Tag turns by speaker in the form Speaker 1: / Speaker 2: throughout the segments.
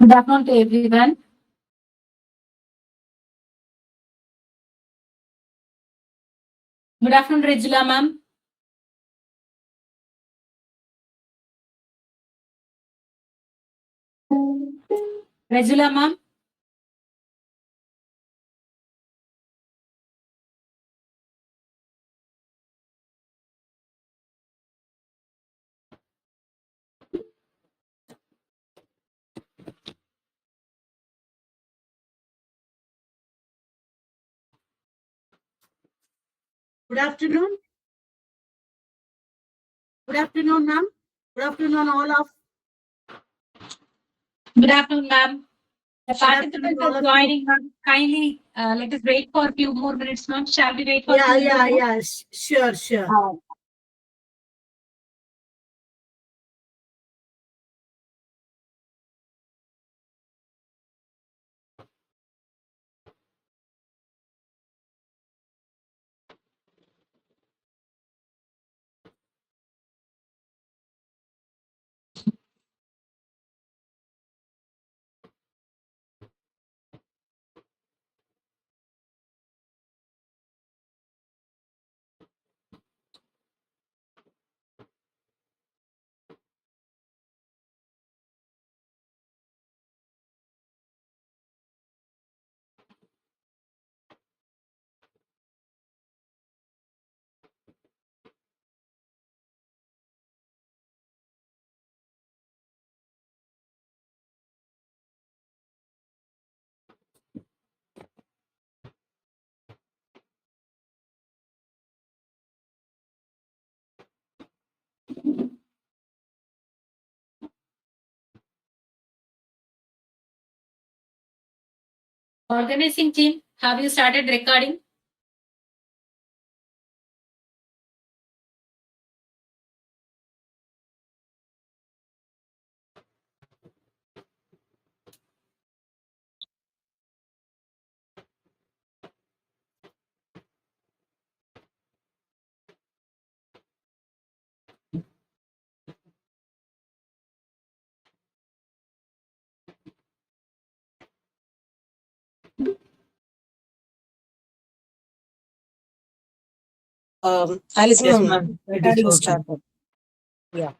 Speaker 1: Good afternoon to everyone. Good afternoon, Regula ma'am. Regula ma'am.
Speaker 2: Good afternoon. Good afternoon, ma'am. Good afternoon, all of.
Speaker 1: Good afternoon, ma'am. The
Speaker 2: Good afternoon,
Speaker 1: participants
Speaker 2: all
Speaker 1: are
Speaker 2: of you.
Speaker 1: joining, ma'am. Kindly let us wait for a few more minutes, ma'am. Shall we wait for a
Speaker 2: Yeah,
Speaker 1: few
Speaker 2: yeah,
Speaker 1: more?
Speaker 2: yeah. Sure, sure.
Speaker 1: Organizing team, have you started recording?
Speaker 3: Alice,
Speaker 2: Yes,
Speaker 3: ma'am.
Speaker 2: ma'am. It is
Speaker 3: Recording
Speaker 2: okay.
Speaker 3: started. Yeah.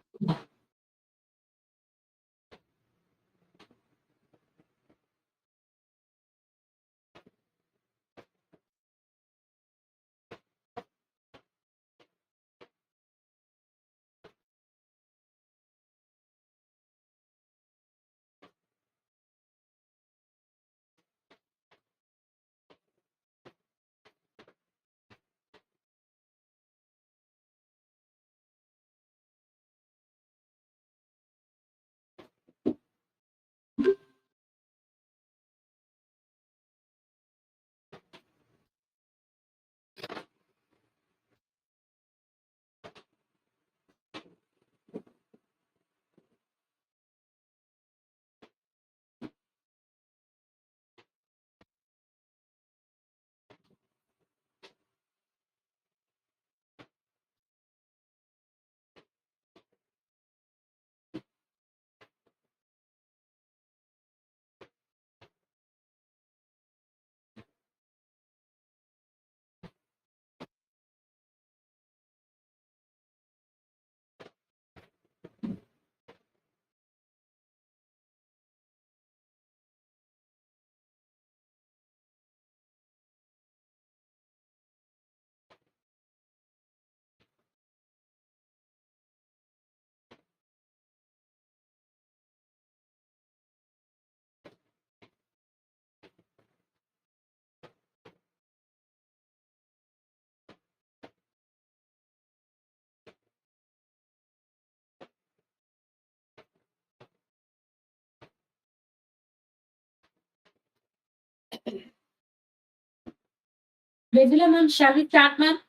Speaker 1: Regula ma'am, shall we start, ma'am?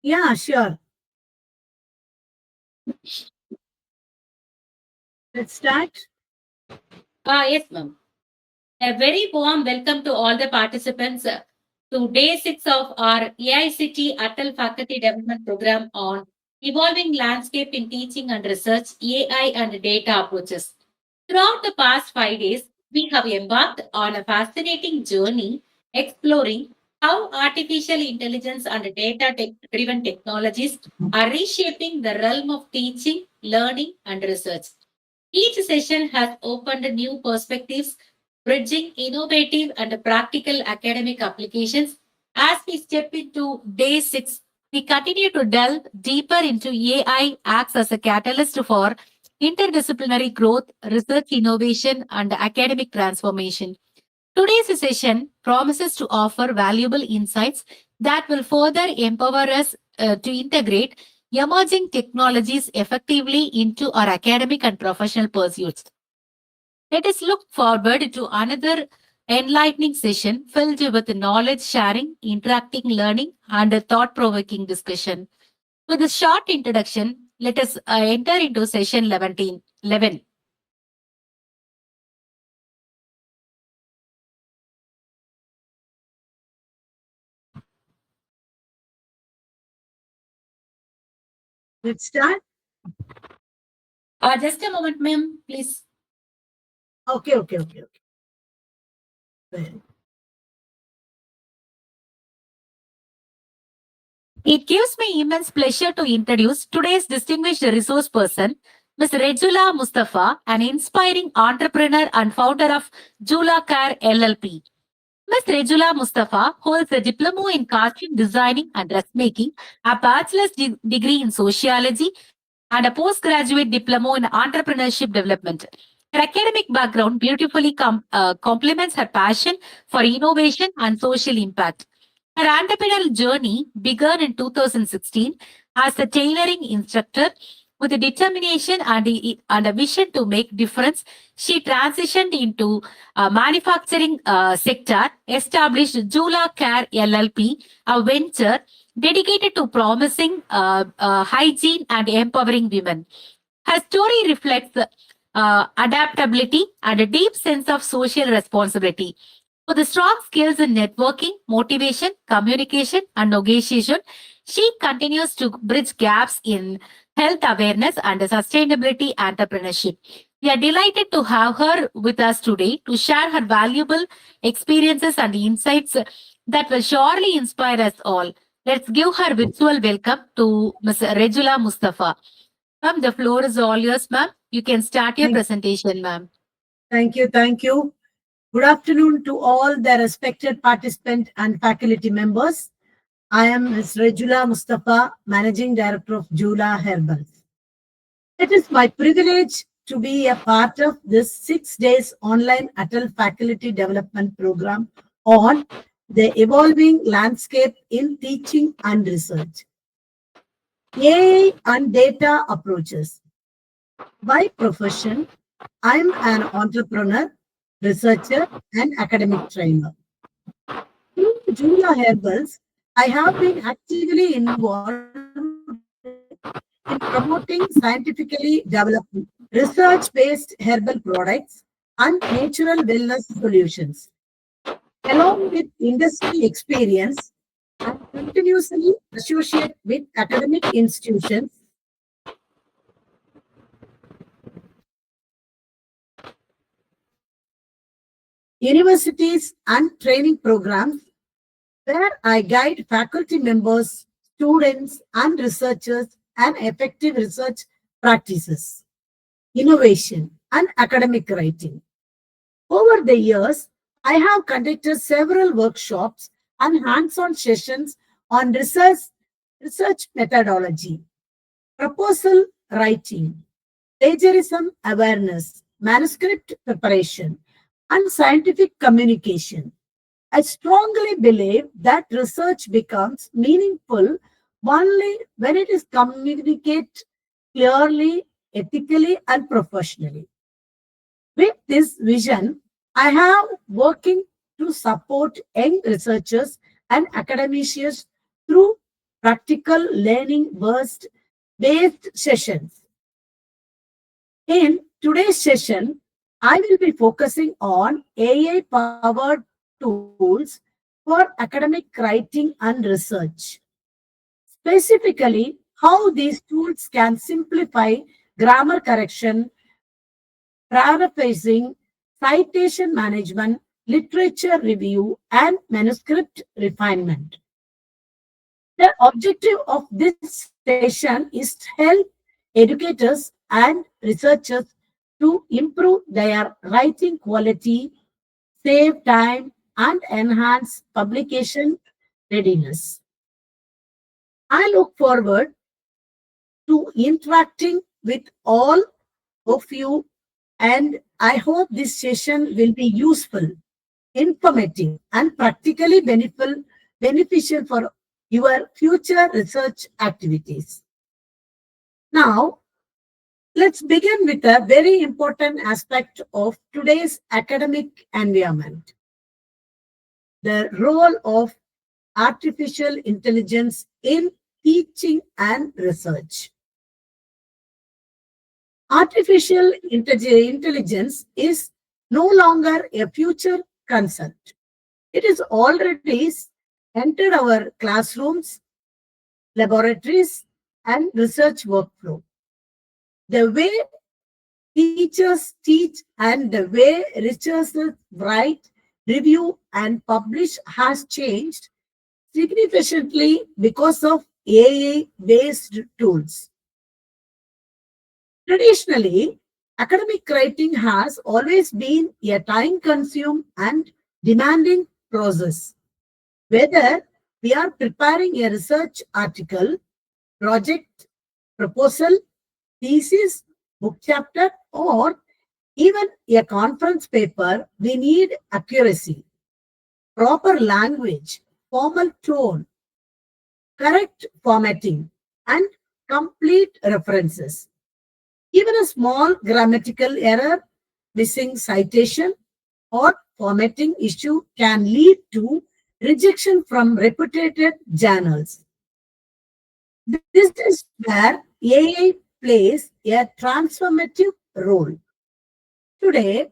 Speaker 2: Yeah, sure. Let's start.
Speaker 1: Yes, ma'am. A very warm welcome to all the participants to day 6 of our AICT Atal Faculty Development Program on Evolving Landscape in Teaching and Research, AI and Data Approaches. Throughout the past 5 days, We have embarked on a fascinating journey exploring how artificial intelligence and data driven technologies are reshaping the realm of teaching, learning, and research. Each session has opened new perspectives, bridging innovative and practical academic applications. As we step into day six, we continue to delve deeper into AI acts as a catalyst for interdisciplinary growth, research innovation, and academic transformation. Today's session promises to offer valuable insights that will further empower us to integrate emerging technologies effectively into our academic and professional pursuits. Let us look forward to another enlightening session filled with knowledge sharing, interacting learning, and a thought provoking discussion. With a short introduction, let us enter into session 11.
Speaker 2: Let's start.
Speaker 1: Just a moment, ma'am, please.
Speaker 2: Okay. Well,
Speaker 1: It gives me immense pleasure to introduce today's distinguished resource person, Ms. Rejula Mustafa, an inspiring entrepreneur and founder of Jula Care LLP. Ms. Rejula Mustafa holds a diploma in costume designing and dressmaking, a bachelor's degree in sociology, and a postgraduate diploma in entrepreneurship development. Her academic background beautifully complements her passion for innovation and social impact. Her entrepreneurial journey began in 2016 as a tailoring instructor with a determination and a vision to make difference. She transitioned into manufacturing sector, established Jula Care LLP, a venture dedicated to promising hygiene and empowering women. Her story reflects adaptability and a deep sense of social responsibility. With the strong skills in networking, motivation, communication, and negotiation, she continues to bridge gaps in health awareness and sustainability entrepreneurship. We are delighted to have her with us today to share her valuable experiences and insights that will surely inspire us all. Let's give her virtual welcome to Ms. Regula Mustafa. Ma'am, the floor is all yours, ma'am. You can start your
Speaker 2: thank,
Speaker 1: presentation, ma'am.
Speaker 2: thank you. Good afternoon to all the respected participant and faculty members. I am Ms. Rejula Mustafa, Managing Director of Jula Herbals. It is my privilege to be a part of this 6 days online Atal Faculty Development Program on the evolving landscape in teaching and research, AI and data approaches. By profession, I'm an entrepreneur, researcher, and academic trainer. Through Julia Herbals, I have been actively involved in promoting scientifically developed research-based herbal products and natural wellness solutions. Along with industry experience, I continuously associate with academic institutions, universities, and training programs where I guide faculty members, students, and researchers and effective research practices, innovation, and academic writing. Over the years, I have conducted several workshops and hands-on sessions on research methodology, proposal writing, plagiarism awareness, manuscript preparation, and scientific communication. I strongly believe that research becomes meaningful only when it is communicated clearly, ethically, and professionally. With this vision, I have working to support young researchers and academicians through practical learning burst based sessions. In today's session, I will be focusing on AI powered tools for academic writing and research. Specifically, how these tools can simplify grammar correction, paraphrasing, citation management, literature review, and manuscript refinement. The objective of this session is to help educators and researchers to improve their writing quality, save time, and enhance publication readiness. I look forward to interacting with all of you, and I hope this session will be useful, informative, and practically beneficial for your future research activities. Now, let's begin with a very important aspect of today's academic environment, the role of artificial intelligence in teaching and research. Artificial intelligence is no longer a future concept. It is already entered our classrooms, laboratories, and research workflow. The way teachers teach and the way researchers write, review, and publish has changed significantly because of AI-based tools. Traditionally, academic writing has always been a time-consuming and demanding process. Whether we are preparing a research article, project proposal, thesis, book chapter, or even a conference paper, we need accuracy, proper language, formal tone, correct formatting, and complete references. Even a small grammatical error, missing citation, or formatting issue can lead to rejection from reputed journals. This is where AI plays a transformative role. Today,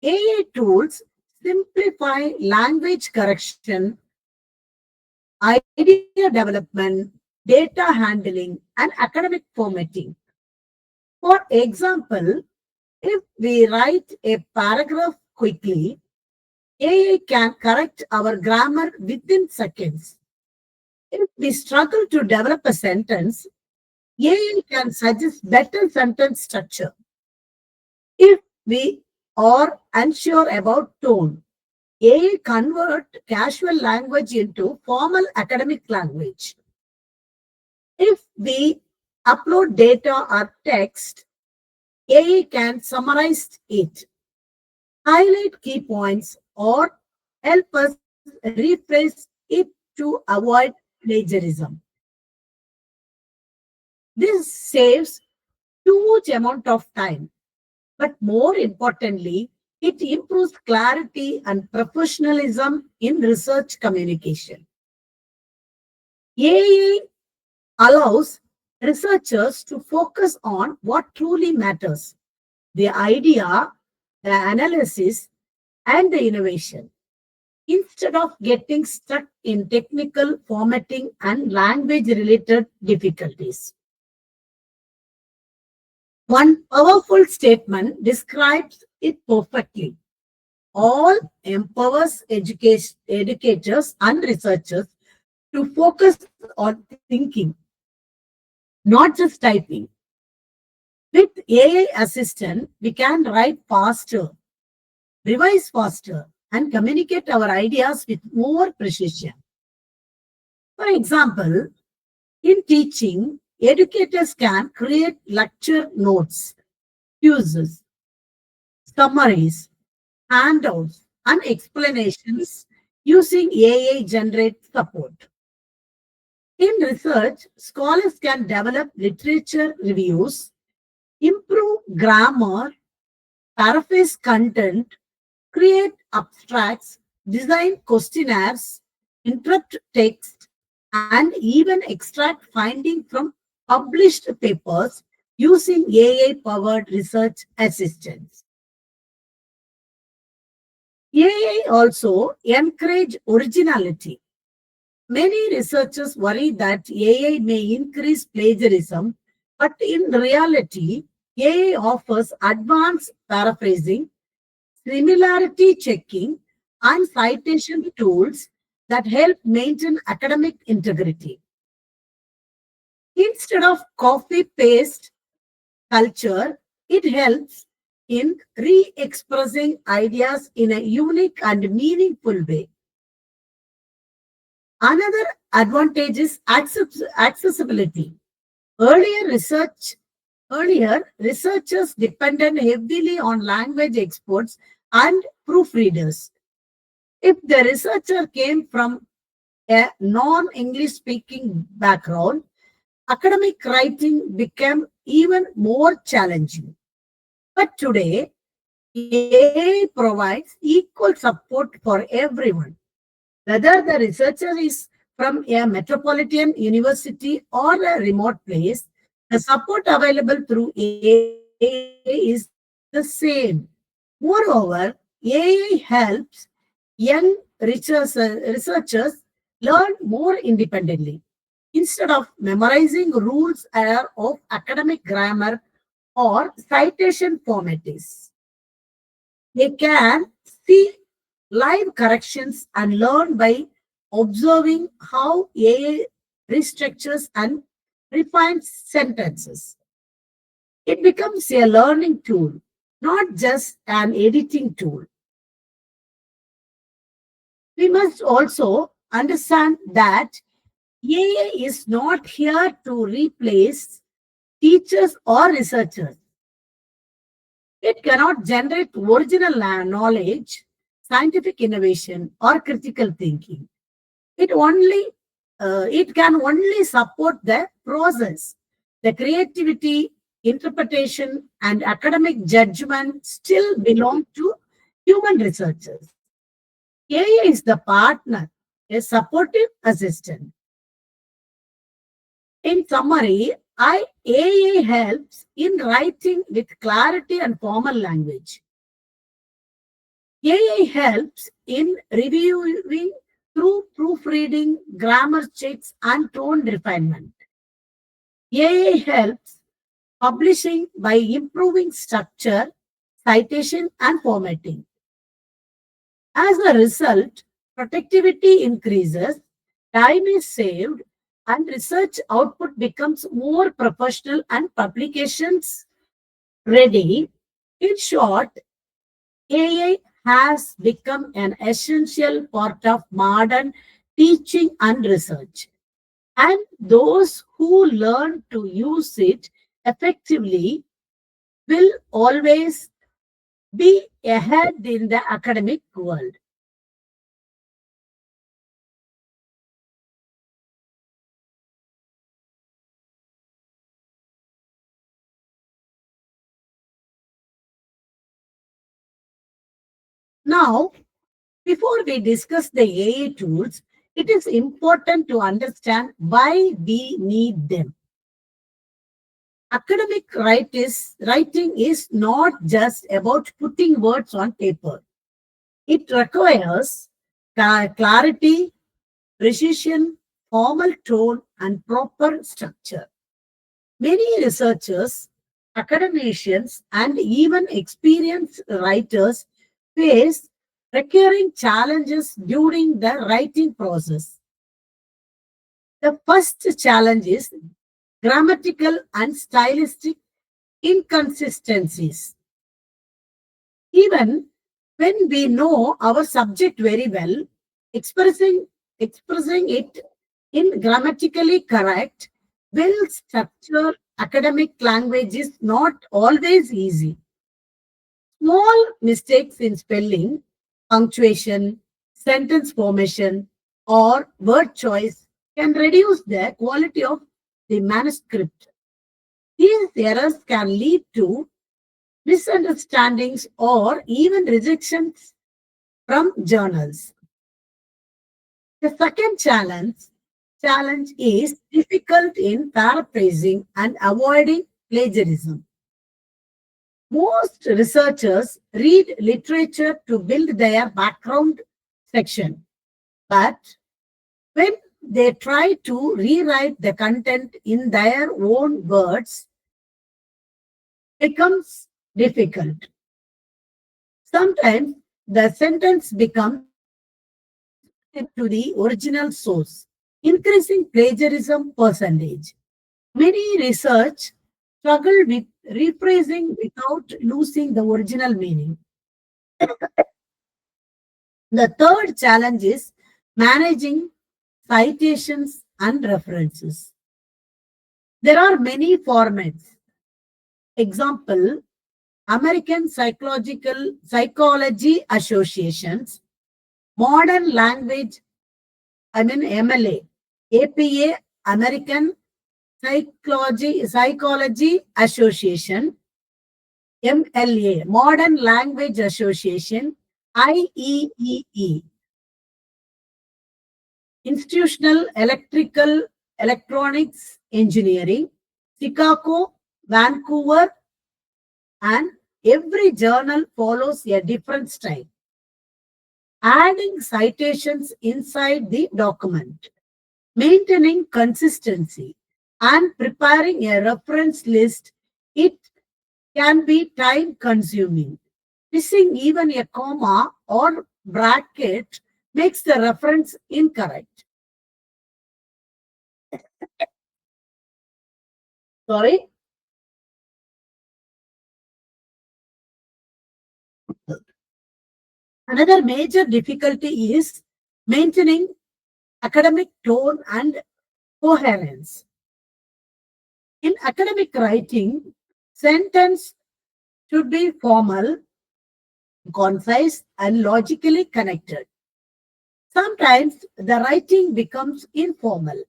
Speaker 2: AI tools simplify language correction, idea development, data handling, and academic formatting. For example, if we write a paragraph quickly, AI can correct our grammar within seconds. If we struggle to develop a sentence, AI can suggest better sentence structure. If we are unsure about tone, AI convert casual language into formal academic language. If we upload data or text, AI can summarize it, highlight key points, or help us rephrase it to avoid plagiarism. This saves huge amount of time, but more importantly, it improves clarity and professionalism in research communication. AI allows researchers to focus on what truly matters: the idea, the analysis, and the innovation, instead of getting stuck in technical formatting and language related difficulties. One powerful statement describes it perfectly. All empowers educators and researchers to focus on thinking, not just typing. With AI assistant, we can write faster, revise faster, and communicate our ideas with more precision. For example, in teaching, educators can create lecture notes, quizzes, summaries, handouts, and explanations using AI generate support. In research, scholars can develop literature reviews, improve grammar, paraphrase content, create abstracts, design questionnaires, interpret text, and even extract findings from published papers using AI-powered research assistants. AI also encourage originality. Many researchers worry that AI may increase plagiarism, but in reality, AI offers advanced paraphrasing, similarity checking, and citation tools that help maintain academic integrity. Instead of copy paste culture, it helps in re expressing ideas in a unique and meaningful way. Another advantage is accessibility. Earlier research Earlier, researchers depended heavily on language experts and proofreaders. If the researcher came from a non-English speaking background, academic writing became even more challenging. But today, AI provides equal support for everyone. Whether the researcher is from a metropolitan university or a remote place, the support available through AI is the same. Moreover, AI helps young researchers learn more independently. Instead of memorizing rules of academic grammar or citation formalities, they can see live corrections and learn by observing how AI restructures and refines sentences. It becomes a learning tool, not just an editing tool. We must also understand that AI is not here to replace teachers or researchers. It cannot generate original knowledge, scientific innovation, or critical thinking. It only it can only support the process. The creativity, interpretation, and academic judgment still belong to human researchers. AI is the partner, a supportive assistant. In summary, AI helps in writing with clarity and formal language. AI helps in reviewing through proofreading, grammar checks, and tone refinement. AI helps publishing by improving structure, citation, and formatting. As a result, productivity increases, time is saved, and research output becomes more professional and publications ready. In short, AI has become an essential part of modern teaching and research. And those who learn to use it effectively will always be ahead in the academic world. Now, before we discuss the AI tools, it is important to understand why we need them. Writing is not just about putting words on paper. It requires clarity, precision, formal tone, and proper structure. Many researchers, academicians, and even experienced writers face recurring challenges during the writing process. The first challenge is grammatical and stylistic inconsistencies. Even when we know our subject very well, expressing it in grammatically correct, well structured academic language is not always easy. Small mistakes in spelling, punctuation, sentence formation, or word choice can reduce the quality of the manuscript. These errors can lead to misunderstandings or even rejections from journals. The second challenge is difficult in paraphrasing and avoiding plagiarism. Most researchers read literature to build their background section, but when they try to rewrite the content in their own words, it becomes difficult. Sometimes the sentence becomes to the original source, increasing plagiarism percentage. Many research struggle with rephrasing without losing the original meaning. The third challenge is managing citations and references. There are many formats. Example, American Psychology Associations, Modern Language, MLA, APA, American Psychology Association, MLA, Modern Language Association, IEEE, Institutional Electrical Electronics Engineering, Chicago, Vancouver, and every journal follows a different style. Adding citations inside the document, maintaining consistency, and preparing a reference list, it can be time consuming. Missing even a comma or bracket makes the reference incorrect. Sorry. Another major difficulty is maintaining academic tone and coherence. In academic writing, sentence should be formal, concise, and logically connected. Sometimes the writing becomes informal,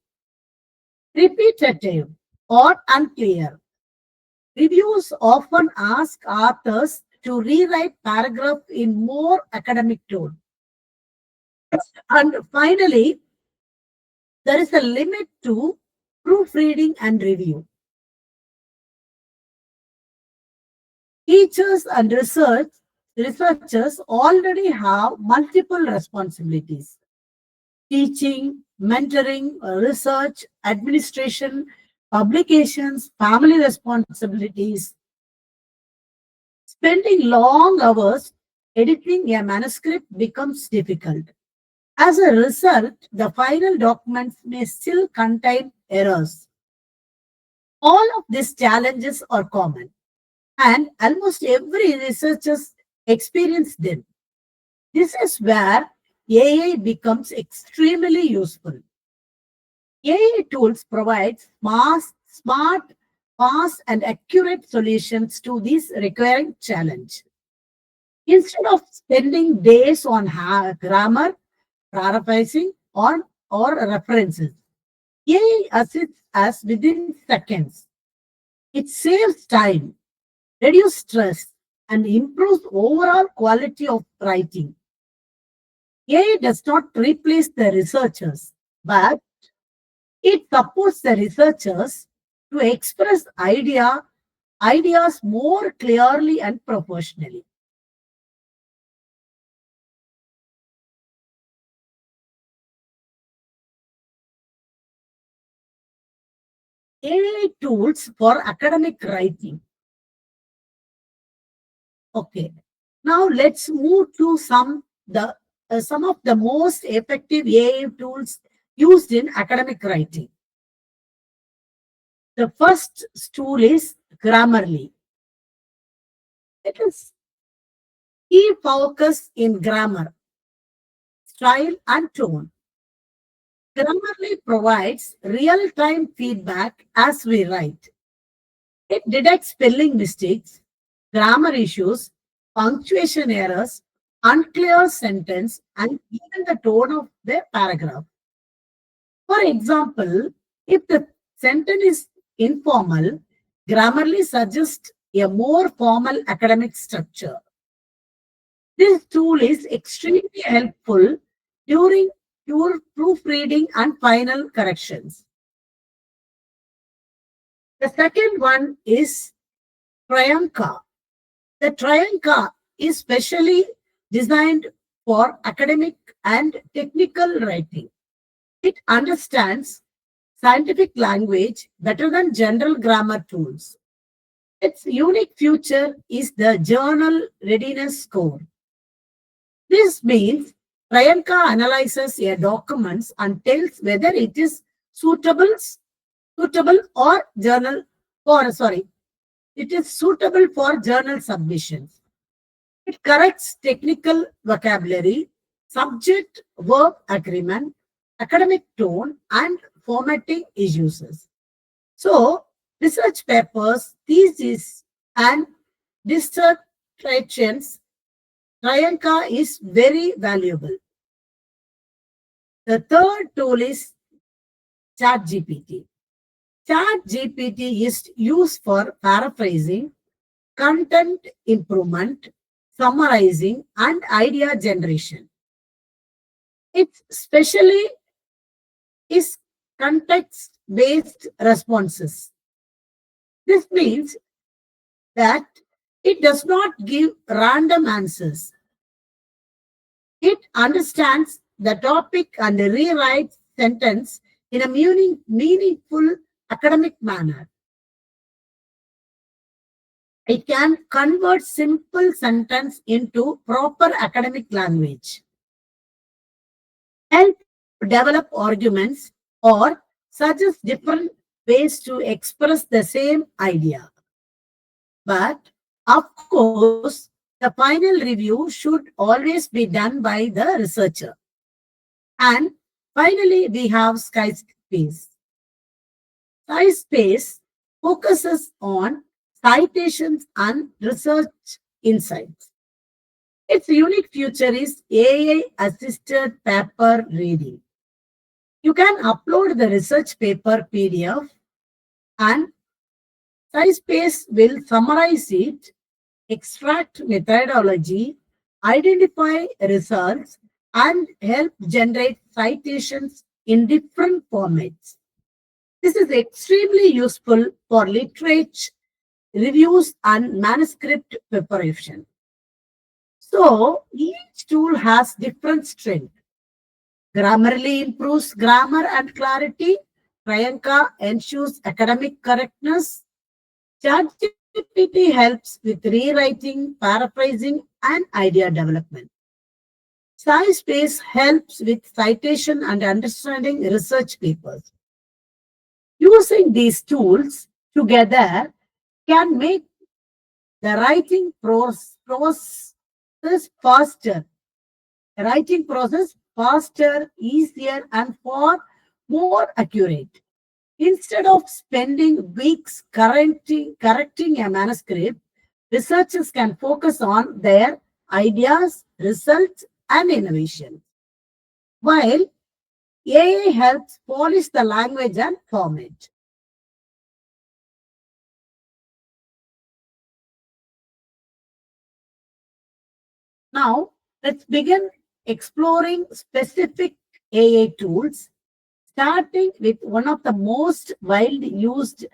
Speaker 2: repetitive, or unclear. Reviews often ask authors to rewrite paragraph in more academic tone. And finally, there is a limit to proofreading and review. Teachers and researchers already have multiple responsibilities. Teaching, mentoring, research, administration, publications, family responsibilities. Spending long hours editing a manuscript becomes difficult. As a result, the final documents may still contain errors. All of these challenges are common, and almost every researcher experiences them. This is where AI becomes extremely useful. AI tools provide smart, fast, and accurate solutions to this recurring challenge. Instead of spending days on grammar, paraphrasing, or references, AI assists us within seconds. It saves time, reduces stress, and improves overall quality of writing. AI does not replace the researchers, but it supports the researchers to express ideas more clearly and professionally. AI tools for academic writing. Okay. Now let's move to some of the most effective AI tools used in academic writing. The first tool is Grammarly. It is key focus in grammar, style, and tone. Grammarly provides real-time feedback as we write. It detects spelling mistakes, grammar issues, punctuation errors, unclear sentence, and even the tone of the paragraph. For example, if the sentence is informal, Grammarly suggests a more formal academic structure. This tool is extremely helpful during your proofreading and final corrections. The second one is Trianka. The Trianka is specially designed for academic and technical writing. It understands scientific language better than general grammar tools. Its unique feature is the journal readiness score. This means Priyanka analyzes a document and tells whether it is suitable or journal for sorry, it is suitable for journal submissions. It corrects technical vocabulary, subject verb agreement, academic tone, and formatting issues. So, research papers, theses, and dissertations, Priyanka is very valuable. The third tool is ChatGPT. ChatGPT is used for paraphrasing, content improvement, summarizing, and idea generation. It especially is context-based responses. This means that it does not give random answers. It understands the topic and rewrites sentence in a meaningful academic manner. It can convert simple sentence into proper academic language, help develop arguments, or suggest different ways to express the same idea. But of course, the final review should always be done by the researcher. And finally, we have SkySpace. SkySpace focuses on citations and research insights. Its unique feature is AI assisted paper reading. You can upload the research paper PDF and SciSpace will summarize it, extract methodology, identify results, and help generate citations in different formats. This is extremely useful for literature reviews and manuscript preparation. So each tool has different strengths. Grammarly improves grammar and clarity. Priyanka ensures academic correctness. ChatGPT helps with rewriting, paraphrasing, and idea development. SciSpace helps with citation and understanding research papers. Using these tools together can make the faster writing process faster, easier, and far more accurate. Instead of spending weeks correcting a manuscript, researchers can focus on their ideas, results, and innovation, while AI helps polish the language and format. Now, let's begin exploring specific AI tools, starting with one of the most widely used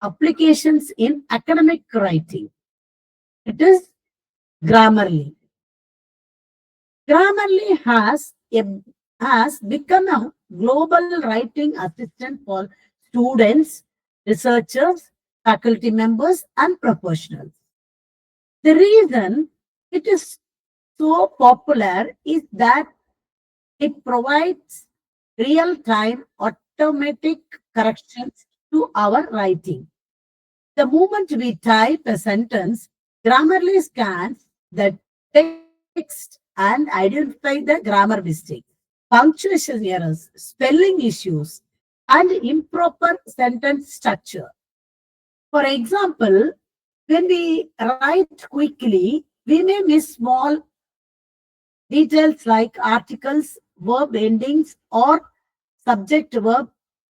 Speaker 2: applications in academic writing. It is Grammarly. Grammarly has become a global writing assistant for students, researchers, faculty members, and professionals. The reason it is so popular is that it provides real-time automatic corrections to our writing. The moment we type a sentence, Grammarly scans the text and identifies the grammar mistakes, punctuation errors, spelling issues, and improper sentence structure. For example, when we write quickly, we may miss small details like articles, verb endings, or subject verb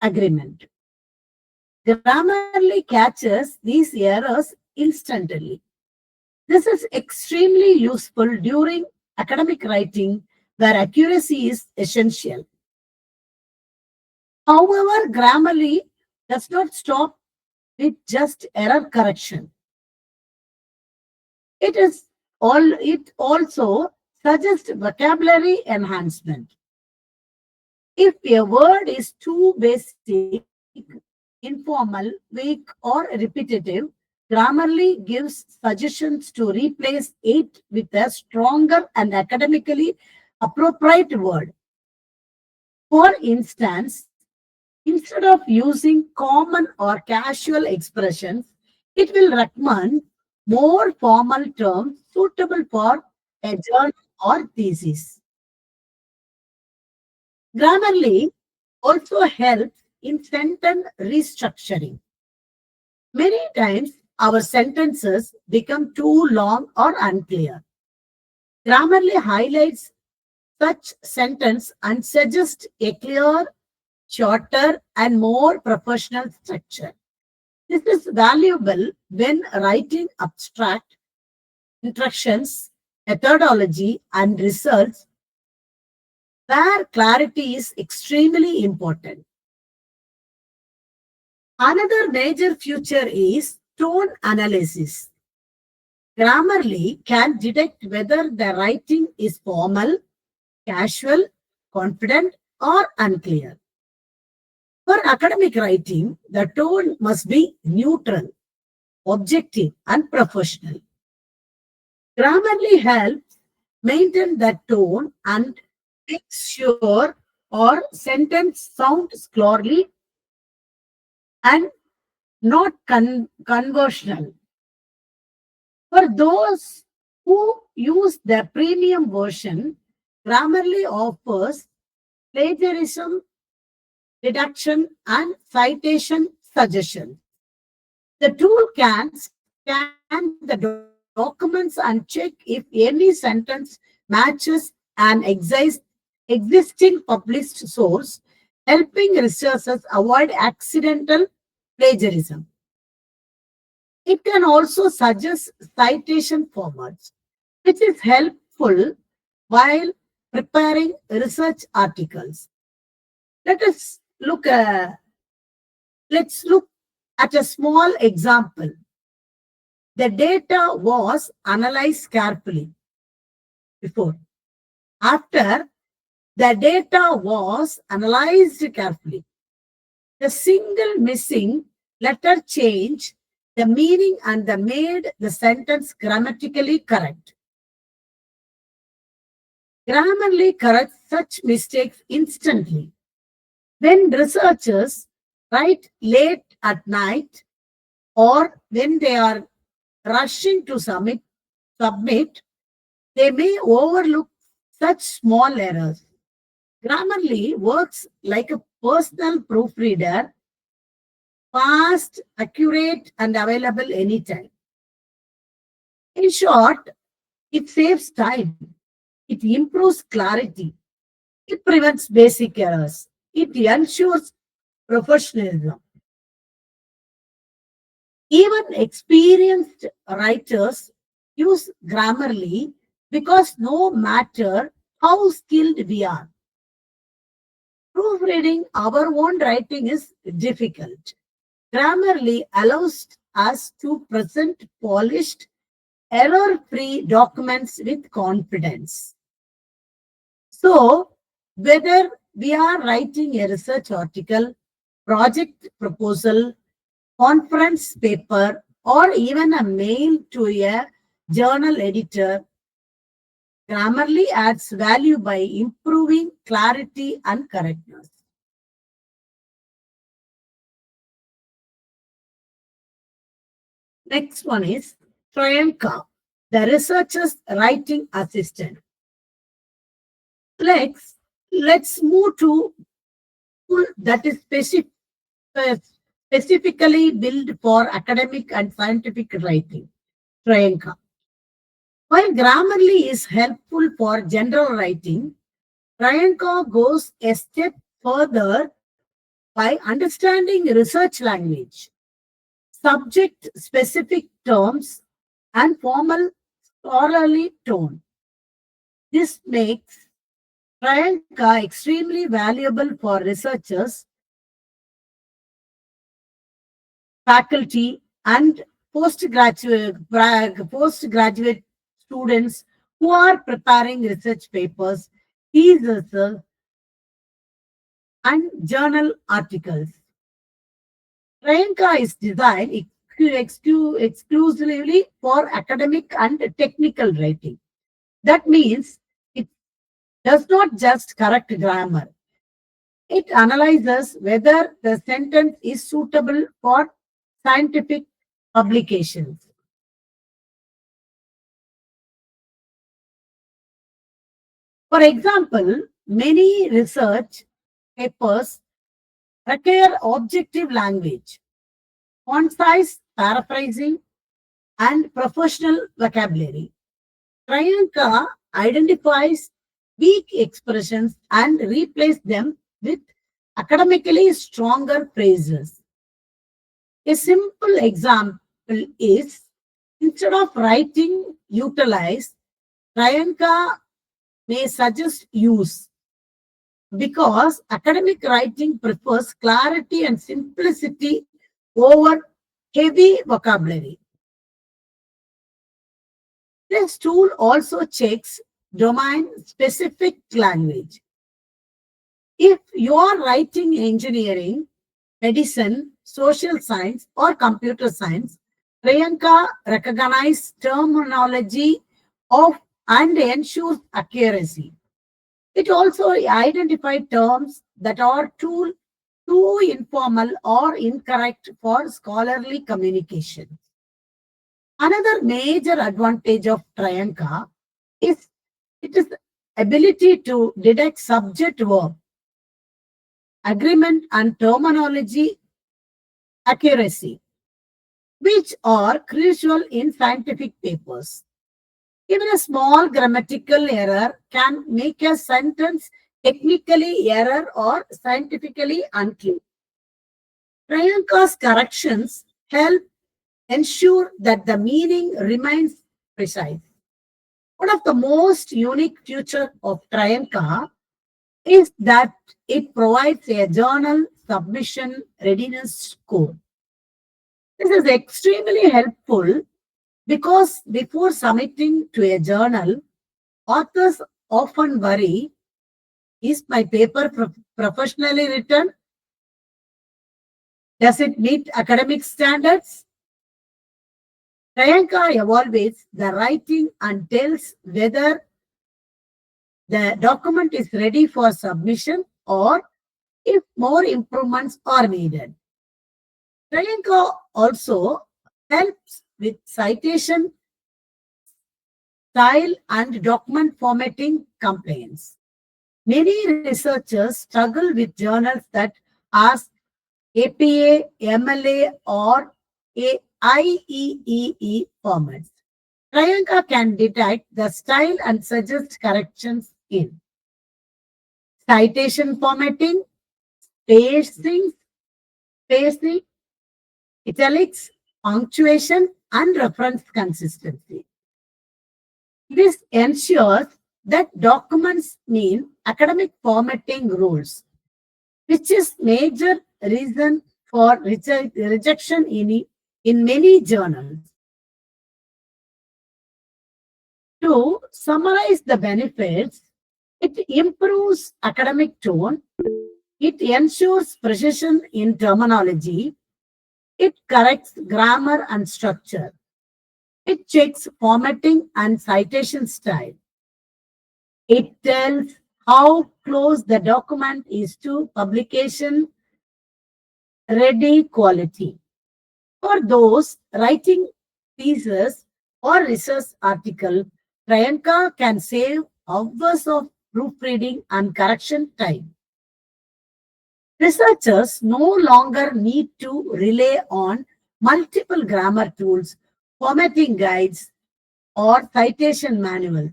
Speaker 2: agreement. Grammarly catches these errors instantly. This is extremely useful during academic writing where accuracy is essential. However, Grammarly does not stop with just error correction. It also suggests vocabulary enhancement. If a word is too basic, informal, weak, or repetitive, Grammarly gives suggestions to replace it with a stronger and academically appropriate word. For instance, instead of using common or casual expressions, it will recommend more formal terms suitable for a journal or thesis. Grammarly also helps in sentence restructuring. Many times, our sentences become too long or unclear. Grammarly highlights such sentence and suggests a clear, shorter, and more professional structure. This is valuable when writing abstract instructions, methodology, and results where clarity is extremely important. Another major feature is tone analysis. Grammarly can detect whether the writing is formal, casual, confident, or unclear. For academic writing, the tone must be neutral, objective, and professional. Grammarly helps maintain that tone and makes sure our sentence sounds clearly and not conversational. For those who use the premium version, Grammarly offers plagiarism deduction and citation suggestion. The tool can scan the documents and check if any sentence matches an existing published source, helping researchers avoid accidental plagiarism. It can also suggest citation formats, which is helpful while preparing research articles. Let us look let's look at a small example. The data was analyzed carefully before. After the data was analyzed carefully, the single missing letter changed the meaning and the made the sentence grammatically correct. Grammarly corrects such mistakes instantly. When researchers write late at night or when they are rushing to submit, they may overlook such small errors. Grammarly works like a personal proofreader, fast, accurate, and available anytime. In short, it saves time, it improves clarity, it prevents basic errors, it ensures professionalism. Even experienced writers use Grammarly because no matter how skilled we are, proofreading our own writing is difficult. Grammarly allows us to present polished, error-free documents with confidence. So, whether we are writing a research article, project proposal, conference paper, or even a mail to a journal editor, Grammarly adds value by improving clarity and correctness. Next one is Trianka, the researcher's writing assistant. Let's, let's move to tool that is specifically built for academic and scientific writing, Trianka. While Grammarly is helpful for general writing, Trianka goes a step further by understanding research language, subject specific terms, and formal scholarly tone. This makes Trianka extremely valuable for researchers, faculty, and postgraduate students who are preparing research papers, theses, and journal articles. Priyanka is designed exclusively for academic and technical writing. That means it does not just correct grammar. It analyzes whether the sentence is suitable for scientific publications. For example, many research papers require objective language, concise paraphrasing, and professional vocabulary. Priyanka identifies weak expressions and replaces them with academically stronger phrases. A simple example is instead of writing utilize, Priyanka may suggest use because academic writing prefers clarity and simplicity over heavy vocabulary. This tool also checks domain specific language. If you are writing engineering, medicine, social science, or computer science, Priyanka recognizes terminology of and ensures accuracy. It also identifies terms that are too informal or incorrect for scholarly communication. Another major advantage of Priyanka is its ability to detect subject verb, agreement, and terminology accuracy, which are crucial in scientific papers. Even a small grammatical error can make a sentence technically error or scientifically untrue. Priyanka's corrections help ensure that the meaning remains precise. One of the most unique features of Priyanka is that it provides a journal submission readiness score. This is extremely helpful because before submitting to a journal, authors often worry, is my paper professionally written? Does it meet academic standards? Priyanka evaluates the writing and tells whether the document is ready for submission or if more improvements are needed. Priyanka also helps with citation style and document formatting complaints. Many researchers struggle with journals that ask APA, MLA, or IEEE formats. Priyanka can detect the style and suggest corrections in citation formatting, spacing, spacing, italics, punctuation, and reference consistency. This ensures that documents meet academic formatting rules, which is major reason for rejection in many journals. To summarize the benefits, it improves academic tone, it ensures precision in terminology, it corrects grammar and structure, it checks formatting and citation style, it tells how close the document is to publication ready quality. For those writing thesis or research article, Priyanka can save hours of proofreading and correction time. Researchers no longer need to rely on multiple grammar tools, formatting guides, or citation manuals.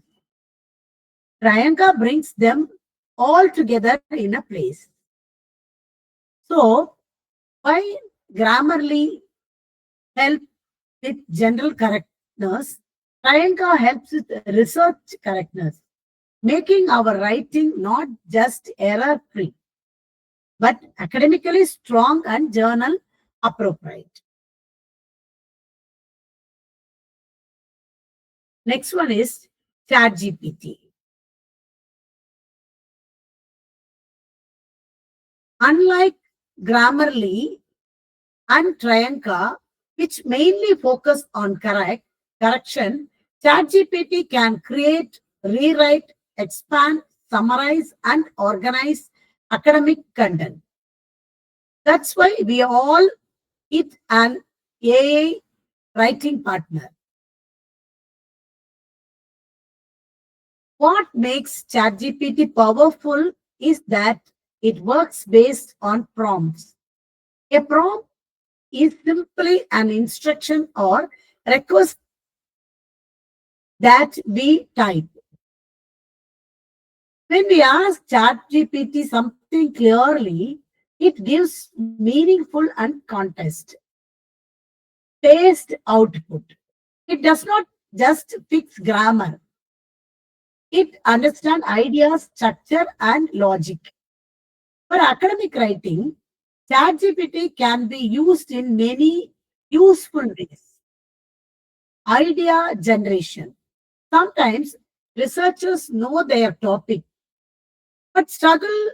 Speaker 2: Priyanka brings them all together in a place. So, why Grammarly help with general correctness? Priyanka helps with research correctness, making our writing not just error free, but academically strong and journal appropriate. Next one is ChatGPT. Unlike Grammarly and Priyanka, which mainly focus on correction, ChatGPT can create, rewrite, expand, summarize, and organize academic content. That's why we all it an AI writing partner. What makes ChatGPT powerful is that it works based on prompts. A prompt is simply an instruction or request that we type. When we ask ChatGPT something clearly, it gives meaningful and context based output. It does not just fix grammar, it understands ideas, structure, and logic. For academic writing, ChatGPT can be used in many useful ways. Idea generation. Sometimes researchers know their topic but struggle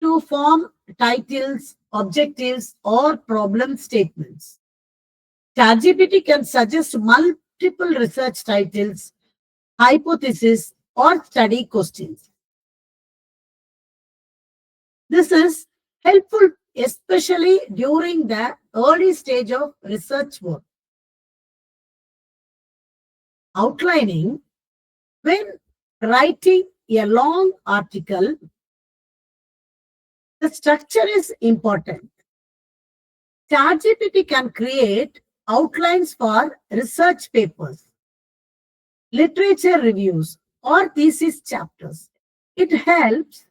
Speaker 2: to form titles, objectives, or problem statements. ChatGPT can suggest multiple research titles, hypotheses, or study questions. This is helpful especially during the early stage of research work. Outlining, when writing a long article, the structure is important. ChatGPT can create outlines for research papers, literature reviews, or thesis chapters. It helps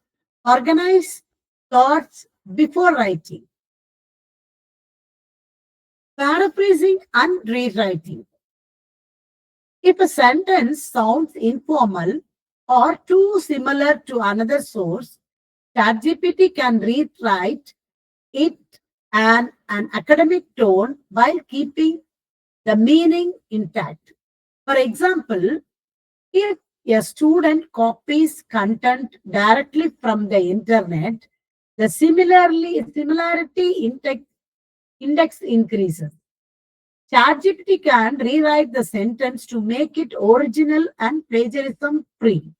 Speaker 2: organize thoughts before writing. Paraphrasing and rewriting. If a sentence sounds informal or too similar to another source, ChatGPT can rewrite it an academic tone while keeping the meaning intact. For example, if a student copies content directly from the internet, the similarity index increases. ChatGPT can rewrite the sentence to make it original and plagiarism free.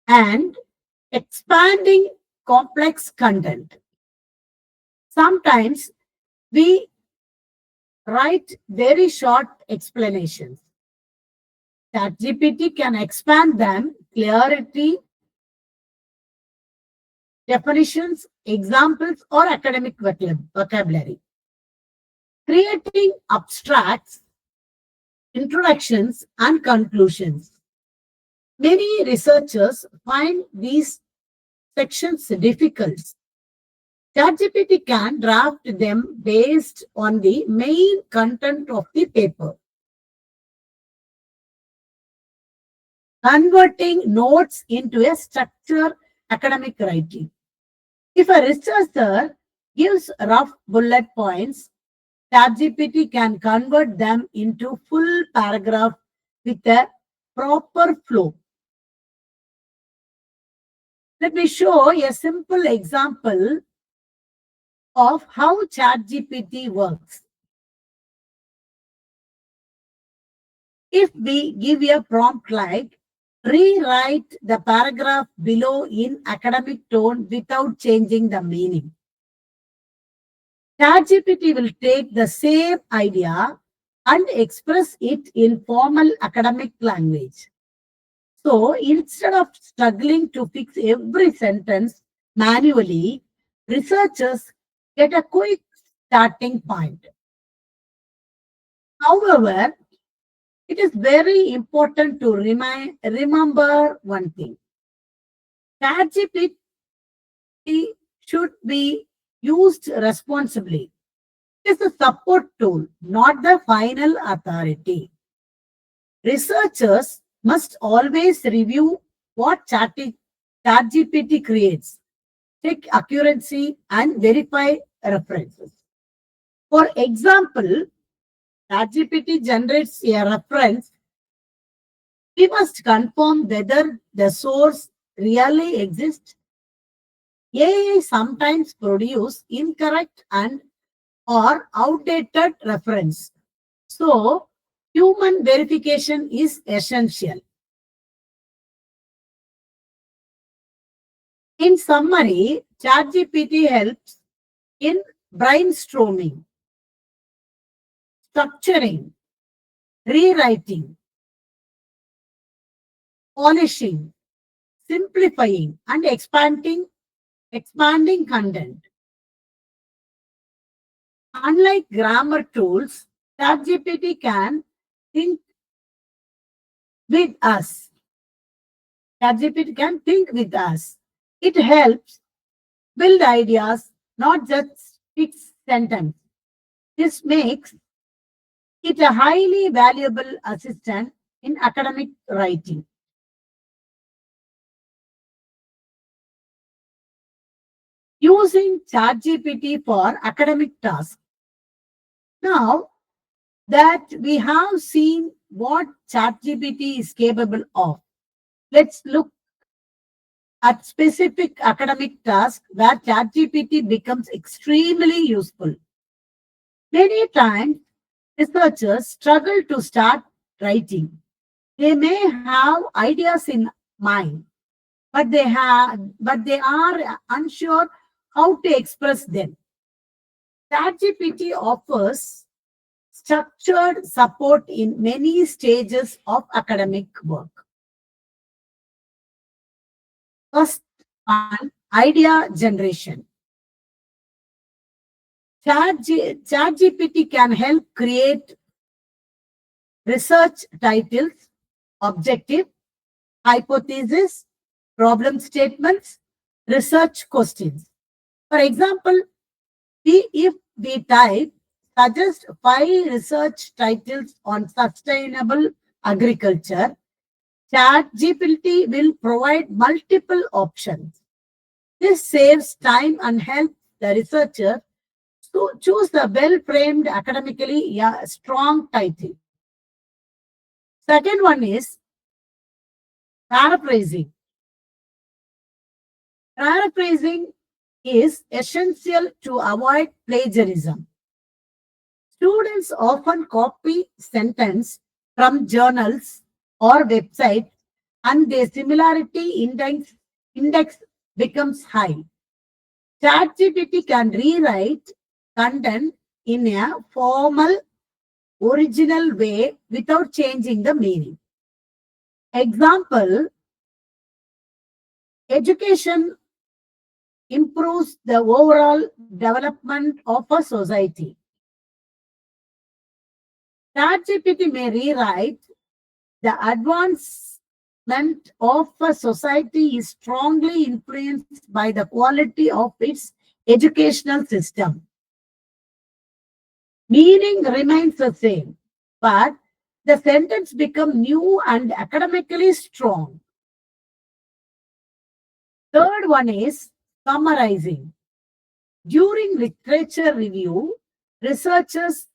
Speaker 2: And expanding complex content. Sometimes we write very short explanations. ChatGPT can expand them, clarity, definitions, examples, or academic vocabulary. Creating abstracts, introductions, and conclusions. Many researchers find these sections difficult. ChatGPT can draft them based on the main content of the paper. Converting notes into a structured academic writing. If a researcher gives rough bullet points, ChatGPT can convert them into full paragraph with a proper flow. Let me show a simple example of how ChatGPT works. If we give a prompt like, rewrite the paragraph below in academic tone without changing the meaning, ChatGPT will take the same idea and express it in formal academic language. So instead of struggling to fix every sentence manually, researchers get a quick starting point. However, it is very important to remember one thing. ChatGPT should be used responsibly. It is a support tool, not the final authority. Researchers must always review what ChatGPT creates, check accuracy, and verify references. For example, ChatGPT generates a reference. We must confirm whether the source really exists. AI sometimes produce incorrect and or outdated reference. So, human verification is essential. In summary, ChatGPT helps in brainstorming, structuring, rewriting, polishing, simplifying, and expanding content. Unlike grammar tools, ChatGPT can think with us. ChatGPT can think with us. It helps build ideas, not just fix sentence. This makes it a highly valuable assistant in academic writing. Using ChatGPT for academic tasks. Now that we have seen what ChatGPT is capable of, let's look at specific academic tasks where ChatGPT becomes extremely useful. Many times, researchers struggle to start writing. They may have ideas in mind, but they are unsure how to express them. ChatGPT offers structured support in many stages of academic work. First one, idea generation. ChatGPT can help create research titles, objective, hypothesis, problem statements, research questions. For example, if we type suggest 5 research titles on sustainable agriculture, ChatGPT will provide multiple options. This saves time and helps the researcher to choose the well-framed, academically strong title. Second one is paraphrasing. Paraphrasing is essential to avoid plagiarism. Students often copy sentence from journals or websites and their similarity index becomes high. ChatGPT can rewrite content in a formal, original way without changing the meaning. Example, education improves the overall development of a society. ChatGPT may rewrite the advancement of a society is strongly influenced by the quality of its educational system. Meaning remains the same, but the sentence become new and academically strong. Third one is summarizing. During literature review, researchers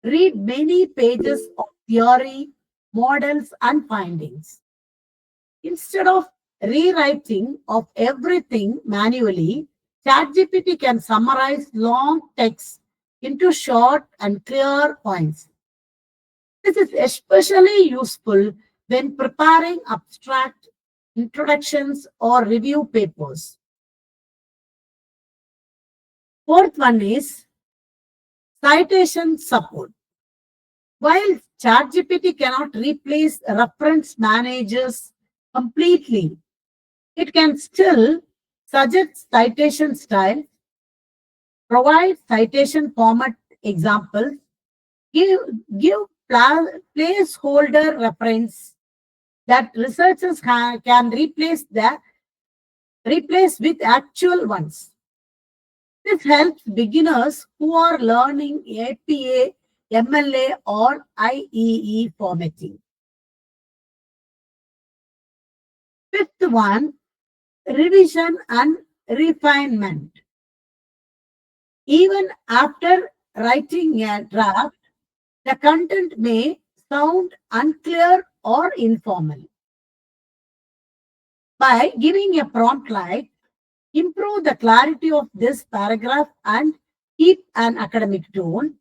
Speaker 2: read many pages of theory, models, and findings. Instead of rewriting of everything manually, ChatGPT can summarize long texts into short and clear points. This is especially useful when preparing abstract introductions or review papers. Fourth one is citation support. While ChatGPT cannot replace reference managers completely, it can still suggest citation style, provide citation format examples, give, give placeholder reference that researchers can replace with actual ones. This helps beginners who are learning APA, MLA, or IEE formatting. Fifth one, revision and refinement. Even after writing a draft, the content may sound unclear or informal. By giving a prompt like improve the clarity of this paragraph and keep an academic tone.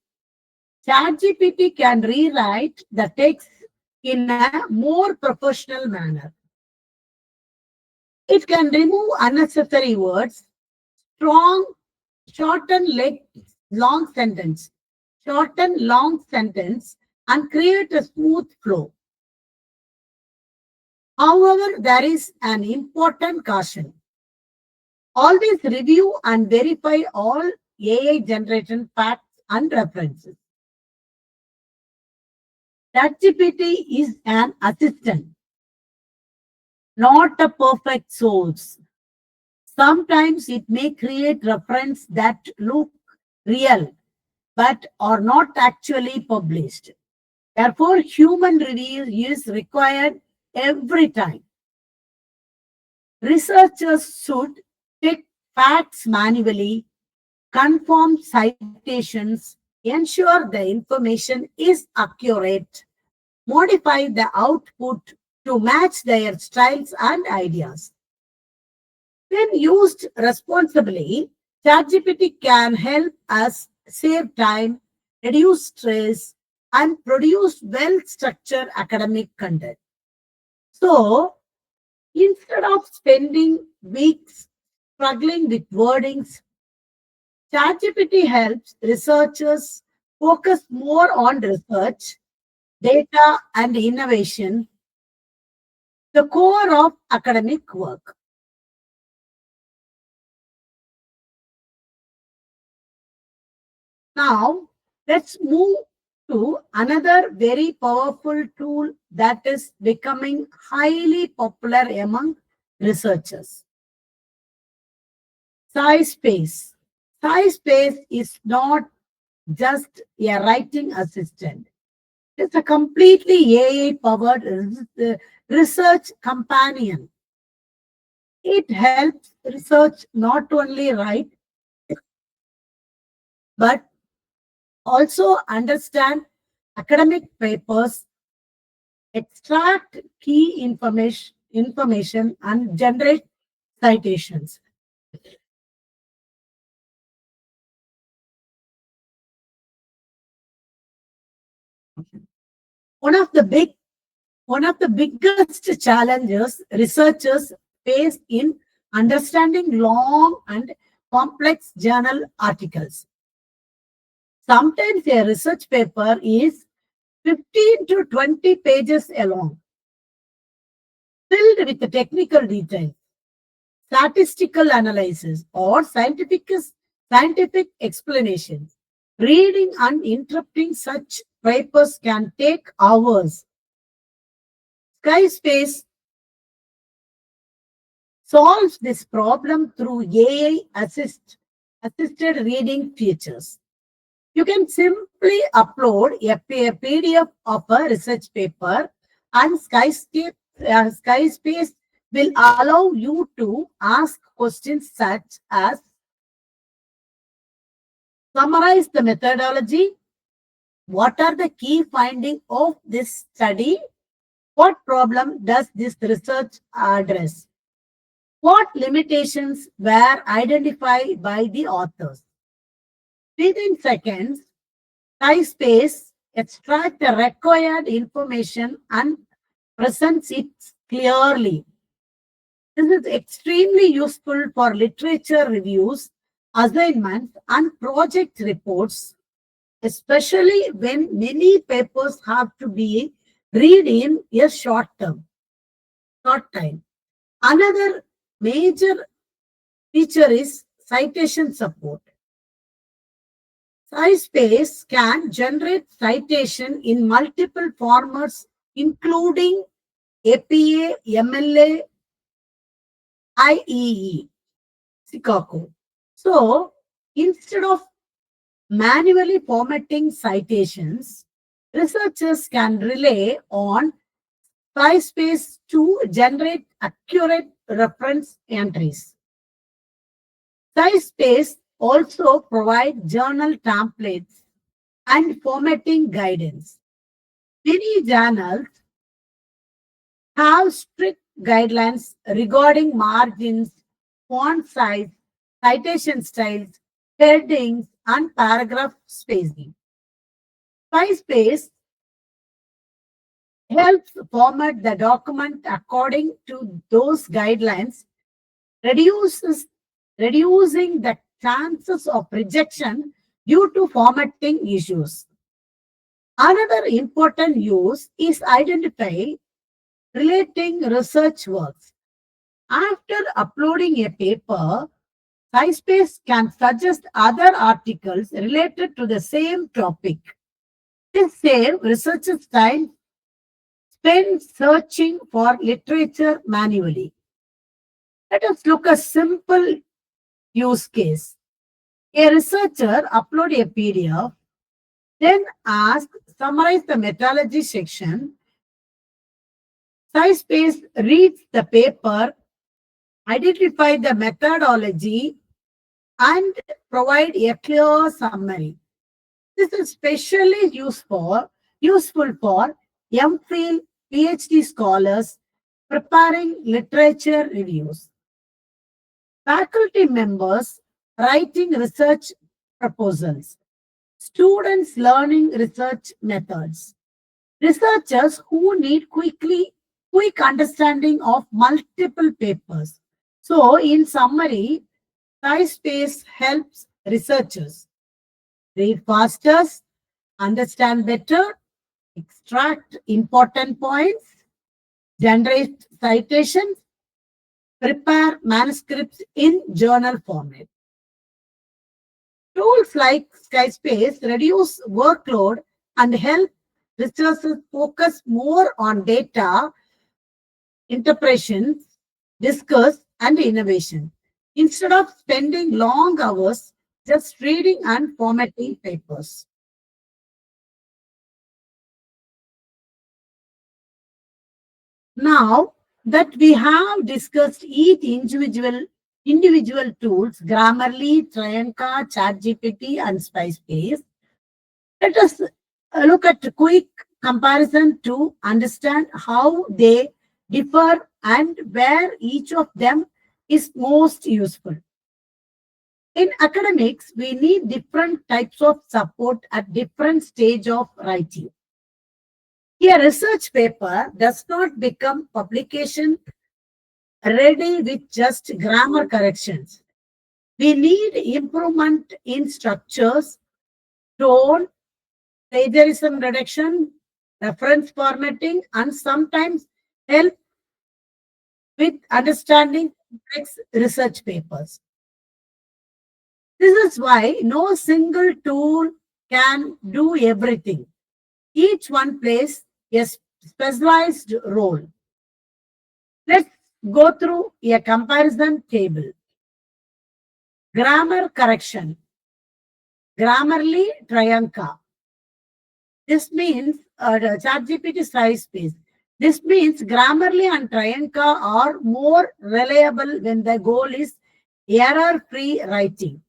Speaker 2: ChatGPT can rewrite the text in a more professional manner. It can remove unnecessary words, strong, shorten long sentence, and create a smooth flow. However, there is an important caution. Always review and verify all AI generated facts and references. ChatGPT is an assistant, not a perfect source. Sometimes it may create reference that look real but are not actually published. Therefore, human review is required every time. Researchers should check facts manually, confirm citations, ensure the information is accurate, modify the output to match their styles and ideas. When used responsibly, ChatGPT can help us save time, reduce stress, and produce well structured academic content. So, instead of spending weeks struggling with wordings, ChatGPT helps researchers focus more on research, data, and innovation, the core of academic work. Now, let's move to another very powerful tool that is becoming highly popular among researchers. SciSpace. SciSpace is not just a writing assistant. It's a completely AI-powered research companion. It helps research not only write, but also understand academic papers, extract key information and generate citations. One of the big One of the biggest challenges researchers face in understanding long and complex journal articles. Sometimes a research paper is 15 to 20 pages long, filled with technical details, statistical analysis, or scientific explanations. Reading and interpreting such papers can take hours. SkySpace solves this problem through assisted reading features. You can simply upload a PDF of a research paper and Skyspace will allow you to ask questions such as summarize the methodology, what are the key findings of this study, what problem does this research address, what limitations were identified by the authors. Within seconds, SciSpace extracts the required information and presents it clearly. This is extremely useful for literature reviews, assignments, and project reports, especially when many papers have to be read in a short time. Another major feature is citation support. SciSpace can generate citation in multiple formats, including APA, MLA, IEE, Chicago. So instead of manually formatting citations, researchers can rely on SciSpace to generate accurate reference entries. SciSpace also provides journal templates and formatting guidance. Many journals have strict guidelines regarding margins, font size, citation styles, headings, and paragraph spacing. SciSpace helps format the document according to those guidelines, reduces reducing the chances of rejection due to formatting issues. Another important use is identify relating research works. After uploading a paper, SciSpace can suggest other articles related to the same topic. This saves researchers time spent searching for literature manually. Let us look at a simple use case. A researcher upload a PDF, then ask summarize the methodology section. SciSpace reads the paper, identify the methodology, and provide a clear summary. This is especially useful for MPhil, PhD scholars preparing literature reviews. Faculty members writing research proposals. Students learning research methods. Researchers who need quick understanding of multiple papers. So, in summary, SciSpace helps researchers read faster, understand better, extract important points, generate citations, prepare manuscripts in journal format. Tools like SciSpace reduce workload and help researchers focus more on data, interpretation, discuss, and innovation instead of spending long hours just reading and formatting papers. Now that we have discussed each individual tools, Grammarly, Trianka, ChatGPT, and SciSpace, let us look at a quick comparison to understand how they differ and where each of them is most useful. In academics, we need different types of support at different stage of writing. A research paper does not become publication ready with just grammar corrections. We need improvement in structures, tone, plagiarism reduction, reference formatting, and sometimes help with understanding complex research papers. This is why no single tool can do everything. Each one plays a specialized role. Let's go through a comparison table. Grammar correction. Grammarly Trianka. This means ChatGPT size space. This means Grammarly and Trianka are more reliable when the goal is error-free writing.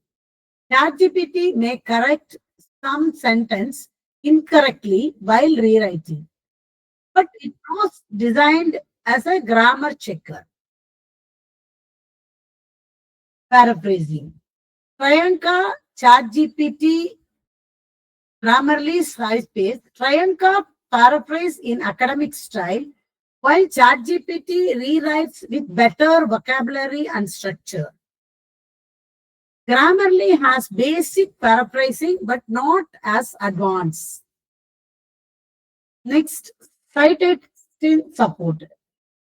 Speaker 2: ChatGPT may correct some sentence incorrectly while rewriting, but it was designed as a grammar checker. Paraphrasing. Trianka, ChatGPT, Grammarly, SciSpace. Trianka paraphrase in academic style, while ChatGPT rewrites with better vocabulary and structure. Grammarly has basic paraphrasing but not as advanced. Next, citation support.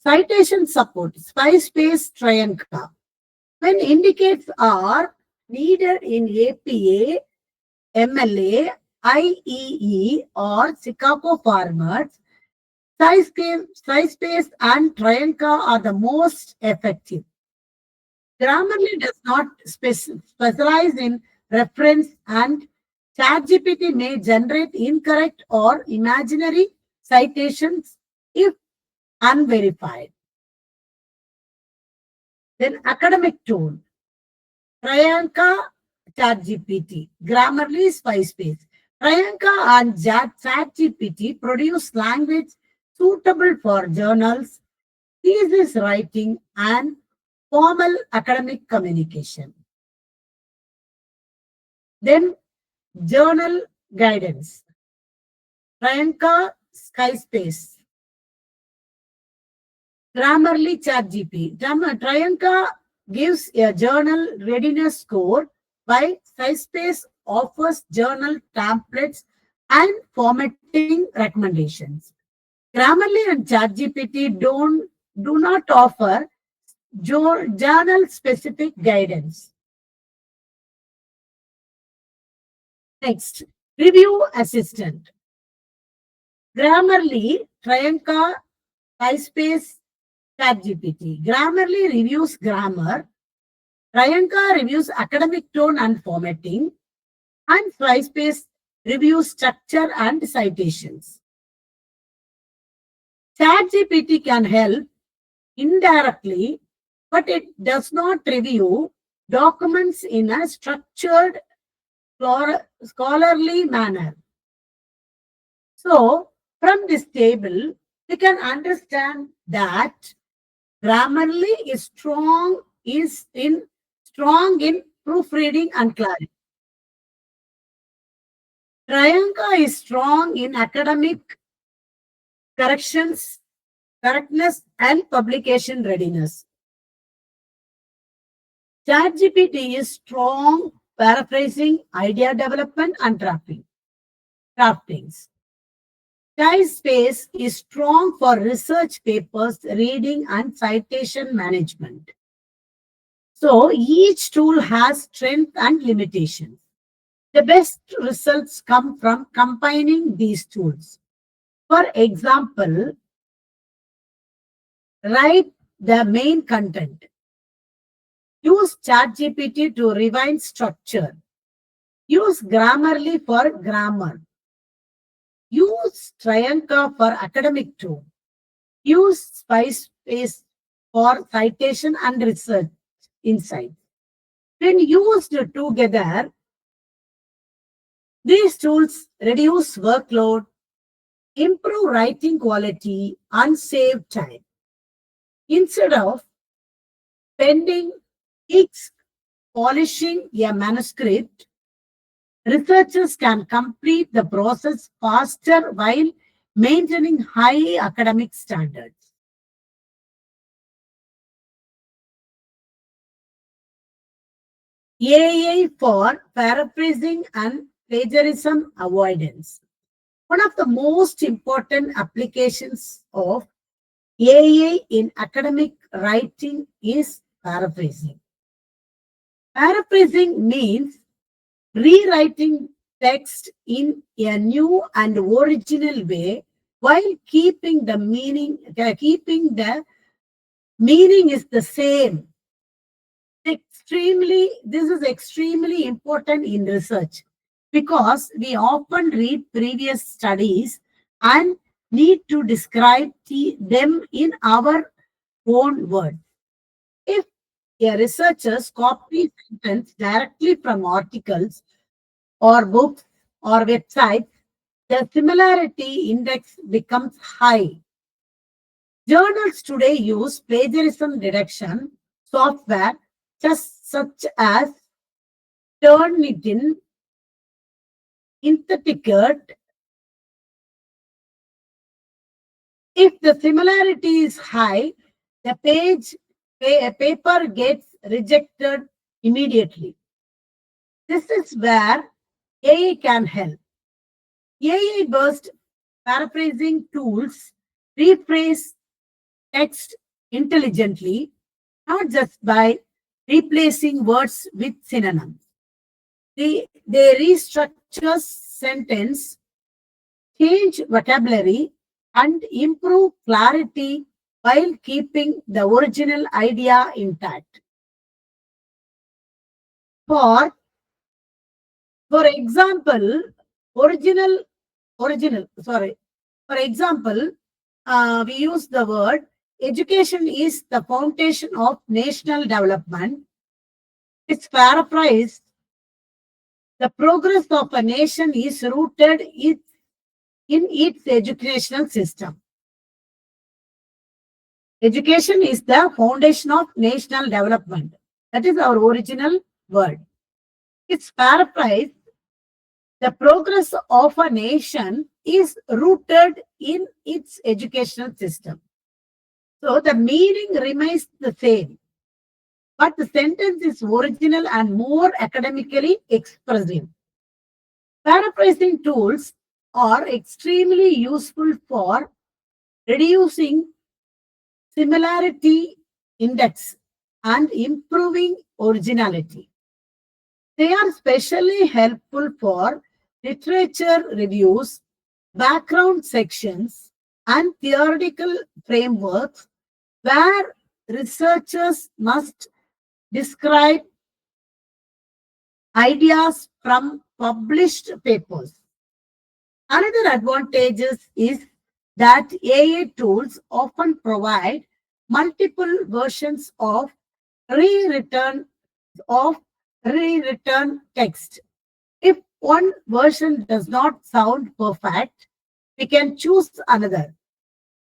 Speaker 2: Citation support, SciSpace Trianka. When indicates are needed in APA, MLA, IEE, or Chicago formats, SciSpace and Trianka are the most effective. Grammarly does not specialize in reference, and ChatGPT may generate incorrect or imaginary citations if unverified. Then academic tool. Trianka, ChatGPT, Grammarly, SciSpace. Trianka and ChatGPT produce language suitable for journals, thesis writing, and formal academic communication. Then journal guidance. Priyanka Skyspace. Grammarly ChatGPT. Priyanka gives a journal readiness score, while Skyspace offers journal templates and formatting recommendations. Grammarly and ChatGPT do not offer journal specific guidance. Next, review assistant. Grammarly, Priyanka, Skyspace, ChatGPT. Grammarly reviews grammar. Priyanka reviews academic tone and formatting. And Skyspace reviews structure and citations. ChatGPT can help indirectly, but it does not review documents in a structured, scholarly manner. So, from this table, we can understand that Grammarly is strong in proofreading and clarity. Priyanka is strong in academic correctness, and publication readiness. ChatGPT is strong paraphrasing, idea development, and craftings. Space is strong for research papers, reading, and citation management. So each tool has strength and limitations. The best results come from combining these tools. For example, write the main content. Use ChatGPT to refine structure. Use Grammarly for grammar. Use Trianca for academic tone. Use Space for citation and research insights. When used together, these tools reduce workload, improve writing quality, and save time. Instead of spending weeks polishing a manuscript, researchers can complete the process faster while maintaining high academic standards. AI for paraphrasing and plagiarism avoidance. One of the most important applications of AI in academic writing is paraphrasing. Paraphrasing means rewriting text in a new and original way while keeping the meaning is the same. This is extremely important in research because we often read previous studies and need to describe them in our own words. If a researcher copies sentence directly from articles or books or websites, the similarity index becomes high. Journals today use plagiarism detection software such as Turnitin, Interticket. If the similarity is high, the paper gets rejected immediately. This is where AI can help. AI-based paraphrasing tools rephrase text intelligently, not just by replacing words with synonyms. They restructure sentence, change vocabulary, and improve clarity while keeping the original idea intact. For for example, original sorry. For example, we use the word education is the foundation of national development. It's paraphrased. The progress of a nation is rooted in its educational system. Education is the foundation of national development. That is our original word. Its paraphrase, the progress of a nation is rooted in its educational system. So the meaning remains the same, but the sentence is original and more academically expressive. Paraphrasing tools are extremely useful for reducing similarity index and improving originality. They are especially helpful for literature reviews, background sections, and theoretical frameworks where researchers must describe ideas from published papers. Another advantage is that AI tools often provide multiple versions rewritten of rewritten text. If one version does not sound perfect, we can choose another.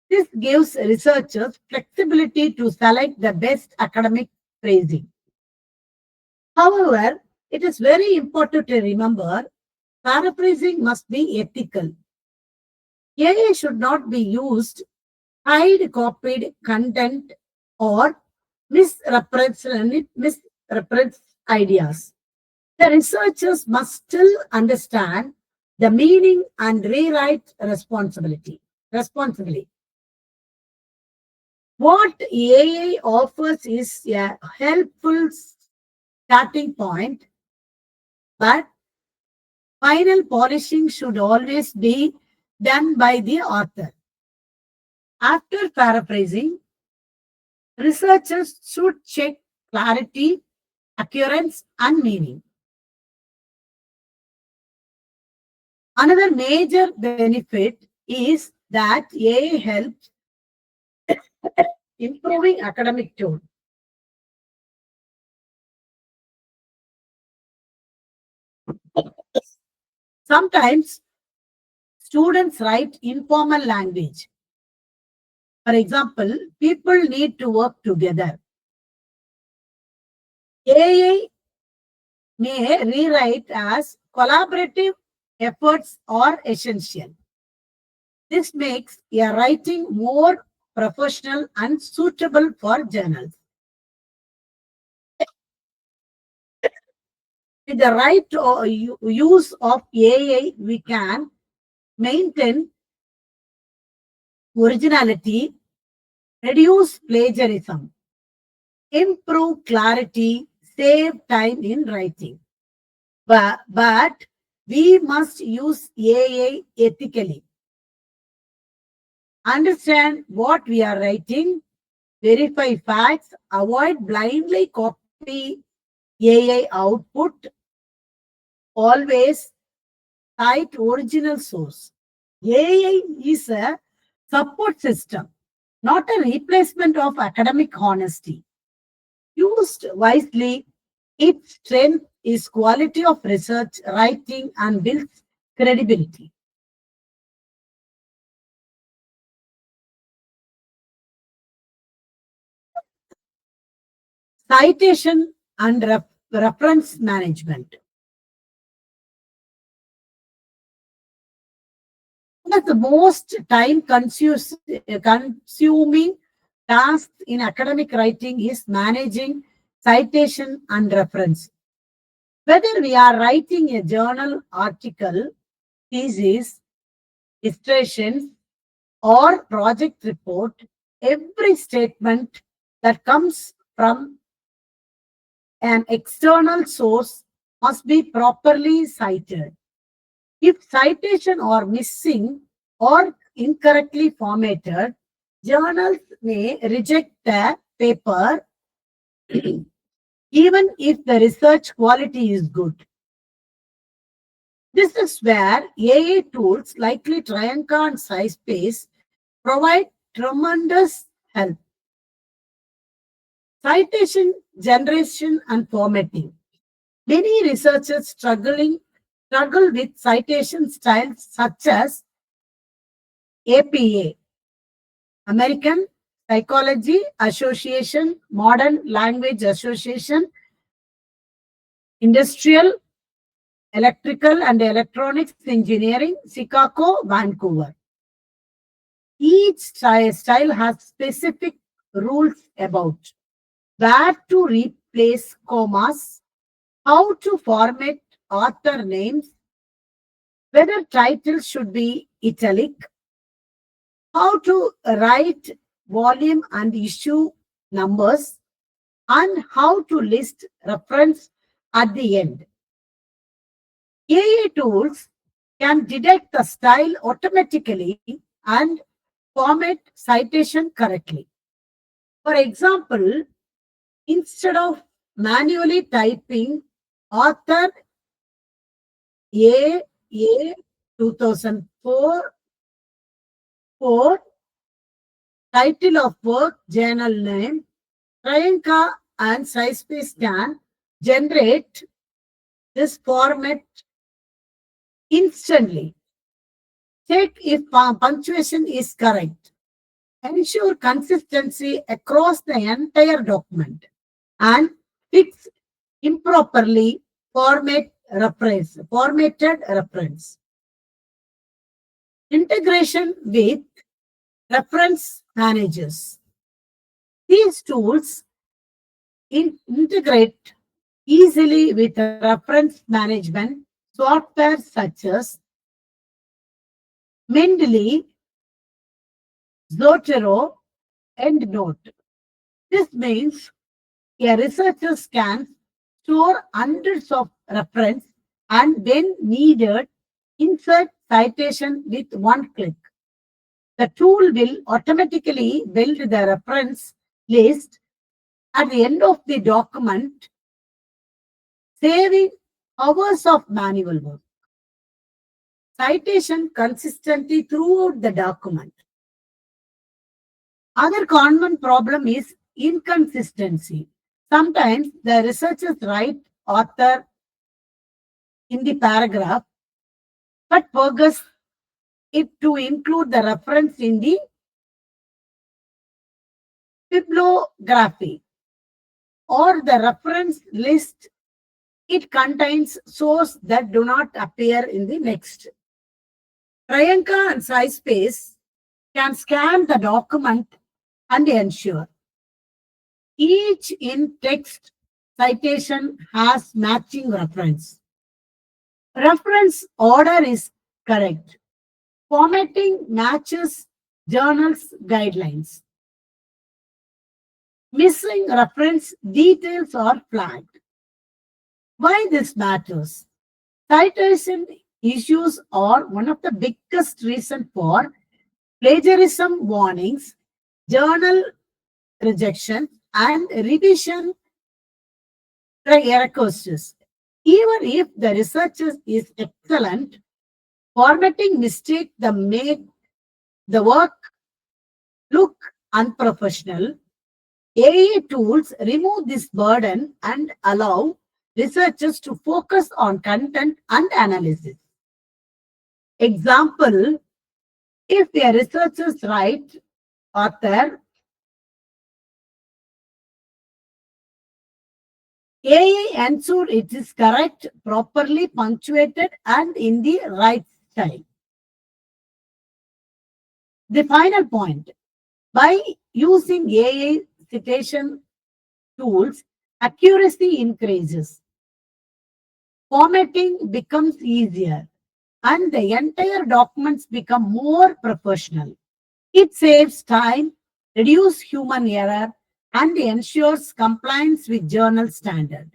Speaker 2: This gives researchers flexibility to select the best academic phrasing. However, it is very important to remember paraphrasing must be ethical. AI should not be used hide copied content or misrepresent ideas. The researchers must still understand the meaning and rewrite responsibly. What AI offers is a helpful starting point, but final polishing should always be done by the author. After paraphrasing, researchers should check clarity, accuracy, and meaning. Another major benefit is that AI helps improving academic tone. Sometimes students write informal language. For example, people need to work together. AI may rewrite as collaborative efforts are essential. This makes a writing more professional and suitable for journals. With the right use of AI, we can maintain originality, reduce plagiarism, improve clarity, save time in writing. But we must use AI ethically. Understand what we are writing, verify facts, avoid blindly copy AI output, always cite original source. AI is a support system, not a replacement of academic honesty. Used wisely, its strength is quality of research, writing, and builds credibility. Citation and reference management. One of the most consuming tasks in academic writing is managing citation and reference. Whether we are writing a journal article, thesis, dissertation, or project report, every statement that comes from an external source must be properly cited. If citation are missing or incorrectly formatted, journals may reject the paper even if the research quality is good. This is where AI tools like Trianca and SciSpace provide tremendous help. Citation generation and formatting. Many researchers struggle with citation styles such as APA, American Psychology Association, Modern Language Association, Industrial, Electrical and Electronics Engineering, Chicago, Vancouver. Each style has specific rules about where to replace commas, how to format author names, whether titles should be italic, how to write volume and issue numbers, and how to list reference at the end. AI tools can detect the style automatically and format citation correctly. For example, instead of manually typing author A 2004, 4, title of work, journal name, Priyanka and SciSpace can generate this format instantly. Check if punctuation is correct. Ensure consistency across the entire document and fix improperly formatted reference. Integration with reference managers. These tools integrate easily with reference management software such as Mendeley, Zotero, and Note. This means a researcher can store hundreds of references and when needed, insert citation with one click. The tool will automatically build the reference list at the end of the document, saving hours of manual work. Citation consistency throughout the document. Other common problem is inconsistency. Sometimes the researchers write author in the paragraph but forgets it to include the reference in the bibliography or the reference list. It contains sources that do not appear in the next. Priyanka and SciSpace can scan the document and ensure each in-text citation has matching reference. Reference order is correct. Formatting matches journal's guidelines. Missing reference details are flagged. Why this matters? Citation issues are one of the biggest reasons for plagiarism warnings, journal rejection, and revision requests. Even if the research is excellent, formatting mistake the make the work look unprofessional. AI tools remove this burden and allow researchers to focus on content and analysis. Example, if a researcher write author, AI ensure it is correct, properly punctuated, and in the right style. The final point, by using AI citation tools, accuracy increases, formatting becomes easier, and the entire documents become more professional. It saves time, reduces human error, and ensures compliance with journal standard.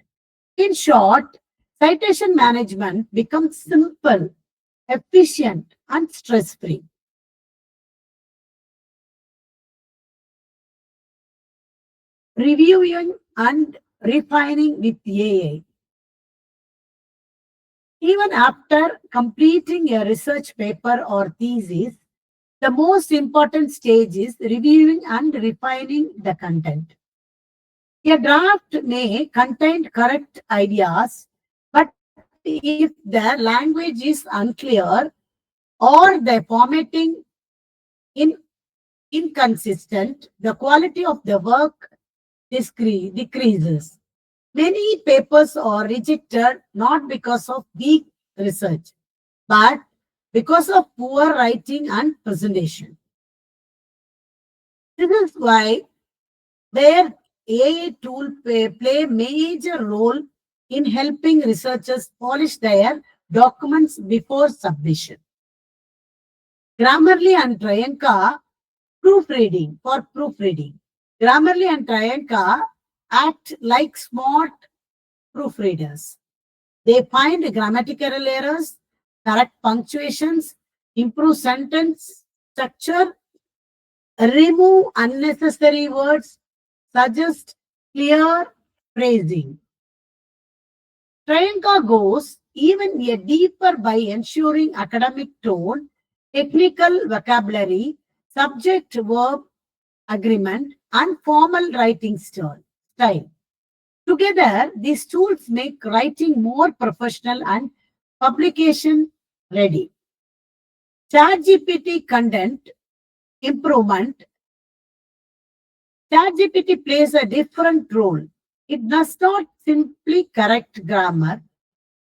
Speaker 2: In short, citation management becomes simple, efficient, and stress-free. Reviewing and refining with AI. Even after completing a research paper or thesis, the most important stage is reviewing and refining the content. A draft may contain correct ideas, but if the language is unclear or the formatting inconsistent, the quality of the work decreases. Many papers are rejected not because of weak research, but because of poor writing and presentation. This is why their AI tool play major role in helping researchers polish their documents before submission. Grammarly and Trianka proofreading. Grammarly and Trianka act like smart proofreaders. They find grammatical errors, correct punctuations, improve sentence structure, remove unnecessary words, suggest clear phrasing. Trianka goes even a deeper by ensuring academic tone, technical vocabulary, subject verb agreement, and formal writing style. Together, these tools make writing more professional and publication ready. ChatGPT content improvement. ChatGPT plays a different role. It does not simply correct grammar.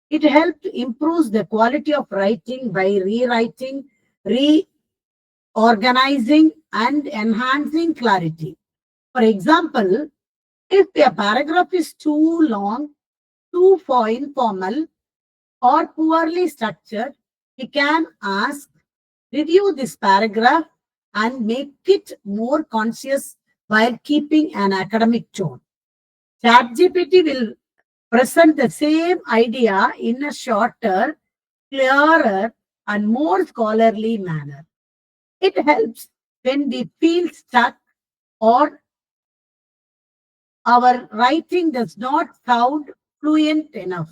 Speaker 2: It helps improve the quality of writing by rewriting, reorganizing, and enhancing clarity. For example, if a paragraph is too long, too informal, or poorly structured, we can ask, review this paragraph and make it more conscious while keeping an academic tone. ChatGPT will present the same idea in a shorter, clearer, and more scholarly manner. It helps when we feel stuck or our writing does not sound fluent enough.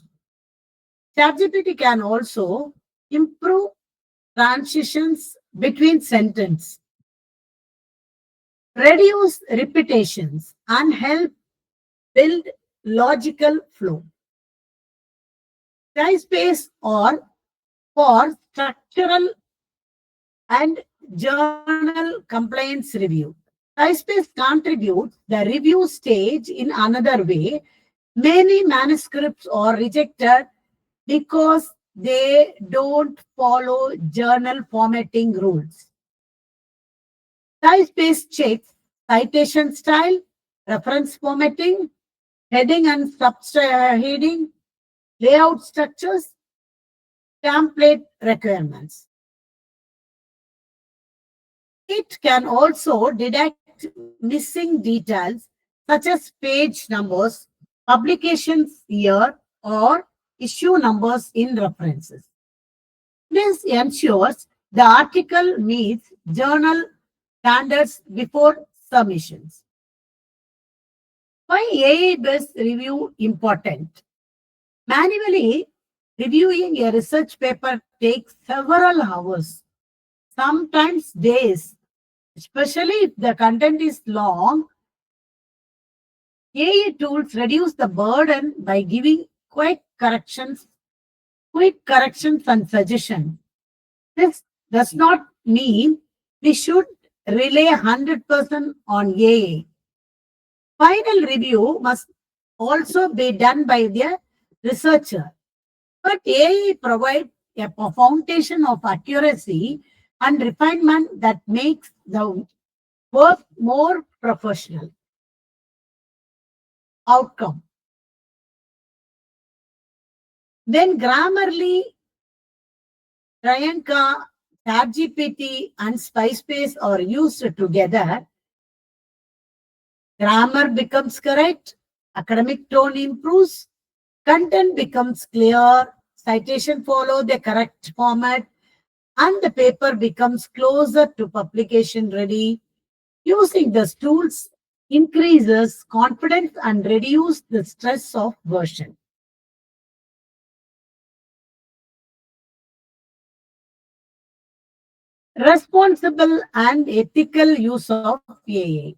Speaker 2: ChatGPT can also improve transitions between sentences, reduce repetitions, and help build logical flow. Space or for structural and journal compliance review. Space contributes the review stage in another way. Many manuscripts are rejected because they don't follow journal formatting rules. Space checks citation style, reference formatting, heading and subheading, layout structures, template requirements. It can also detect missing details such as page numbers, publications year, or issue numbers in references. This ensures the article meets journal standards before submissions. Why AI-based review important? Manually reviewing a research paper takes several hours, sometimes days, especially if the content is long. AI tools reduce the burden by giving quick corrections and suggestions. This does not mean we should rely 100% on AI. Final review must also be done by the researcher. But AI provides a foundation of accuracy and refinement that makes the work more professional. Outcome. When Grammarly, Trianka, ChatGPT, and SpiceSpace are used together, grammar becomes correct, academic tone improves, content becomes clear, citation follow the correct format, and the paper becomes closer to publication ready. Using the tools increases confidence and reduce the stress of version. Responsible and ethical use of AI.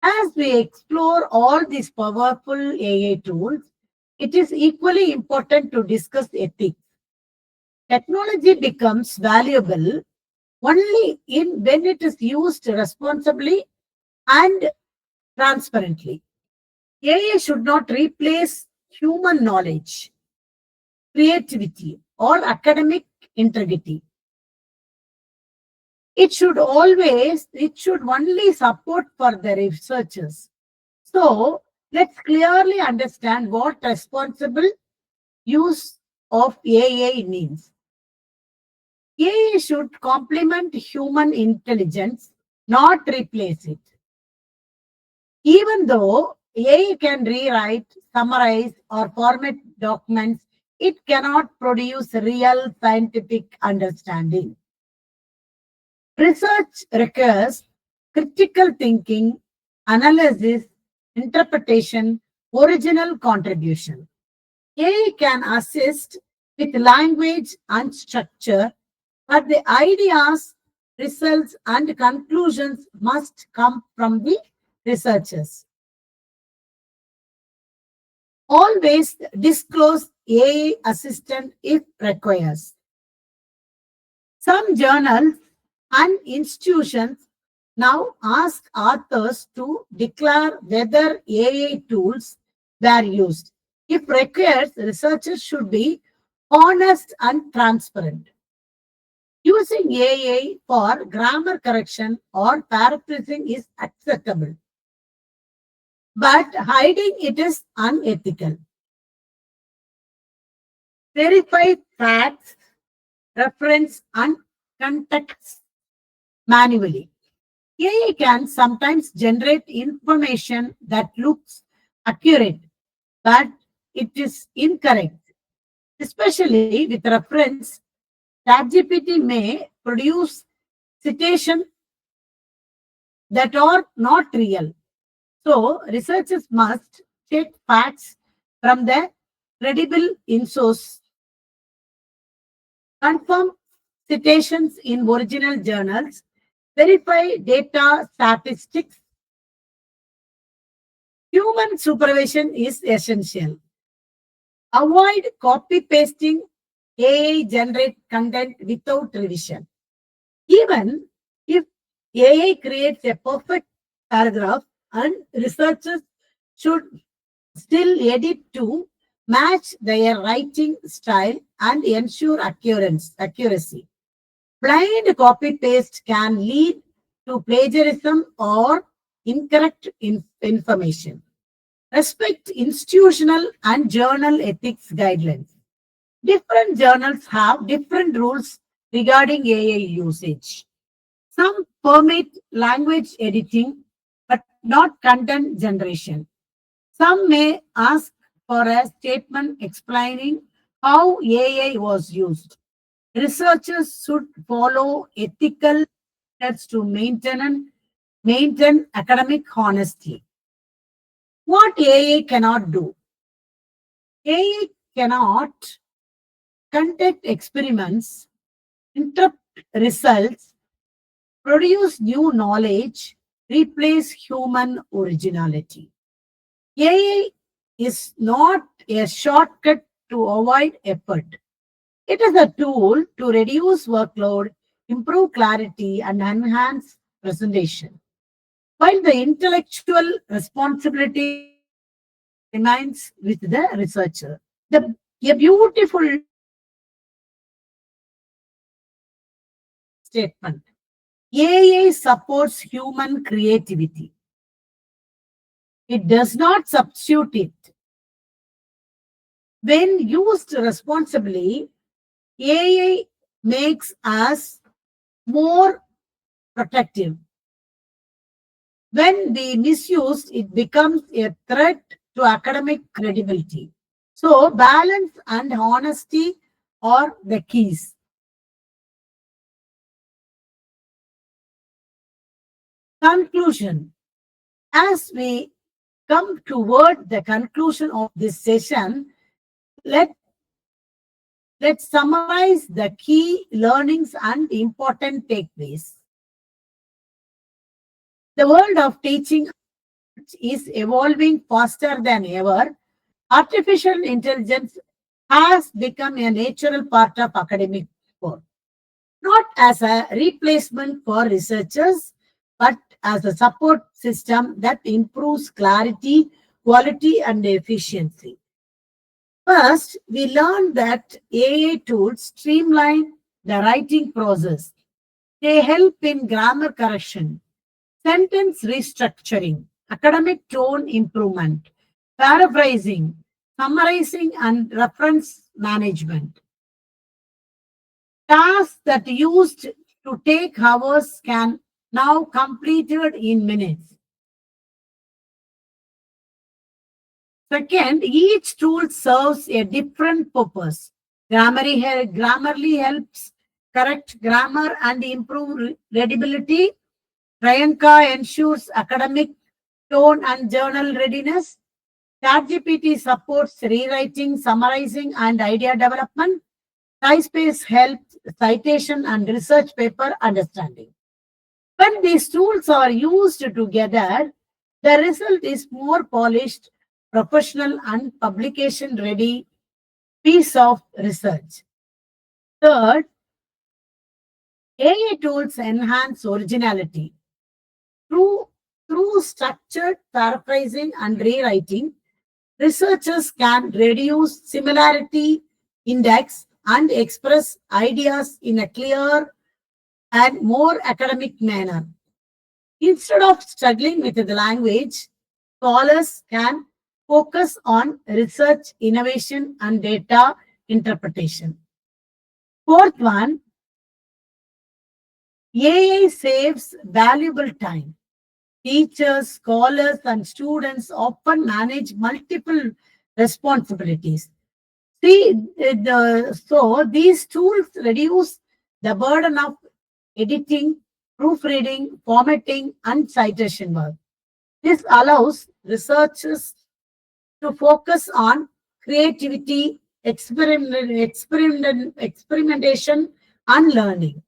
Speaker 2: As we explore all these powerful AI tools, it is equally important to discuss ethics. Technology becomes valuable only in when it is used responsibly and transparently. AI should not replace human knowledge, creativity, or academic integrity. It should only support for the researchers. So let's clearly understand what responsible use of AI means. AI should complement human intelligence, not replace it. Even though AI can rewrite, summarize, or format documents, it cannot produce real scientific understanding. Research requires critical thinking, analysis, interpretation, original contribution. AI can assist with language and structure, but the ideas, results, and conclusions must come from the researchers. Always disclose AI assistant if requires. Some journals and institutions now ask authors to declare whether AI tools were used. If required, researchers should be honest and transparent. Using AI for grammar correction or paraphrasing is acceptable, but hiding it is unethical. Verify facts, reference, and context manually. AI can sometimes generate information that looks accurate, but it is incorrect, especially with reference. ChatGPT may produce citations that are not real. So, researchers must check facts from the credible source, confirm citations in original journals, verify data statistics. Human supervision is essential. Avoid copy pasting AI generate content without revision. Even if AI creates a perfect paragraph, and researchers should still edit to match their writing style and ensure accuracy. Blind copy paste can lead to plagiarism or incorrect information. Respect institutional and journal ethics guidelines. Different journals have different rules regarding AI usage. Some permit language editing but not content generation. Some may ask for a statement explaining how AI was used. Researchers should follow ethical steps to maintain academic honesty. What AI cannot do? AI cannot conduct experiments, interpret results, produce new knowledge, replace human originality. AI is not a shortcut to avoid effort. It is a tool to reduce workload, improve clarity, and enhance presentation. While the intellectual responsibility remains with the researcher. A beautiful statement. AI supports human creativity. It does not substitute it. When used responsibly, AI makes us more protective. When we misuse, it becomes a threat to academic credibility. So, balance and honesty are the keys. Conclusion. As we come toward the conclusion of this session, let, let's summarize the key learnings and important takeaways. The world of teaching is evolving faster than ever. Artificial intelligence has become a natural part of academic work. not as a replacement for researchers, but as a support system that improves clarity, quality, and efficiency. First, we learned that AI tools streamline the writing process. They help in grammar correction, sentence restructuring, academic tone improvement, paraphrasing, summarizing, and reference management. Tasks that used to take hours can now completed in minutes. Second, each tool serves a different purpose. Grammarly helps correct grammar and improve readability. Priyanka ensures academic tone and journal readiness. ChatGPT supports rewriting, summarizing, and idea development. SciSpace helps citation and research paper understanding. When these tools are used together, the result is more polished, professional, and publication ready piece of research. Third, AI tools enhance originality. Through, through structured paraphrasing and rewriting, researchers can reduce similarity index and express ideas in a clear and more academic manner. Instead of struggling with the language, scholars can focus on research, innovation, and data interpretation. Fourth one, AI saves valuable time. Teachers, scholars, and students often manage multiple responsibilities. So these tools reduce the burden of editing, proofreading, formatting, and citation work. This allows researchers to focus on creativity, experimentation, and learning.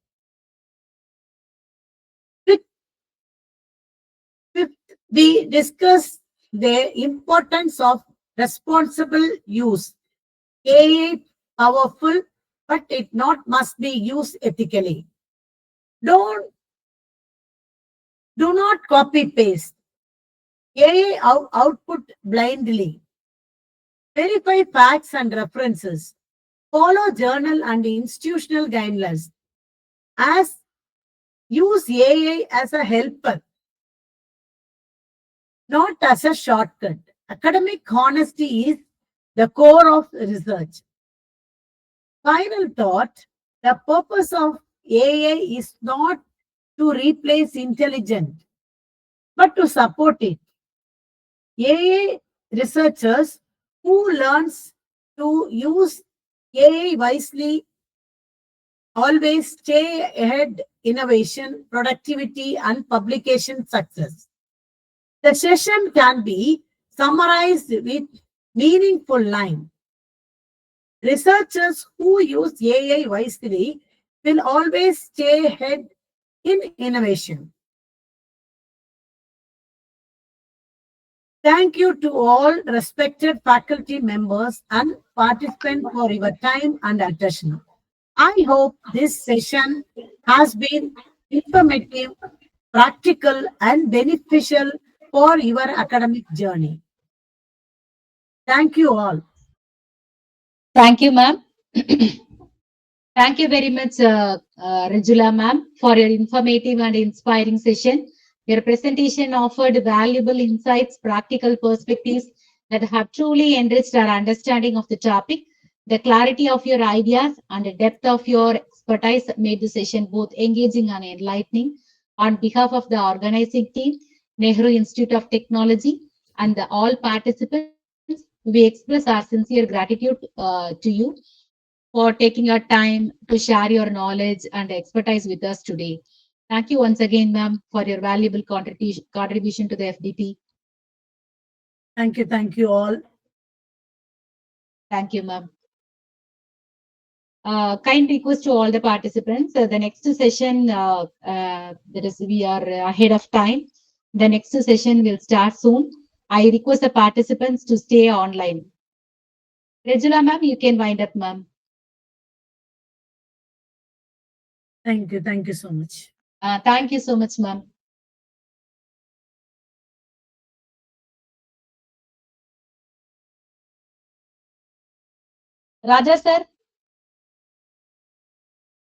Speaker 2: Fifth, fifth, we discuss the importance of responsible use. AI powerful, but it not must be used ethically. Don't do not copy paste. AI output blindly. Verify facts and references. Follow journal and institutional guidelines. As use AI as a helper, not as a shortcut. Academic honesty is the core of research. Final thought, the purpose of AI is not to replace intelligence, but to support it. AI researchers who learns to use AI wisely always stay ahead innovation, productivity, and publication success. The session can be summarized with meaningful line. Researchers who use AI wisely will always stay ahead in innovation. Thank you to all respected faculty members and participants for your time and attention. I hope this session has been informative, practical, and beneficial for your academic journey. Thank you all.
Speaker 1: Thank you, ma'am. Thank you very much, Regula ma'am, for your informative and inspiring session. Your presentation offered valuable insights, practical perspectives that have truly enriched our understanding of the topic. The clarity of your ideas and the depth of your expertise made the session both engaging and enlightening. On behalf of the organizing team, Nehru Institute of Technology, and all participants, we express our sincere gratitude to you for taking your time to share your knowledge and expertise with us today. Thank you once again, ma'am, for your valuable contribution to the FDP.
Speaker 2: Thank you all.
Speaker 1: Thank you, ma'am. Kind request to all the participants. The next session, that is, we are ahead of time. The next session will start soon. I request the participants to stay online. Regula, ma'am, you can wind up, ma'am.
Speaker 2: Thank you. Thank you so much.
Speaker 1: Thank you so much, ma'am. Raja sir,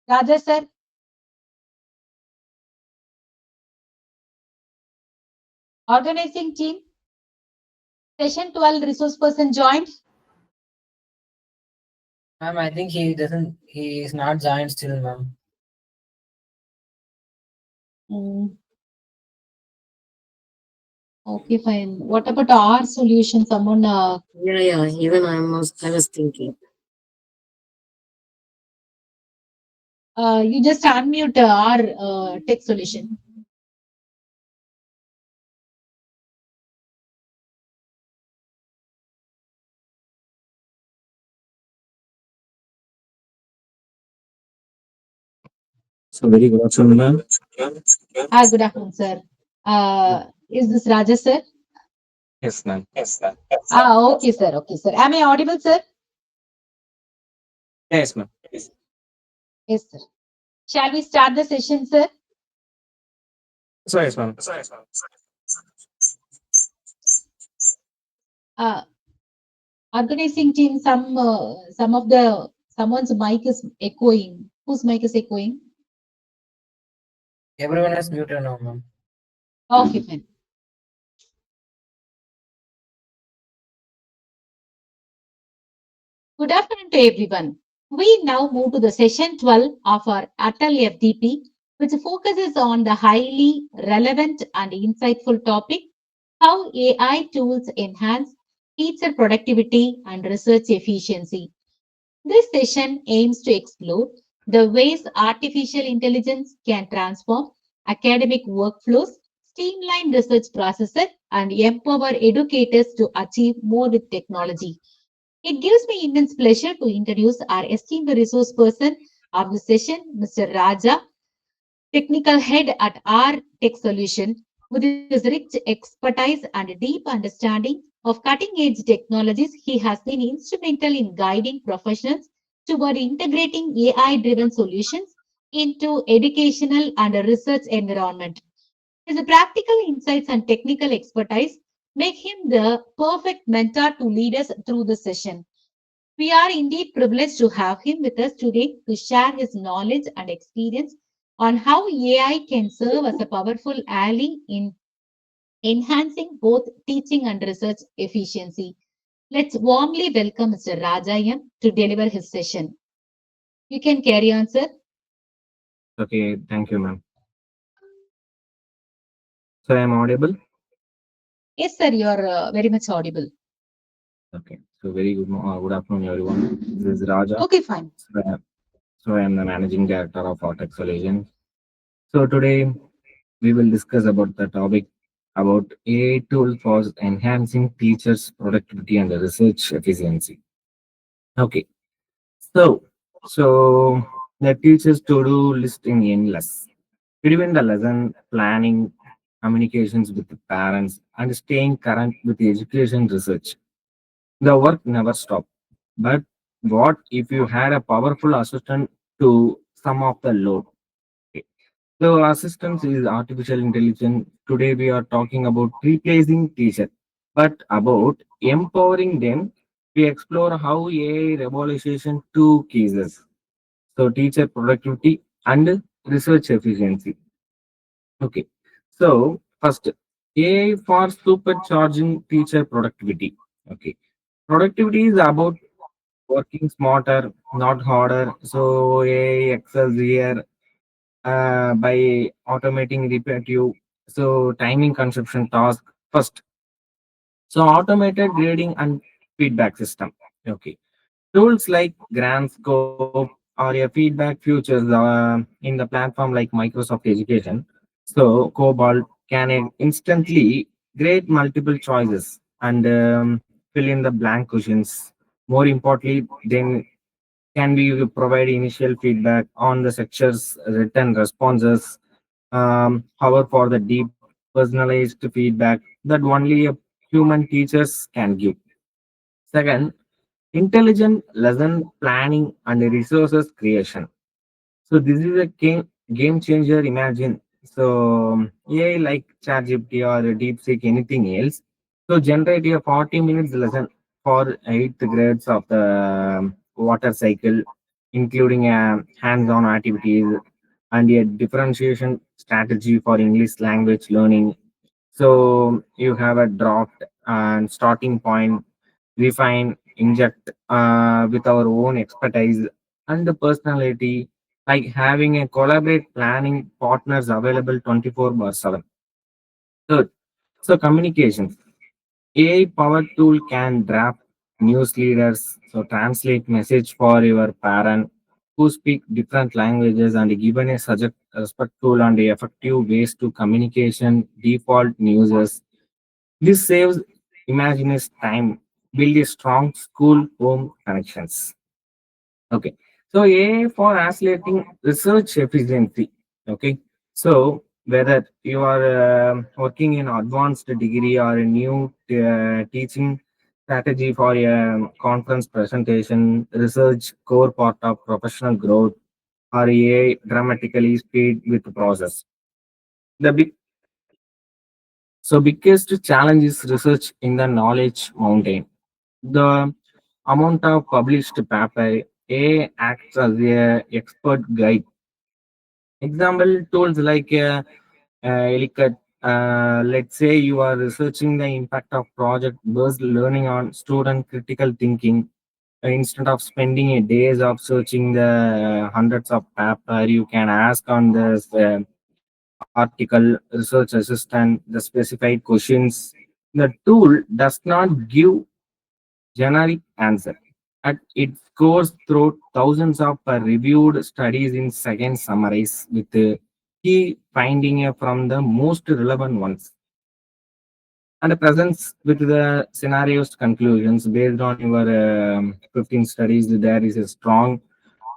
Speaker 1: Raja sir, organizing team, session 12 resource person joined.
Speaker 3: Ma'am, I think he is not joined still, ma'am.
Speaker 1: Mm, okay, fine. What about our solution? Someone,
Speaker 3: Yeah, yeah. Even I was thinking.
Speaker 1: you just unmute our tech solution.
Speaker 4: So very good afternoon, ma'am.
Speaker 1: Good afternoon, sir. Is this Raja sir?
Speaker 4: Yes, ma'am.
Speaker 1: Okay, sir. Okay, sir. Am I audible, sir?
Speaker 4: Yes, ma'am.
Speaker 1: Yes, sir. Shall we start the session, sir?
Speaker 4: So yes, ma'am.
Speaker 1: Uh, organizing team, some of the someone's mic is echoing. Whose mic is echoing?
Speaker 3: Everyone is muted now, ma'am.
Speaker 1: Okay, fine. Good afternoon to everyone. We now move to the session 12 of our Atal FDP, which focuses on the highly relevant and insightful topic how AI tools enhance teacher productivity and research efficiency. This session aims to explore the ways artificial intelligence can transform academic workflows, streamline research processes, and empower educators to achieve more with technology. It gives me immense pleasure to introduce our esteemed resource person of the session, Mr. Raja, technical head at our tech solution, with his rich expertise and deep understanding of cutting edge technologies. He has been instrumental in guiding professionals toward integrating AI driven solutions into educational and research environment. His practical insights and technical expertise make him the perfect mentor to lead us through the session. We are indeed privileged to have him with us today to share his knowledge and experience on how AI can serve as a powerful ally in enhancing both teaching and research efficiency. Let's warmly welcome Mr. Rajayan to deliver his session. You can carry on, sir.
Speaker 4: Okay, thank you, ma'am. So I am audible.
Speaker 1: Yes, sir, you're very much audible.
Speaker 4: Okay. So very good afternoon, everyone. This is Raja.
Speaker 1: Okay, fine.
Speaker 4: So I am the managing director of Tech Solutions. So today we will discuss about the topic about AI tool for enhancing teachers' productivity and research efficiency. Okay. So so the teachers to-do list in endless. Between the lesson planning, communications with the parents, and staying current with the education research, the work never stops. But what if you had a powerful assistant to some of the load? Okay. So assistance is artificial intelligence. Today we are talking about replacing teacher, but about empowering them. We explore how AI revolution two cases. So teacher productivity and research efficiency. Okay. So first, AI for supercharging teacher productivity. Okay. Productivity is about working smarter, not harder. So AI excels here by automating repetitive, so timing consumption task first. So automated grading and feedback system. Okay. Tools like Grand Scope or a feedback futures in the platform like Microsoft Education. So Cobalt can instantly grade multiple choices and fill in the blank questions. More importantly, then can we provide initial feedback on the section's written responses. However, for the deep personalized feedback that only a human teachers can give. Second, intelligent lesson planning and resources creation. So this is a game changer. Imagine so AI like ChatGPT or DeepSeek, anything else. So generate a 40 minutes lesson for eighth grades of the water cycle, including hands-on activities and a differentiation strategy for English language learning. So you have a draft and starting point, refine, inject with our own expertise and the personality, like having a collaborate planning partners available 24 by 7. Third, so communication. AI powered tool can draft news leaders, so translate message for your parent who speak different languages and given a suggest respectful and effective ways to communication default users. This saves Imagine's time, build a strong school home connections. Okay. So A for accelerating research efficiency. Okay. So whether you are working in advanced degree or a new teaching strategy for a conference presentation, research core part of professional growth, or AI dramatically speed with the process. The big biggest challenge is research in the knowledge mountain. The amount of published paper, A acts as a expert guide. Example tools like Ellicott. Let's say you are researching the impact of project based learning on student critical thinking. Instead of spending a days of searching the hundreds of paper, you can ask on the article research assistant the specified questions. The tool does not give generic answer. It goes through thousands of reviewed studies in seconds, summarize with key finding from the most relevant ones, and presents with the scenarios conclusions based on your 15 studies. There is a strong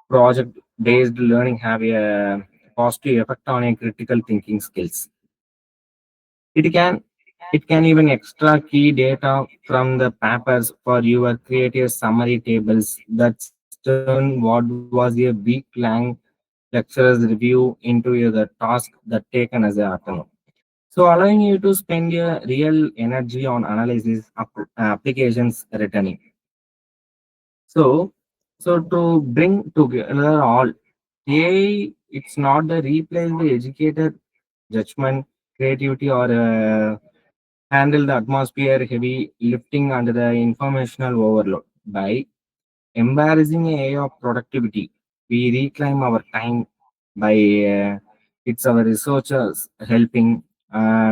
Speaker 4: project based learning have a positive effect on a critical thinking skills. It can it can even extract key data from the papers for your creative summary tables that turn what was a week long lecturer's review into the task that taken as an afternoon. So allowing you to spend your real energy on analysis applications returning. So to bring together all AI, it's not the replace the educated judgment, creativity, or handle the atmosphere heavy lifting under the informational overload. By embarrassing AI of productivity, we reclaim our time by it's our researchers helping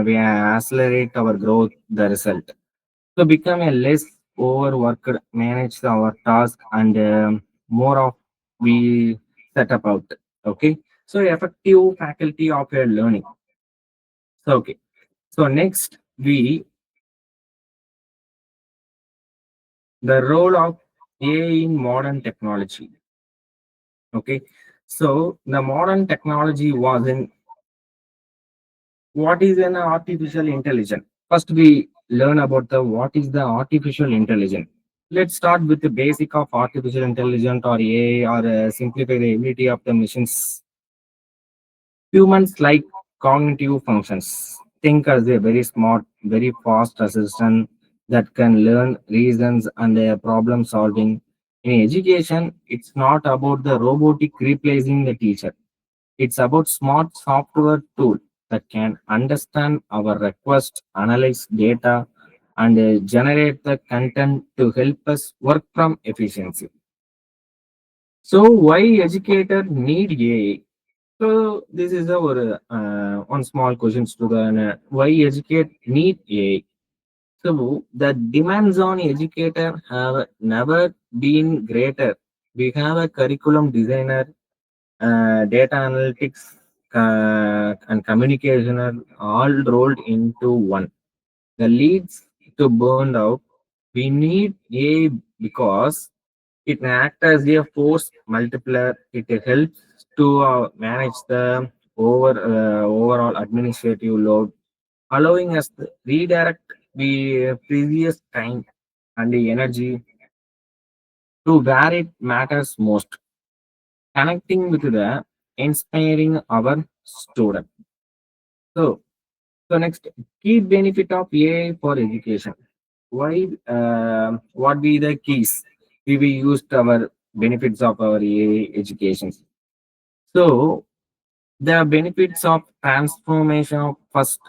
Speaker 4: we accelerate our growth, the result. So become a less overworked, manage our task and more of we set about. Okay. So effective faculty of your learning. So okay. So next we the role of AI in modern technology. Okay, so the modern technology was in what is an artificial intelligence. First, we learn about the what is the artificial intelligence. Let's start with the basic of artificial intelligence or AI or simplify the ability of the machines. Humans like cognitive functions. Think as a very smart, very fast assistant that can learn reasons and problem solving. In education, it's not about the robotic replacing the teacher. It's about smart software tool that can understand our request, analyze data, and generate the content to help us work from efficiency. So why educator need AI? So this is our one small questions to the why educate need AI. So the demands on educator have never been greater. We have a curriculum designer, data analytics, and communication are all rolled into one. The leads to burned out. We need AI because it acts as a force multiplier. It helps to manage the overall administrative load, allowing us to redirect the previous time and the energy to where it matters most. Connecting with the inspiring our student. So, so next, key benefit of AI for education. Why? What be the keys we will use our benefits of our AI education? So the benefits of transformation of first,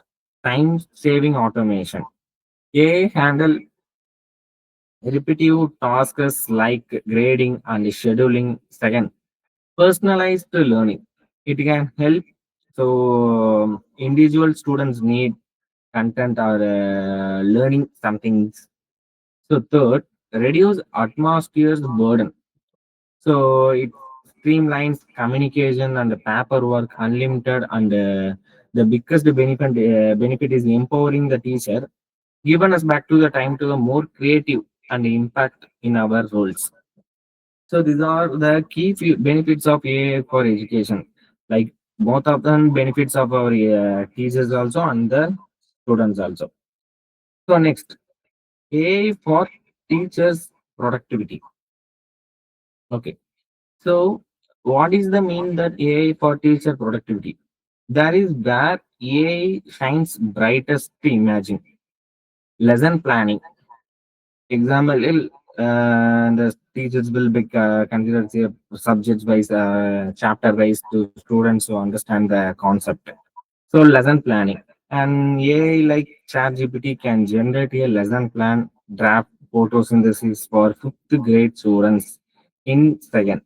Speaker 4: time saving automation. AI handle repetitive tasks like grading and scheduling. Second, personalized learning. It can help. So individual students need content or learning something. So third, reduce atmosphere's burden. So it streamlines communication and the paperwork, unlimited, and the biggest benefit is empowering the teacher, given us back to the time to the more creative and impact in our roles. So these are the key few benefits of AI for education. Like both of them benefits of our teachers also and the students also. So next, AI for teachers productivity. Okay. So what is the mean that AI for teacher productivity? That is where AI shines brightest to imagine. Lesson planning. Example, the teachers will be considered subjects wise, chapter wise to students who understand the concept. So lesson planning. And AI like ChatGPT can generate a lesson plan draft photosynthesis for fifth grade students in second,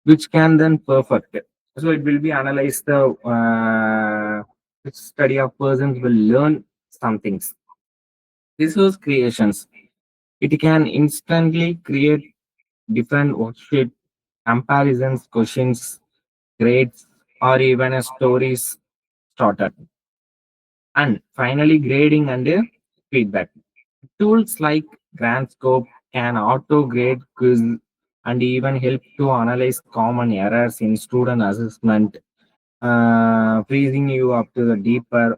Speaker 4: which can then perfect it. So it will be analyzed the which study of persons will learn some things. Resource creations. It can instantly create different worksheet comparisons, questions, grades, or even a stories starter. And finally, grading and feedback. Tools like GrandScope can auto grade quiz and even help to analyze common errors in student assessment, freezing you up to the deeper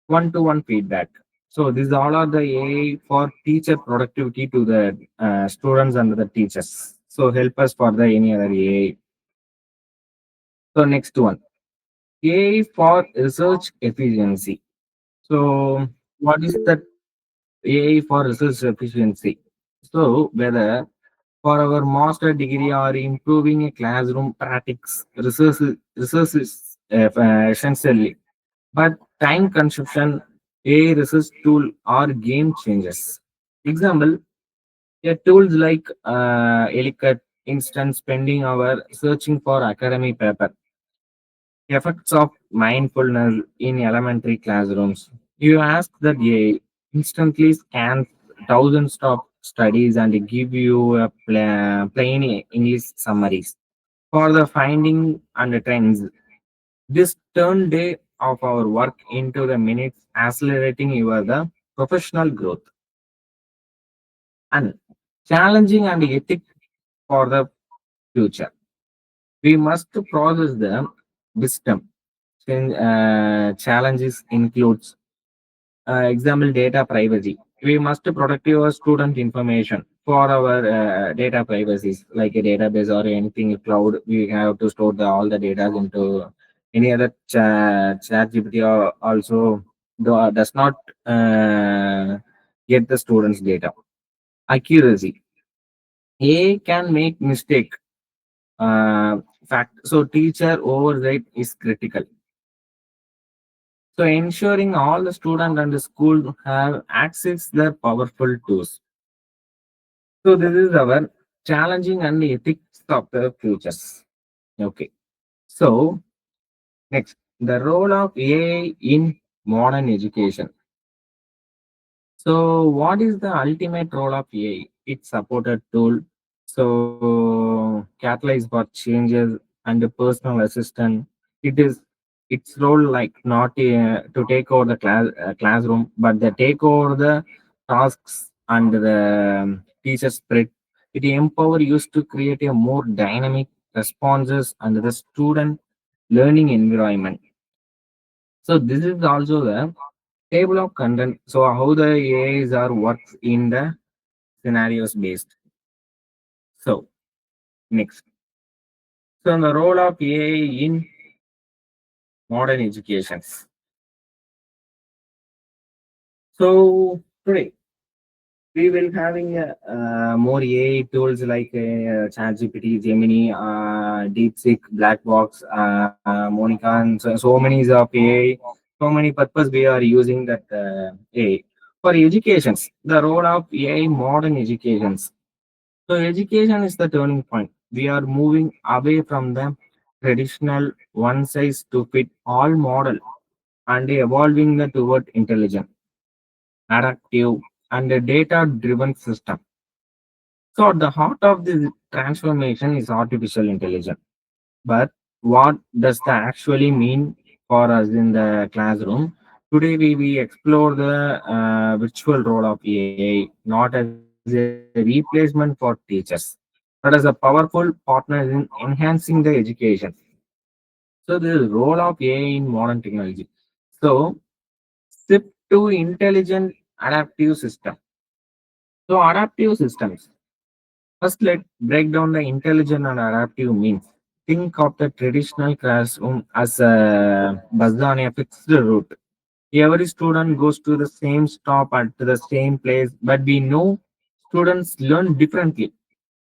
Speaker 4: one-to-one feedback. So these all are the AI for teacher productivity to the students and the teachers. So help us for the any other AI. So next one, AI for research efficiency. So what is that AI for research efficiency? So whether for our master degree or improving a classroom practice, research is essentially. But time consumption, AI research tool are game changers. Example, tools like Ellicott instant spending hour searching for academic paper. Effects of mindfulness in elementary classrooms. You ask that AI instantly scans thousands of studies and give you a plain English summaries for the finding and the trends. This turn day of our work into the minutes, accelerating your the professional growth and challenging and ethic for the future. We must process the wisdom. Challenges includes example data privacy. We must protect your student information for our data privacies like a database or anything cloud. We have to store all the data into any other chat GPT or also does not uh, get the students data. Accuracy. A can make mistake. Fact. So teacher oversight is critical. So ensuring all the student and the school have access the powerful tools. So this is our challenging and ethics of the futures. Okay. So next, the role of AI in modern education. So what is the ultimate role of AI? It's supported tool. So catalyze for changes and a personal assistant. It is its role like not to take over the classroom, but they take over the tasks and the teacher spread. It empower used to create a more dynamic responses and the student learning environment. So this is also the table of content. So how the AIs are works in the scenarios based. So next. So, the role of AI in modern educations. So, today we will having more AI tools like ChatGPT, Gemini, DeepSeek, Blackbox, Monica, and so many of AI. So many purpose we are using that AI for educations. The role of AI modern educations. So education is the turning point. We are moving away from the traditional one size to fit all model and evolving the toward intelligent, adaptive, and a data driven system. So at the heart of this transformation is artificial intelligence. But what does that actually mean for us in the classroom? Today we explore the virtual role of AI, not as a replacement for teachers, but as a powerful partner in enhancing the education. So the role of AI in modern technology. So shift to intelligent adaptive system. So adaptive systems. First, let's break down the intelligent and adaptive means. Think of the traditional classroom as a bus on a fixed route. Every student goes to the same stop at the same place, but we know students learn differently.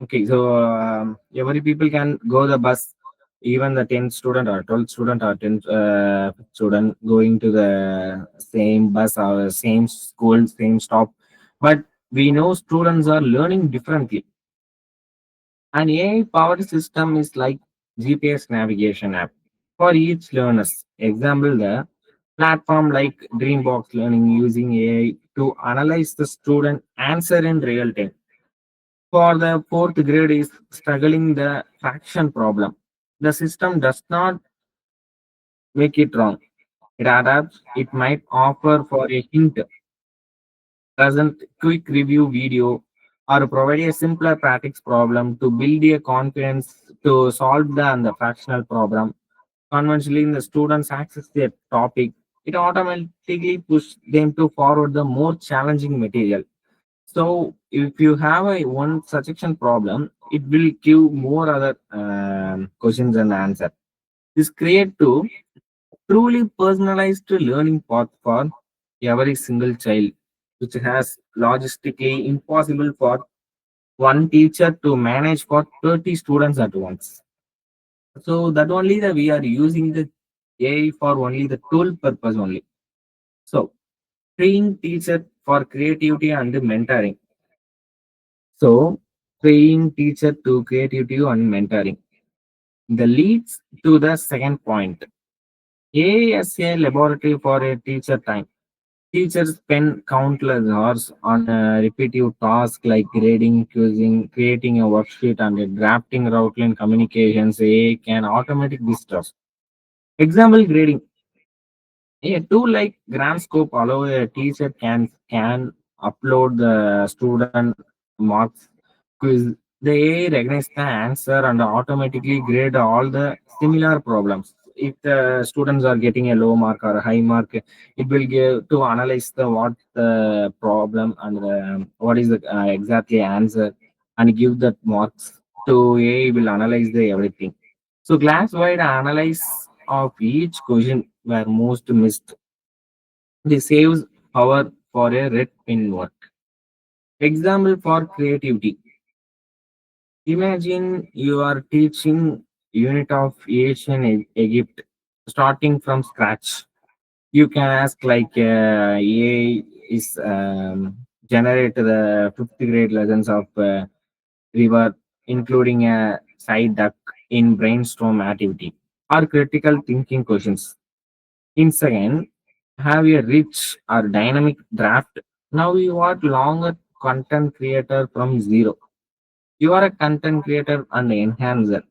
Speaker 4: Okay, so every people can go the bus, even the 10th student or 12th student or 10th student going to the same bus or same school, same stop. But we know students are learning differently. An AI-powered system is like GPS navigation app for each learners. Example, the platform like Dreambox Learning using AI to analyze the student answer in real time. For the fourth grade is struggling the fraction problem. The system does not make it wrong. It adapts. It might offer for a hint, present quick review video, or provide a simpler practice problem to build a confidence to solve the fractional problem. Conventionally, the students access their topic. It automatically pushes them to forward the more challenging material. So if you have a one suggestion problem, it will give more other questions and answer. This create to truly personalized learning path for every single child, which has logistically impossible for one teacher to manage for 30 students at once. So that only the we are using the AI for only the tool purpose only. So training teacher for creativity and mentoring. So, training teacher to creativity and mentoring. The leads to the second point. A as a laboratory for a teacher time. Teachers spend countless hours on a repetitive tasks like grading, quizzing, creating a worksheet, and drafting outline communications. A can automatic this task. Example grading. A tool like Gramscope allow a teacher can scan, upload the student marks quiz. The AI recognize the answer and automatically grade all the similar problems. If the students are getting a low mark or a high mark, it will give to analyze the what the problem and what is the exactly answer and give that marks to AI will analyze the everything. So class-wide analysis of each question were most missed. This saves power for a red pin work. Example for creativity. Imagine you are teaching unit of ancient Egypt starting from scratch. You can ask like AI is generate the fifth grade lessons of river, including a side duck in brainstorm activity or critical thinking questions. In second, have a rich or dynamic draft. Now you are longer content creator from zero. You are a content creator and enhancer.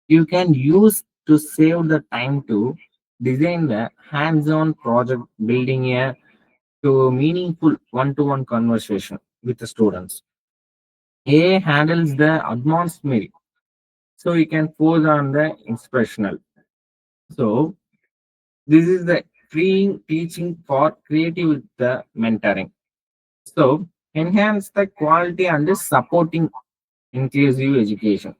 Speaker 4: You can use to save the time to design the hands-on project building a to meaningful one-to-one conversation with the students. A handles the advanced mail, so you can focus on the inspirational. So this is the freeing teaching for creative with the mentoring. So enhance the quality and the supporting inclusive education.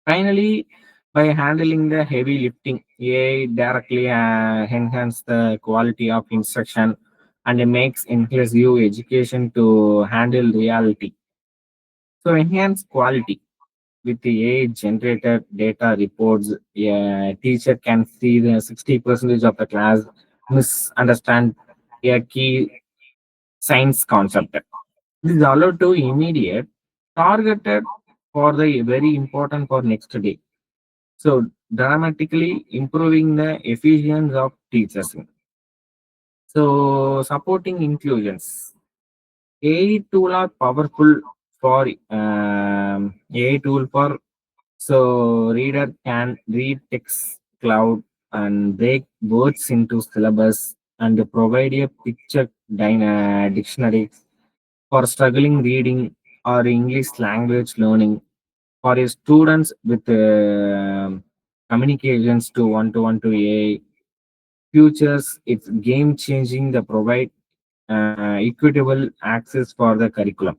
Speaker 4: Finally, By handling the heavy lifting, AI directly enhance the quality of instruction and makes inclusive education to handle reality. So enhance quality with the AI generated data reports. A teacher can see the 60% of the class misunderstand a key science concept. This is allowed to immediate targeted for the very important for next day. So dramatically improving the efficiency of teachers. So supporting inclusions. AI tool are powerful for AI tool for so reader can read text cloud and break words into syllabus and provide a picture dictionary for struggling reading or English language learning for a students with communications to one to AI futures. It's game changing the provide equitable access for the curriculum.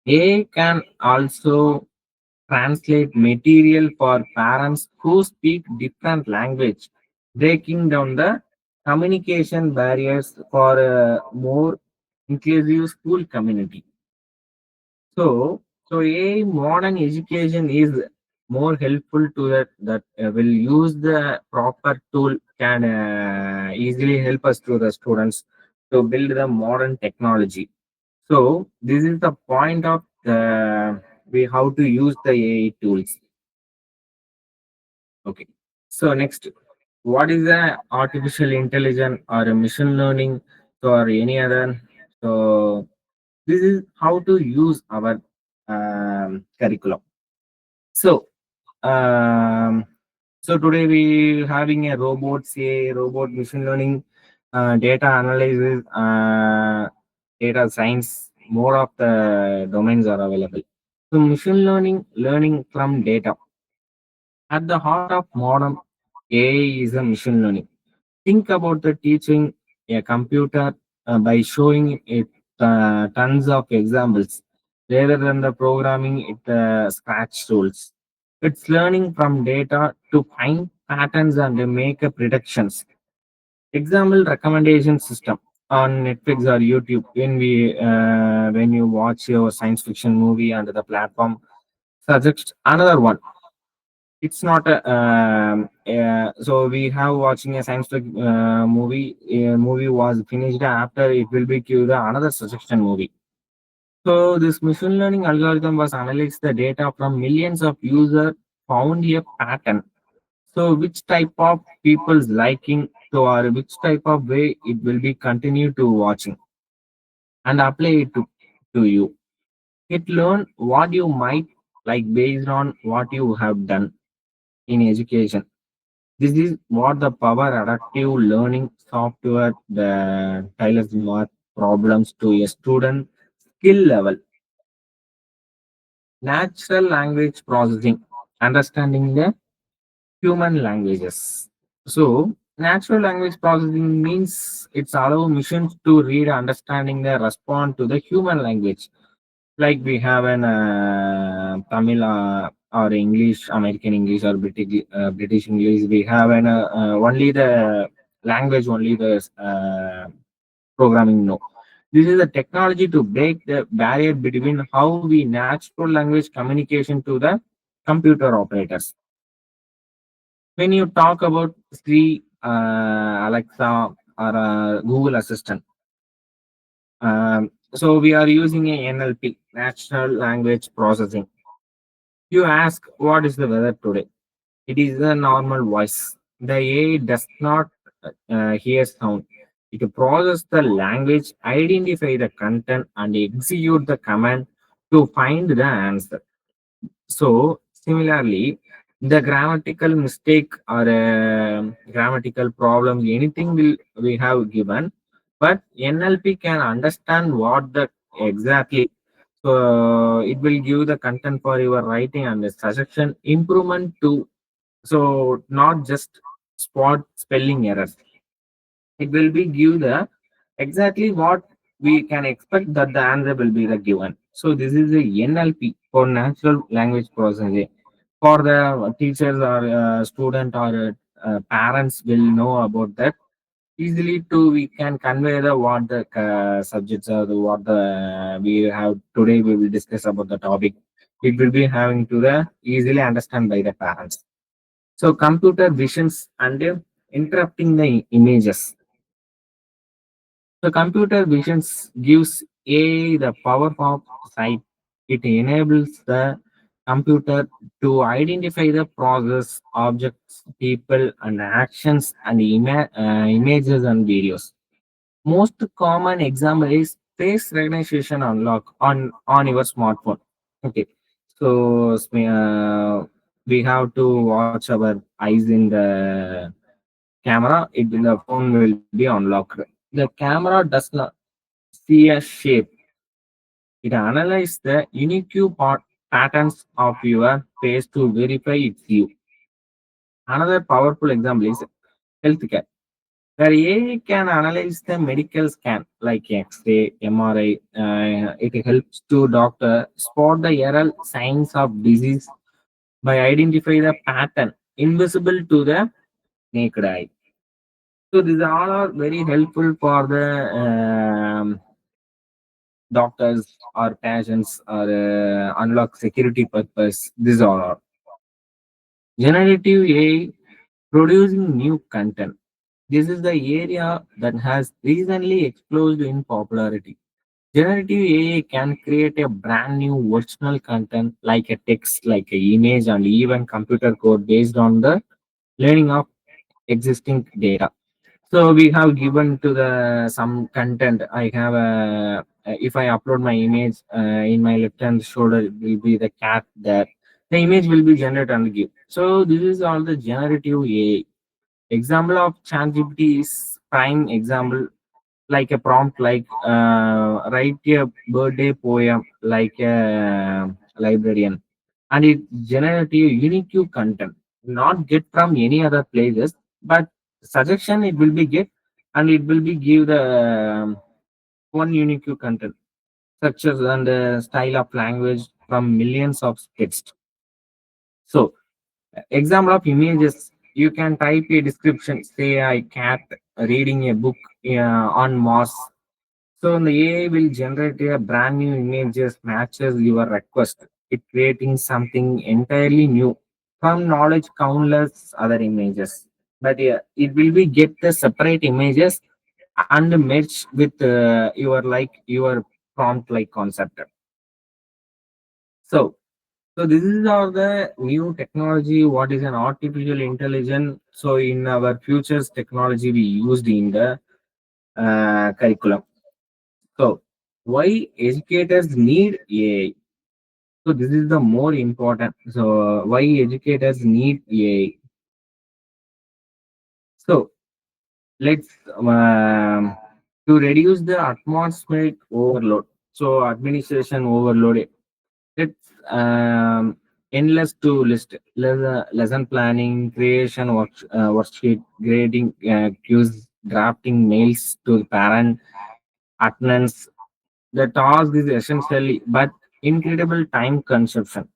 Speaker 4: AI can also translate material for parents who speak different language, breaking down the communication barriers for a more inclusive school community. So a modern education is more helpful to that will use the proper tool can easily help us to the students to build the modern technology. So this is the point of the we how to use the AI tools. Okay. So next, what is the artificial intelligence or a machine learning or any other? So this is how to use our curriculum. So um, so today we having a robots, a robot machine learning, data analysis, data science. More of the domains are available. So machine learning from data. At the heart of modern AI is a machine learning. Think about the teaching a computer by showing it tons of examples rather than the programming it scratch tools. It's learning from data to find patterns and make predictions. Example recommendation system on Netflix or YouTube. When you watch your science fiction movie under the platform, suggest another one. It's not a so we have watching a science fiction movie. A movie was finished after it will be queued another suggestion movie. So this machine learning algorithm was analyzed the data from millions of users, found a pattern. So which type of people's liking to or which type of way it will be continue to watching and apply it to you. It learn what you might like based on what you have done in education. This is what the power adaptive learning software the tailors math problems to a student skill level. Natural language processing, understanding the human languages. So natural language processing means it's allow machines to read, understanding the respond to the human language. Like we have an Tamil or English, American English or British English. We have an only the language, only the programming. No, this is a technology to break the barrier between how we natural language communication to the computer operators. When you talk about Siri, Alexa, or Google Assistant, so we are using a NLP, natural language processing. You ask, what is the weather today? It is a normal voice. The AI does not hear sound. It processes the language, identify the content, and execute the command to find the answer. So, similarly, the grammatical mistake or grammatical problems, anything will we have given, but NLP can understand what the exactly. So it will give the content for your writing and the suggestion improvement to. So not just spot spelling errors. It will be give the exactly what we can expect that the answer will be the given. So this is a NLP for natural language processing. for the teachers or student or parents will know about that easily too. We can convey the what the subjects are, the what the we have today. We will discuss about the topic. It will be having to the easily understand by the parents. So computer visions and interrupting the images. So computer visions gives A the power of sight. It enables the computer to identify the process, objects, people, and actions, and images and videos. Most common example is face recognition unlock on your smartphone. Okay, so we have to watch our eyes in the camera. The phone will be unlocked. The camera does not see a shape. It analyzes the unique patterns of your face to verify it's you. Another powerful example is healthcare, where AI can analyze the medical scan like X-ray, MRI. It helps to doctor spot the early signs of disease by identify the pattern invisible to the naked eye. So these all are very helpful for the doctors or patients or unlock security purpose. These all are generative AI producing new content. This is the area that has recently exploded in popularity. Generative AI can create a brand new original content like a text, like an image, and even computer code based on the learning of existing data. So we have given to the some content. I have a if I upload my image in my left hand shoulder, it will be the cat there. The image will be generated and give. So this is all the generative AI. Example of ChatGPT is prime example, like a prompt like write a birthday poem like a librarian, and it generates a unique content not get from any other places, but suggestion it will be get, and it will be give the one unique content structures and style of language from millions of text. So example of images, you can type a description, say I cat reading a book on Mars. So the AI will generate a brand new images matches your request. It creating something entirely new from knowledge countless other images. But it will be get the separate images and merge with your prompt like concept. So so this is all the new technology. What is an artificial intelligence? So in our futures technology we used in the curriculum. So why educators need AI? So this is the more important. So why educators need AI? So let's to reduce the atmospheric overload. So administration overload. It's endless to list lesson planning, creation, worksheet, grading, cues, drafting mails to parent, attendance. The task is essentially but incredible time consumption.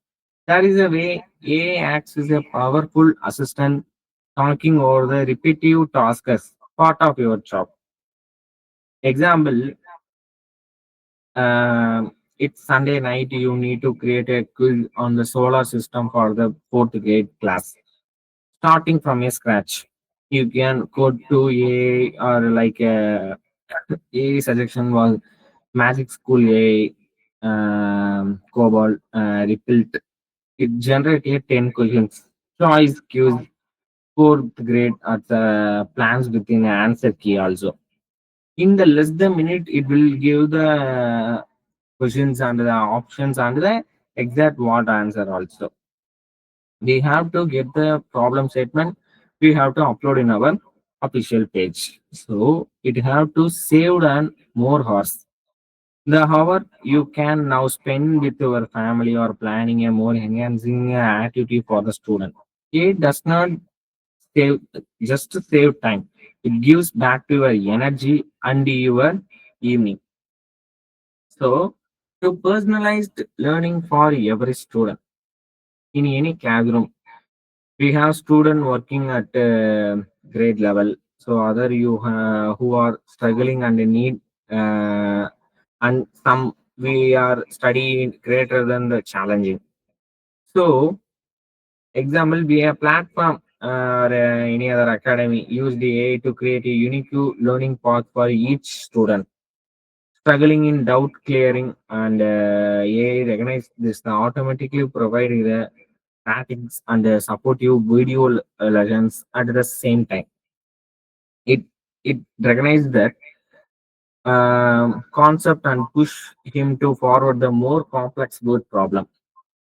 Speaker 4: There is a way AI acts as a powerful assistant talking over the repetitive tasks as part of your job. Example, it's Sunday night, you need to create a quiz on the solar system for the fourth grade class. Starting from a scratch, you can code to a or like a suggestion was Magic School A, Cobalt, Rippled. It generated 10 questions. Choice cues, fourth grade at the plans within an answer key also. In the less the minute, it will give the questions and the options and the exact what answer also. We have to get the problem statement. We have to upload in our official page. So it have to save and more hours. The hour you can now spend with your family or planning a more enhancing activity for the student. It does not save just to save time. It gives back to your energy and your evening. So to personalized learning for every student. in any classroom. We have student working at grade level, so other you who are struggling and need, and some we are studying greater than the challenging. So example, be a platform or any other academy use the AI to create a unique learning path for each student struggling in doubt clearing, and AI recognize this automatically providing the tactics and supportive video lessons at the same time. It it recognizes that concept and push him to forward the more complex word problem.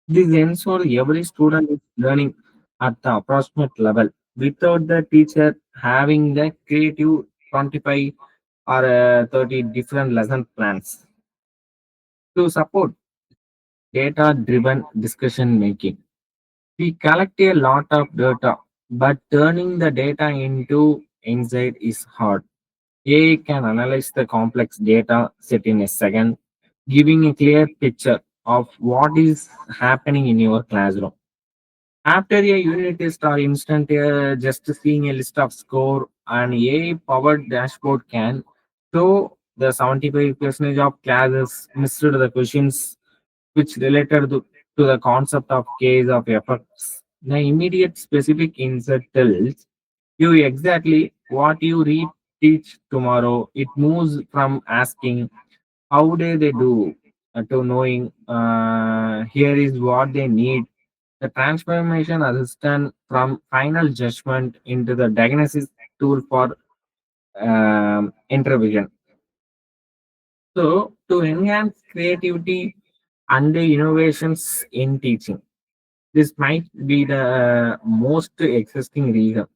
Speaker 4: This ensures every student is learning at the approximate level without the teacher having the creative 25 or 30 different lesson plans. To support data driven discussion making, we collect a lot of data, but turning the data into insight is hard. AI can analyze the complex data set in a second, giving a clear picture of what is happening in your classroom. After a unit test or instant, just seeing a list of score, an AI-powered dashboard can show the 75% of classes missed the questions which related to the concept of case of effects. The immediate specific insight tells you exactly what you teach tomorrow. It moves from asking how did they do to knowing here is what they need. The transformation assistant from final judgment into the diagnosis tool for intervention. So, to enhance creativity and the innovations in teaching, this might be the most existing reason.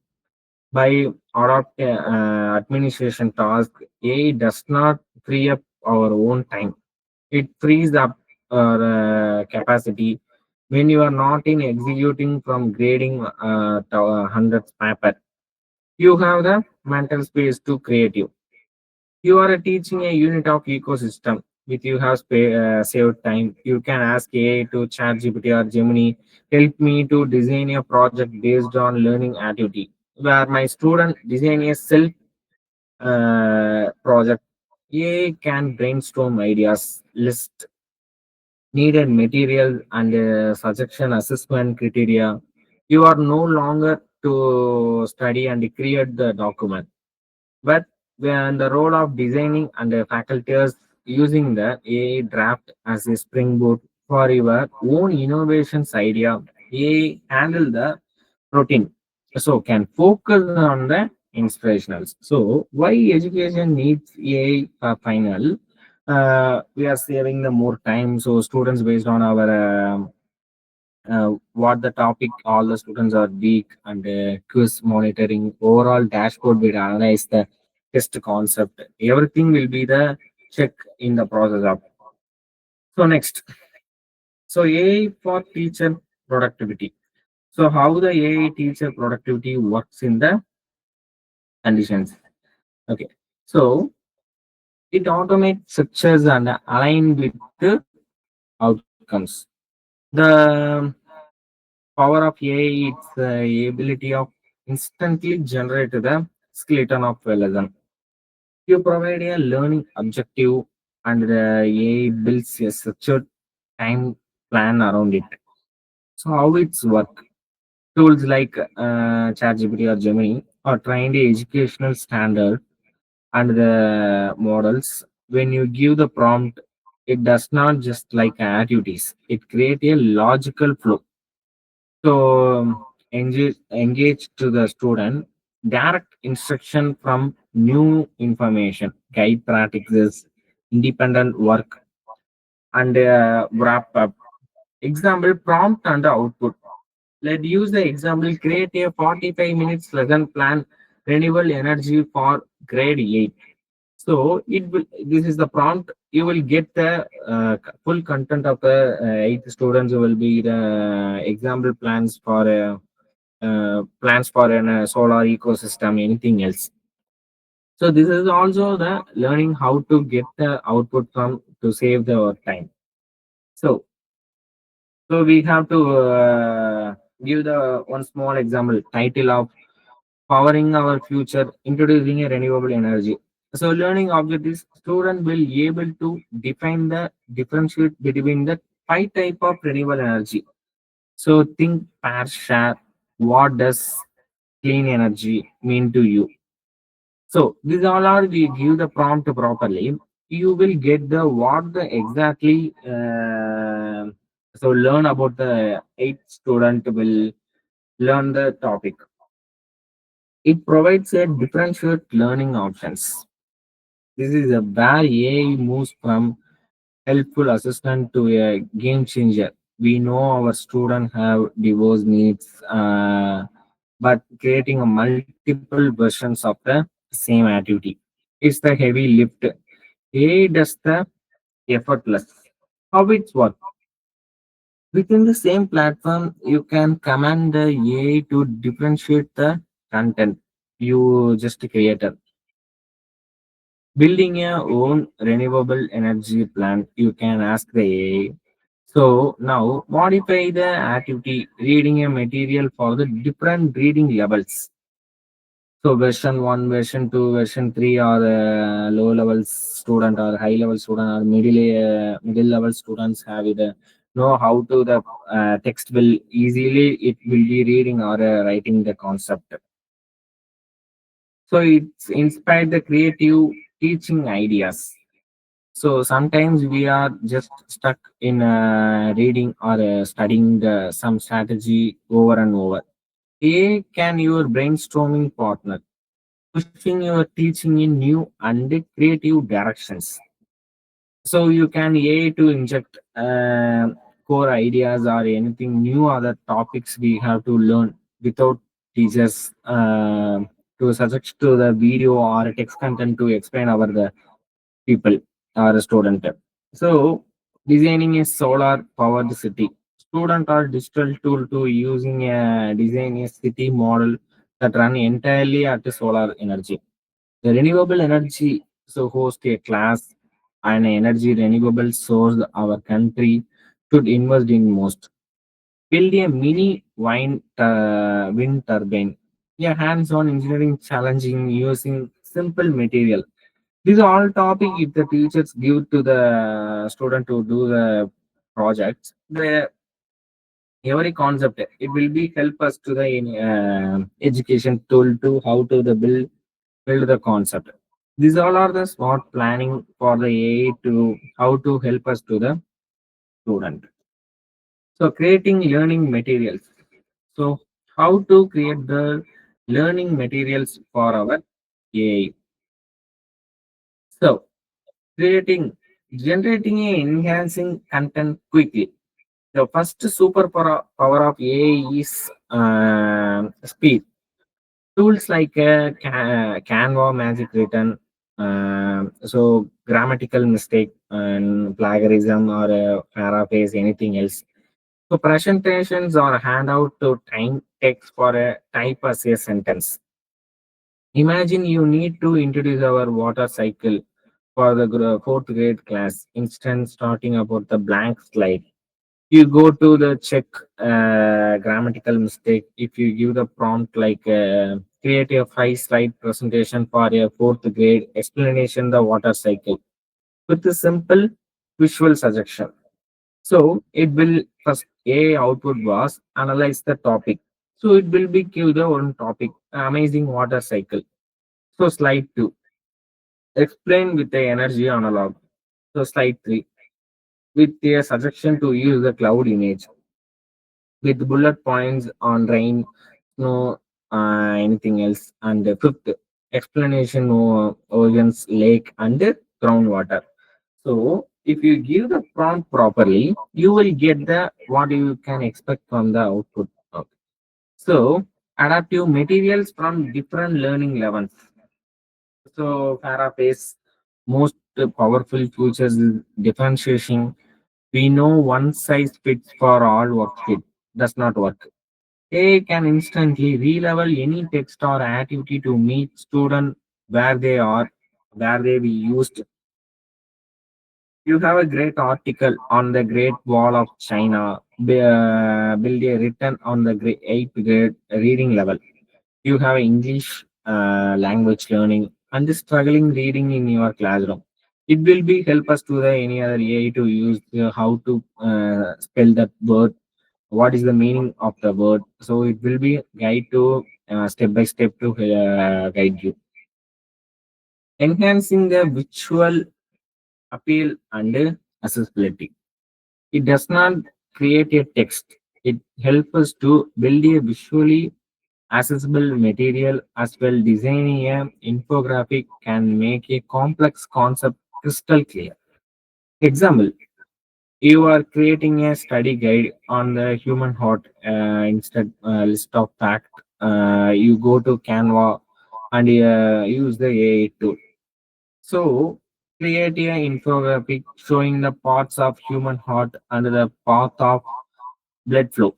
Speaker 4: By adopt administration task, AI does not free up our own time. It frees up our capacity when you are not in executing from grading hundreds paper. You have the mental space to creative. You are teaching a unit of ecosystem. With you have saved time. You can ask AI to ChatGPT or Gemini, help me to design a project based on learning activity, where my student design a self project. AI can brainstorm ideas, list needed material and suggestion assessment criteria. You are no longer to study and create the document, but when the role of designing and the faculties using the AI draft as a springboard for your own innovations idea. AI handle the routine, so can focus on the inspirationals. So why education needs AI for final? We are saving the more time, so students based on our what the topic all the students are weak, and quiz monitoring overall dashboard will analyze the test concept, everything will be the check in the process of. So next, so AI for teacher productivity. So how the AI teacher productivity works in the conditions. Okay, so it automates structures and align with the outcomes. The power of AI, its ability of instantly generate the skeleton of a lesson. You provide a learning objective, and the AI builds a structured time plan around it. So how it's work? Tools like ChatGPT or Gemini are trained educational standard and the models. When you give the prompt, it does not just like activities. It creates a logical flow. So engage to the student, direct instruction from new information, guide practices, independent work, and wrap up. Example prompt and output. Let's use the example. Create a 45 minutes lesson plan, renewable energy for grade 8. So it will. This is the prompt. You will get the full content of the 8th students. Will be the example plans for an solar ecosystem, anything else. So this is also the learning how to get the output from to save the time. So So we have to give the one small example title of powering our future, introducing a renewable energy. So learning objectives, student will be able to define the differentiate between the five type of renewable energy. So think, pair, share. What does clean energy mean to you? So these all are we give the prompt properly. You will get the what the exactly. So learn about the eight student will learn the topic. It provides a differentiate learning options. This is a where AI moves from helpful assistant to a game changer. We know our students have diverse needs, but creating a multiple versions of the same activity. It's the heavy lift. AI does the effortless. How it works? Within the same platform, you can command the AI to differentiate the content you just created. Building your own renewable energy plant, you can ask the AI. So now modify the activity, reading a material for the different reading levels. So version one, version two, version three are low level student or high level student or middle level students have it. Know how to the text will easily it will be reading or writing the concept. So it's inspired the creative teaching ideas. So sometimes we are just stuck in reading or studying some strategy over and over. A can your brainstorming partner, pushing your teaching in new and creative directions. So you can AI to inject core ideas or anything new other topics we have to learn without teachers to suggest to the video or text content to explain our the people or a student. So designing a solar powered city. Student or digital tool to using a design a city model that run entirely at the solar energy. The renewable energy so host a class and energy renewable source our country should invest in most. Build a mini wind turbine. A hands-on engineering challenging using simple material. These are all topic if the teachers give to the student to do the projects. The every concept it will be help us to the education tool to how to the build the concept. These all are the smart planning for the AI to how to help us to the student. So creating learning materials. So how to create the learning materials for our AI. So creating generating and enhancing content quickly. The first power of AI is speed. Tools like Canva, Magic Written, so grammatical mistake and plagiarism or paraphrase, anything else. So presentations or handout to time text for a type as a sentence. Imagine you need to introduce our water cycle for the fourth grade class. Instead, starting about the blank slide. You go to the check grammatical mistake. If you give the prompt like create a 5 slide presentation for a fourth grade explanation the water cycle with a simple visual suggestion. So it will first a output was analyze the topic. So it will be give the one topic amazing water cycle. So slide two explain with the energy analog. So slide three with a suggestion to use the cloud image with bullet points on rain, snow, anything else. And the fifth explanation oceans, lake, and groundwater. So if you give the prompt properly, you will get the what you can expect from the output. Okay. So adaptive materials from different learning levels. So Farabay's most powerful features is differentiation. We know one size fits for all work fit does not work. AI can instantly relevel any text or activity to meet student where they are, where they be used. You have a great article on the Great Wall of China. build a written on the eighth grade reading level. You have English language learning and the struggling reading in your classroom. It will be help us to the any other AI to use how to spell that word, what is the meaning of the word. So it will be guide to step by step to guide you. Enhancing the visual appeal and accessibility. It does not create a text. It helps us to build a visually accessible material as well. Designing an infographic can make a complex concept crystal clear. Example, you are creating a study guide on the human heart instead list of fact. You go to Canva and use the AI tool. So create an infographic showing the parts of human heart and the path of blood flow.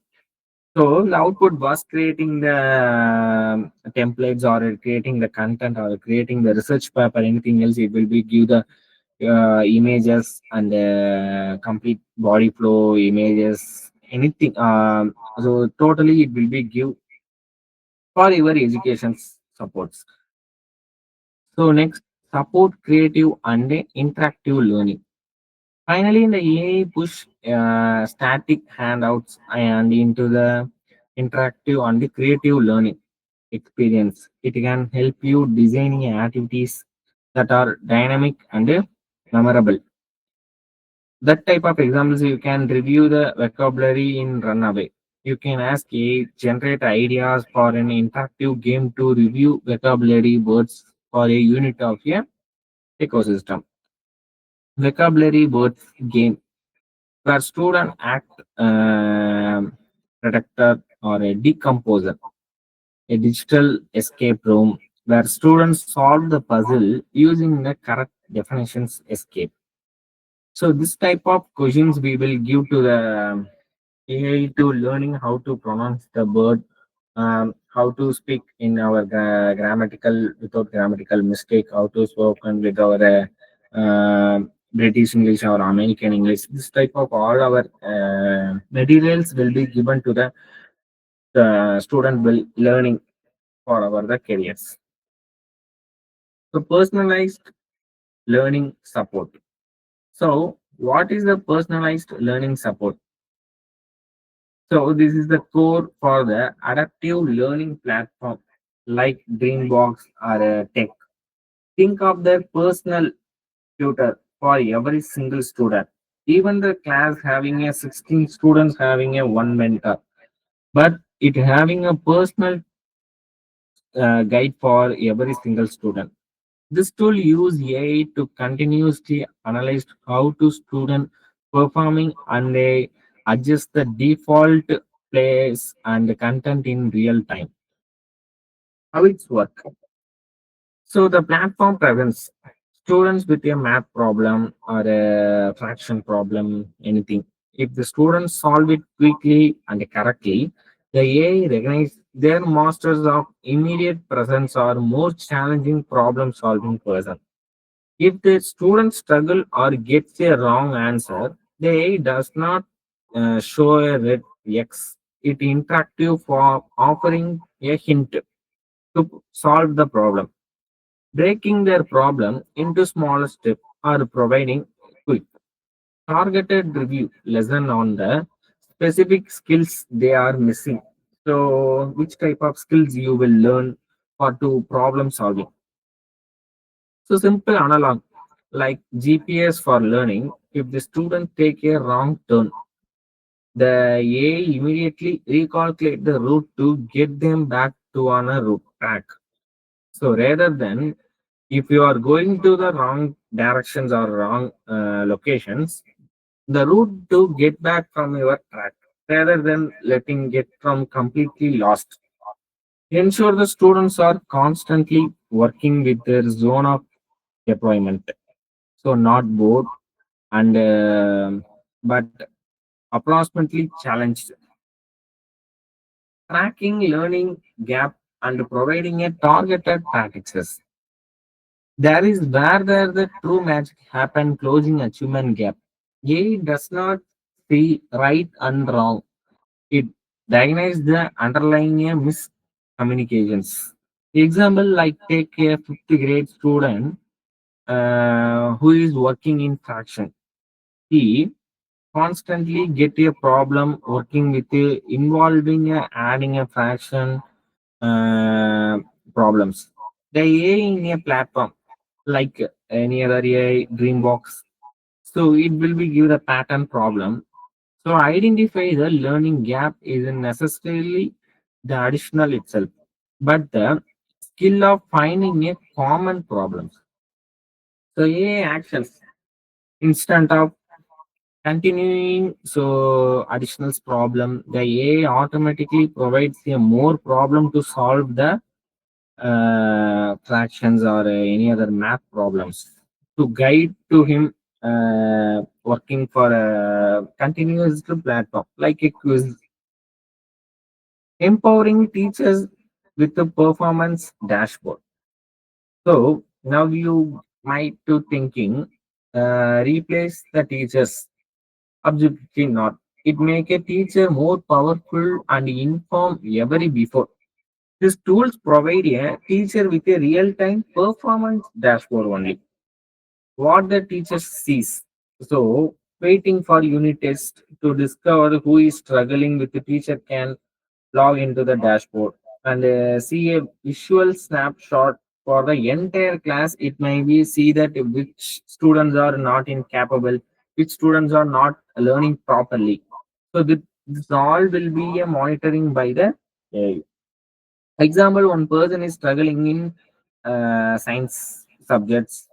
Speaker 4: So the output was creating the templates or creating the content or creating the research paper, anything else. It will be give the images and complete body flow images, anything. So totally it will be give for your education supports. So next, support creative and interactive learning. Finally, the AI push static handouts and into the interactive and the creative learning experience. It can help you designing activities that are dynamic and memorable. That type of examples, you can review the vocabulary in Runaway. You can ask a generate ideas for an interactive game to review vocabulary words for a unit of a ecosystem. Vocabulary words game where student act predictor or a decomposer, a digital escape room where students solve the puzzle using the correct definitions escape. So this type of questions we will give to the AI to learning how to pronounce the word, how to speak in our grammatical without grammatical mistake, how to spoken with our British English or American English. This type of all our materials will be given to the student will learning for our the careers. So personalized learning support. So what is the personalized learning support? So this is the core for the adaptive learning platform like Dreambox or Tech. Think of the personal tutor for every single student. Even the class having a 16 students having a one mentor, but it having a personal guide for every single student. This tool use AI to continuously analyze how to student performing and they adjust the default place and content in real time. How it's work? So the platform presents students with a math problem or a fraction problem, anything. If the students solve it quickly and correctly, the AI recognize their masters of immediate presence or more challenging problem solving person. If the student struggle or gets a wrong answer, the AI does not show a red X. It interactive for offering a hint to solve the problem, breaking their problem into smaller steps or providing quick targeted review lesson on the specific skills they are missing. So which type of skills you will learn for to problem solving. So simple analog like GPS for learning. If the student take a wrong turn, the AI immediately recalculate the route to get them back to on a route track. So rather than if you are going to the wrong directions or wrong locations, the route to get back from your track rather than letting get from completely lost. Ensure the students are constantly working with their zone of deployment. So not bored and but approximately challenged. Tracking learning gap and providing a targeted practices. There is where there the true magic happen closing achievement gap. AI does not see right and wrong. It diagnoses the underlying miscommunications. Example, like take a fifth grade student who is working in fraction. He constantly get a problem working with involving adding a fraction uh, problems. The AI in a platform like any other AI Dreambox, so it will be give the pattern problem. So identify the learning gap isn't necessarily the additional itself, but the skill of finding a common problem. So AI actions instead of continuing so additional problem, the AI automatically provides a more problem to solve the fractions or any other math problems to guide to him working for a continuous platform like a quiz, empowering teachers with a performance dashboard. So now you might to thinking replace the teachers. Absolutely not. It make a teacher more powerful and inform every before. These tools provide a teacher with a real-time performance dashboard only. What the teacher sees. So waiting for unit test to discover who is struggling with the teacher can log into the dashboard and see a visual snapshot for the entire class. It may be see that which students are not incapable, which students are not learning properly. So this all will be a monitoring by the AI. Example, one person is struggling in science subjects,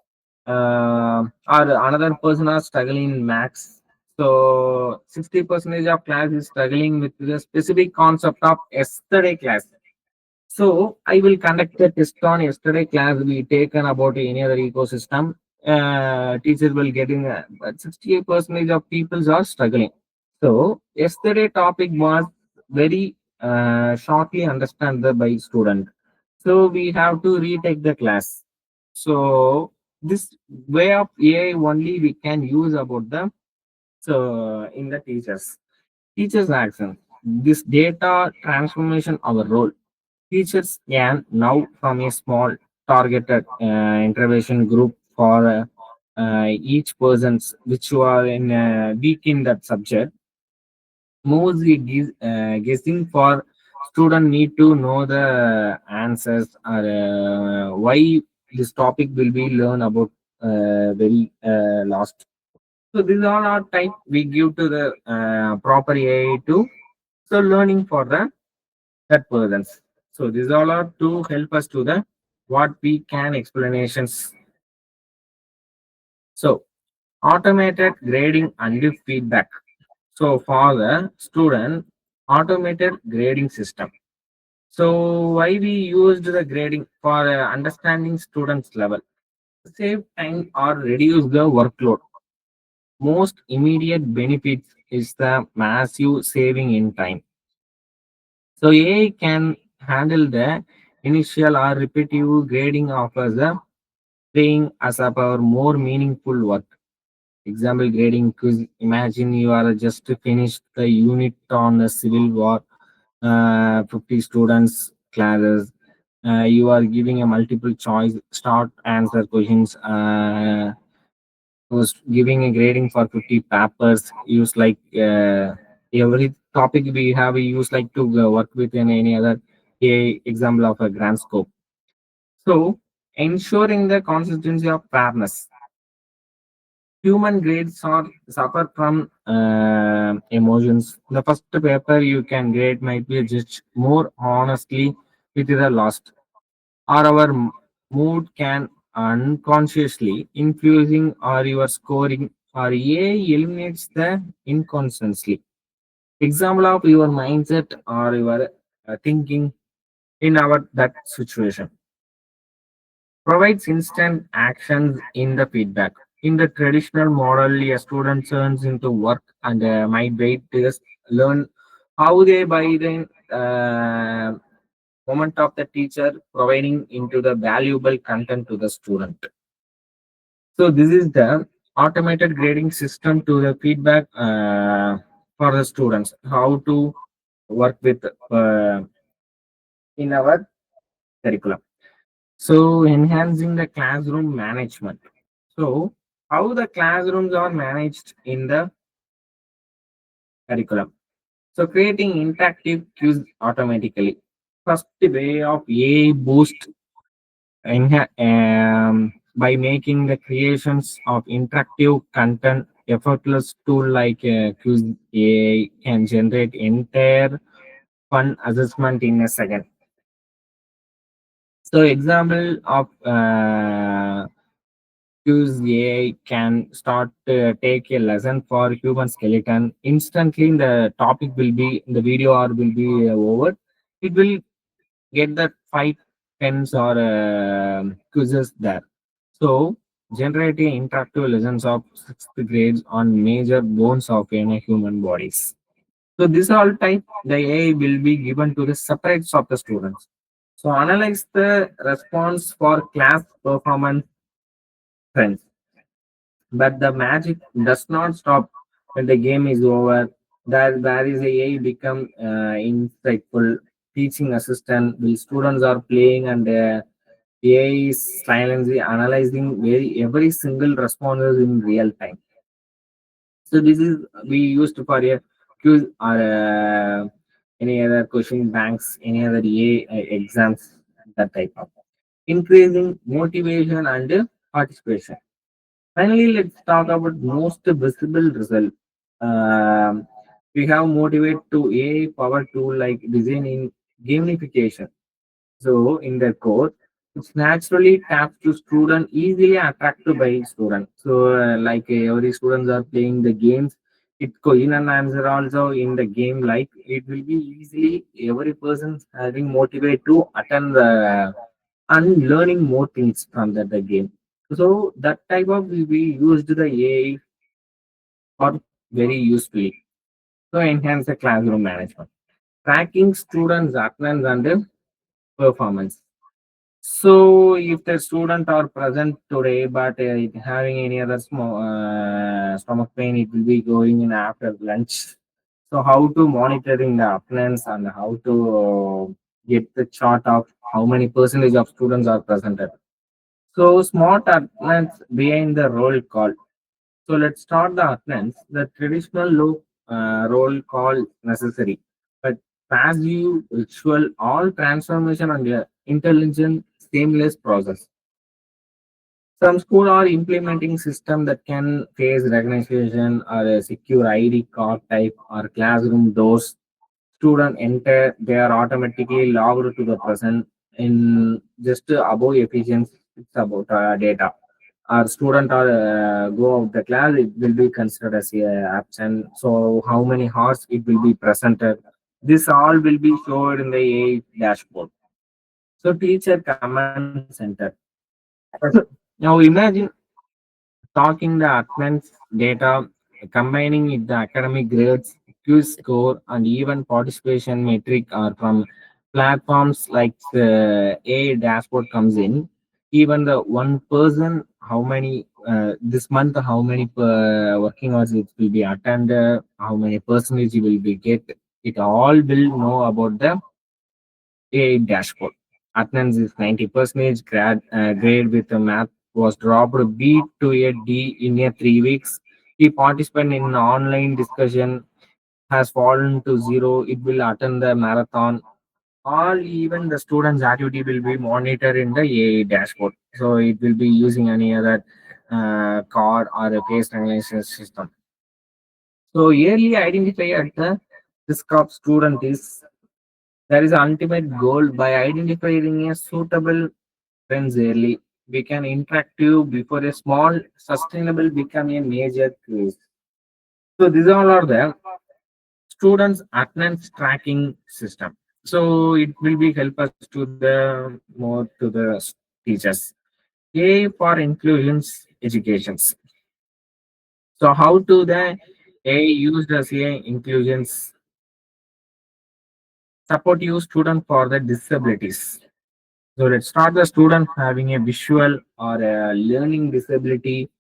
Speaker 4: or another person are struggling in maths. So 60% of class is struggling with the specific concept of yesterday class. So I will conduct a test on yesterday class we taken about any other ecosystem. Teachers will getting but 68% of people are struggling. So yesterday topic was very shortly understand the by student. So we have to retake the class. So this way of AI only we can use about the so in the teachers action. This data transformation our role. Teachers can now from a small targeted intervention group for each person's which you are in weak in that subject mostly guessing for student need to know the answers or why this topic will be learn about very last. So these all are type we give to the proper AI to so learning for the that persons. So these all are to help us to the what we can explanations. So automated grading and feedback. So for the student, automated grading system. So why we used the grading for understanding students level, save time or reduce the workload. Most immediate benefits is the massive saving in time. So AI can handle the initial or repetitive grading of the freeing us up our more meaningful work. Example grading quiz. Imagine you are just finished the unit on the civil war, 50 students classes. You are giving a multiple choice start answer questions. Was giving a grading for 50 papers. Use like every topic we have we use like to work with in any other a example of a grand scope. So ensuring the consistency of fairness. Human grades are suffer from emotions. The first paper you can grade might be judged more honestly with the last, or our mood can unconsciously influencing or your scoring, or AI eliminates the inconsistency. Example of your mindset or your thinking in our that situation. Provides instant actions in the feedback. In the traditional model, a student turns into work and might wait to just learn how they by the moment of the teacher providing into the valuable content to the student. So this is the automated grading system to the feedback. for the students how to work with in our curriculum. So enhancing the classroom management. So how the classrooms are managed in the curriculum. So creating interactive cues automatically. First way of A boost by making the creations of interactive content effortless tool like Quiz AI can generate entire fun assessment in a second. So example of Use AI can start take a lesson for human skeleton. Instantly, the topic will be the video or will be over. It will get the five pens or quizzes there. So generating interactive lessons of sixth grades on major bones of any human bodies. So this all type the AI will be given to the separates of the students. So analyze the response for class performance trends. But the magic does not stop when the game is over. There is a AI become insightful teaching assistant while students are playing and AI is silently analyzing every single responses in real time. So this is we used for a quiz or any other question banks, any other AI exams, that type of increasing motivation and participation. Finally, let's talk about most visible result. Um, we have motivate to AI power tool like designing gamification. So in the code, it's naturally taps to student easily attracted by student. So every students are playing the games. It question and answer also in the game. Like it will be easily every person having motivate to attend the and learning more things from the game. So that type of we used the AI for very usefully. So enhance the classroom management, tracking students' attendance and performance. So if the student are present today but it having any other small stomach pain, it will be going in after lunch. So how to monitoring the attendance and how to get the chart of how many percentage of students are presented. So smart attendance behind the roll call. So let's start the attendance. The traditional low roll call necessary, but passive, ritual, all transformation and intelligent, seamless process. Some schools are implementing system that can face recognition or a secure ID card type or classroom doors. Student enter, they are automatically logged to the person in just above efficiency. It's about data. Our student or go out the class, it will be considered as a absent. So how many hours it will be presented. This all will be showed in the AI dashboard. So teacher command center. Now imagine talking the attendance data, combining it the academic grades, quiz score, and even participation metric are from platforms like A dashboard comes in. Even the one person, how many this month, how many working hours it will be attended, how many percentage you will be get. It all will know about the a dashboard. Attendance is 90%. Grade with the math was dropped B to a D in a 3 weeks. He participated in an online discussion, has fallen to zero. It will attend the marathon. All even the students' activity will be monitored in the AI dashboard. So it will be using any other card or a face recognition system. So yearly identify at the risk of student is there is ultimate goal by identifying a suitable trends early. We can interactive before a small sustainable become a major quiz. So these all are the students attendance tracking system. So it will be help us to the more to the teachers. A for inclusions educations. So how to the A used as a inclusions support you student for the disabilities. So let's start the student having a visual or a learning disability.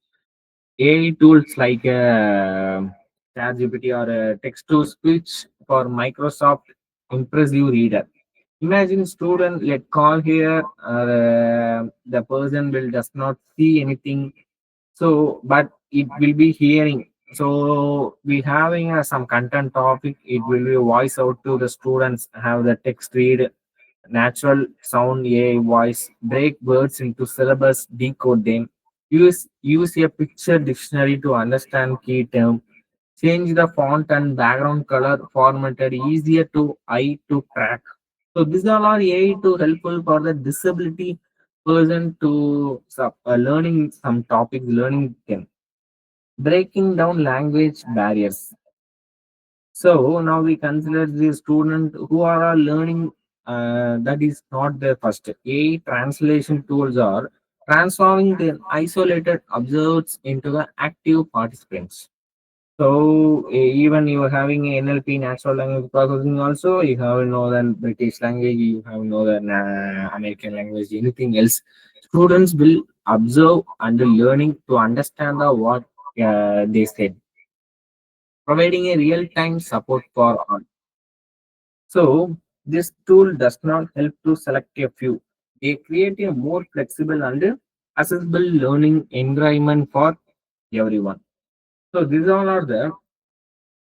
Speaker 4: AI tools like ChatGPT or a text-to-speech for Microsoft Impressive Reader. Imagine student let call here, the person will does not see anything, so but it will be hearing. So we having some content topic, it will be voice out to the students, have the text read, natural sound AI voice, break words into syllabus, decode them, use a picture dictionary to understand key term, change the font and background color formatted easier to eye to track. So these all are AI to helpful for the disability person to learning some topics, learning them, breaking down language barriers. So now we consider the student who are learning, that is not their first. AI translation tools are transforming the isolated observers into the active participants. So even you are having a NLP, natural language processing also, you have know the British language, you have know the American language, anything else. Students will observe and learning to understand the what they said, providing a real-time support for all. So this tool does not help to select a few. They create a more flexible and accessible learning environment for everyone. So these all are the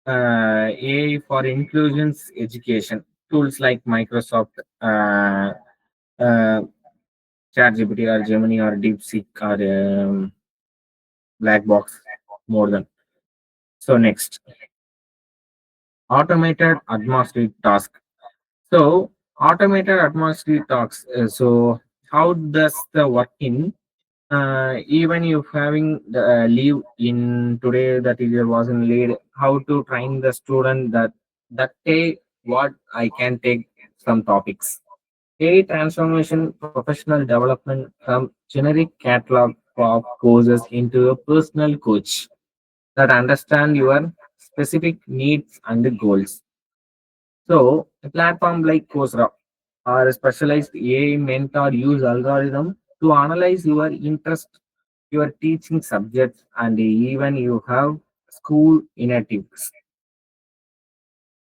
Speaker 4: AI for inclusions education tools like Microsoft, uh, ChatGPT or Gemini or DeepSeek or Black Box more than. So next, automated administrative task. So automated administrative tasks. So how does the work in? Even if having the leave in today, the teacher wasn't lead, how to train the student that day what I can take some topics. A transformation professional development from generic catalog of courses into a personal coach that understand your specific needs and goals. So a platform like Coursera or a specialized AI mentor use algorithm to analyze your interest, your teaching subjects, and even you have school initiatives.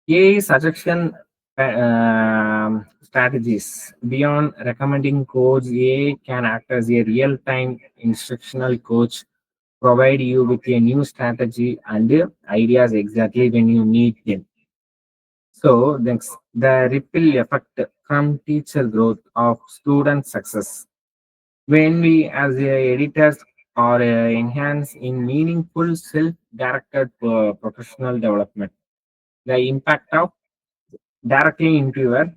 Speaker 4: AI suggestion strategies. Beyond recommending codes, AI can act as a real-time instructional coach, provide you with a new strategy and ideas exactly when you need them. So next, the ripple effect from teacher growth of student success. When we as editors or enhance in meaningful self-directed professional development, the impact of directly into your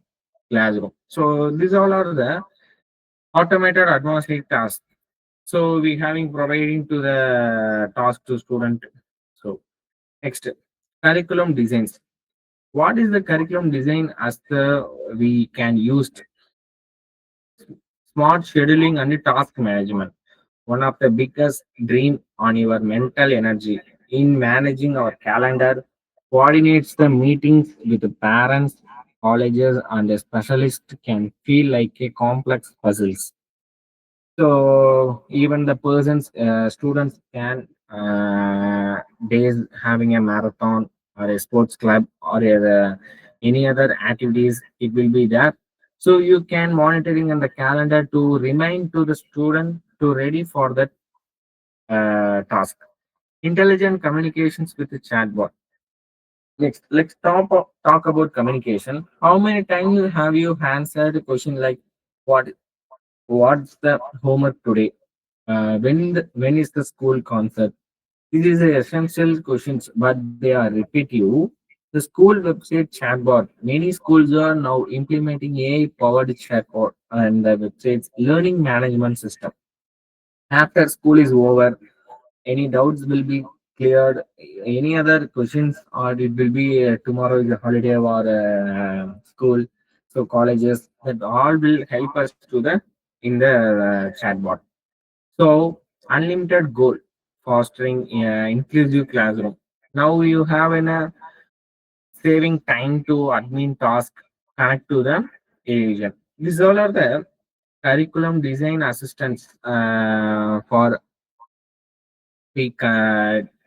Speaker 4: classroom. So these all are the automated administrative tasks. So we having providing to the task to student. So next, curriculum designs. What is the curriculum design as the we can use smart scheduling and task management? One of the biggest dream on your mental energy in managing our calendar, coordinates the meetings with the parents, colleges, and a specialist can feel like a complex puzzles. So even the persons, students can days having a marathon or a sports club or any other activities, it will be there. So you can monitoring in the calendar to remind to the student to ready for that task. Intelligent communications with the chatbot. Next, let's talk about communication. How many times have you answered a question like what what's the homework today? When is the school concert? These is the essential questions, but they are repetitive. The school website chatbot. Many schools are now implementing AI-powered chatbot and the website's learning management system. After school is over, any doubts will be cleared. Any other questions, or it will be tomorrow is a holiday or school, so colleges that all will help us to the in the chatbot. So unlimited goal, fostering inclusive classroom. Now you have in a saving time to admin task, connect to the agent. These all are the curriculum design assistants for peak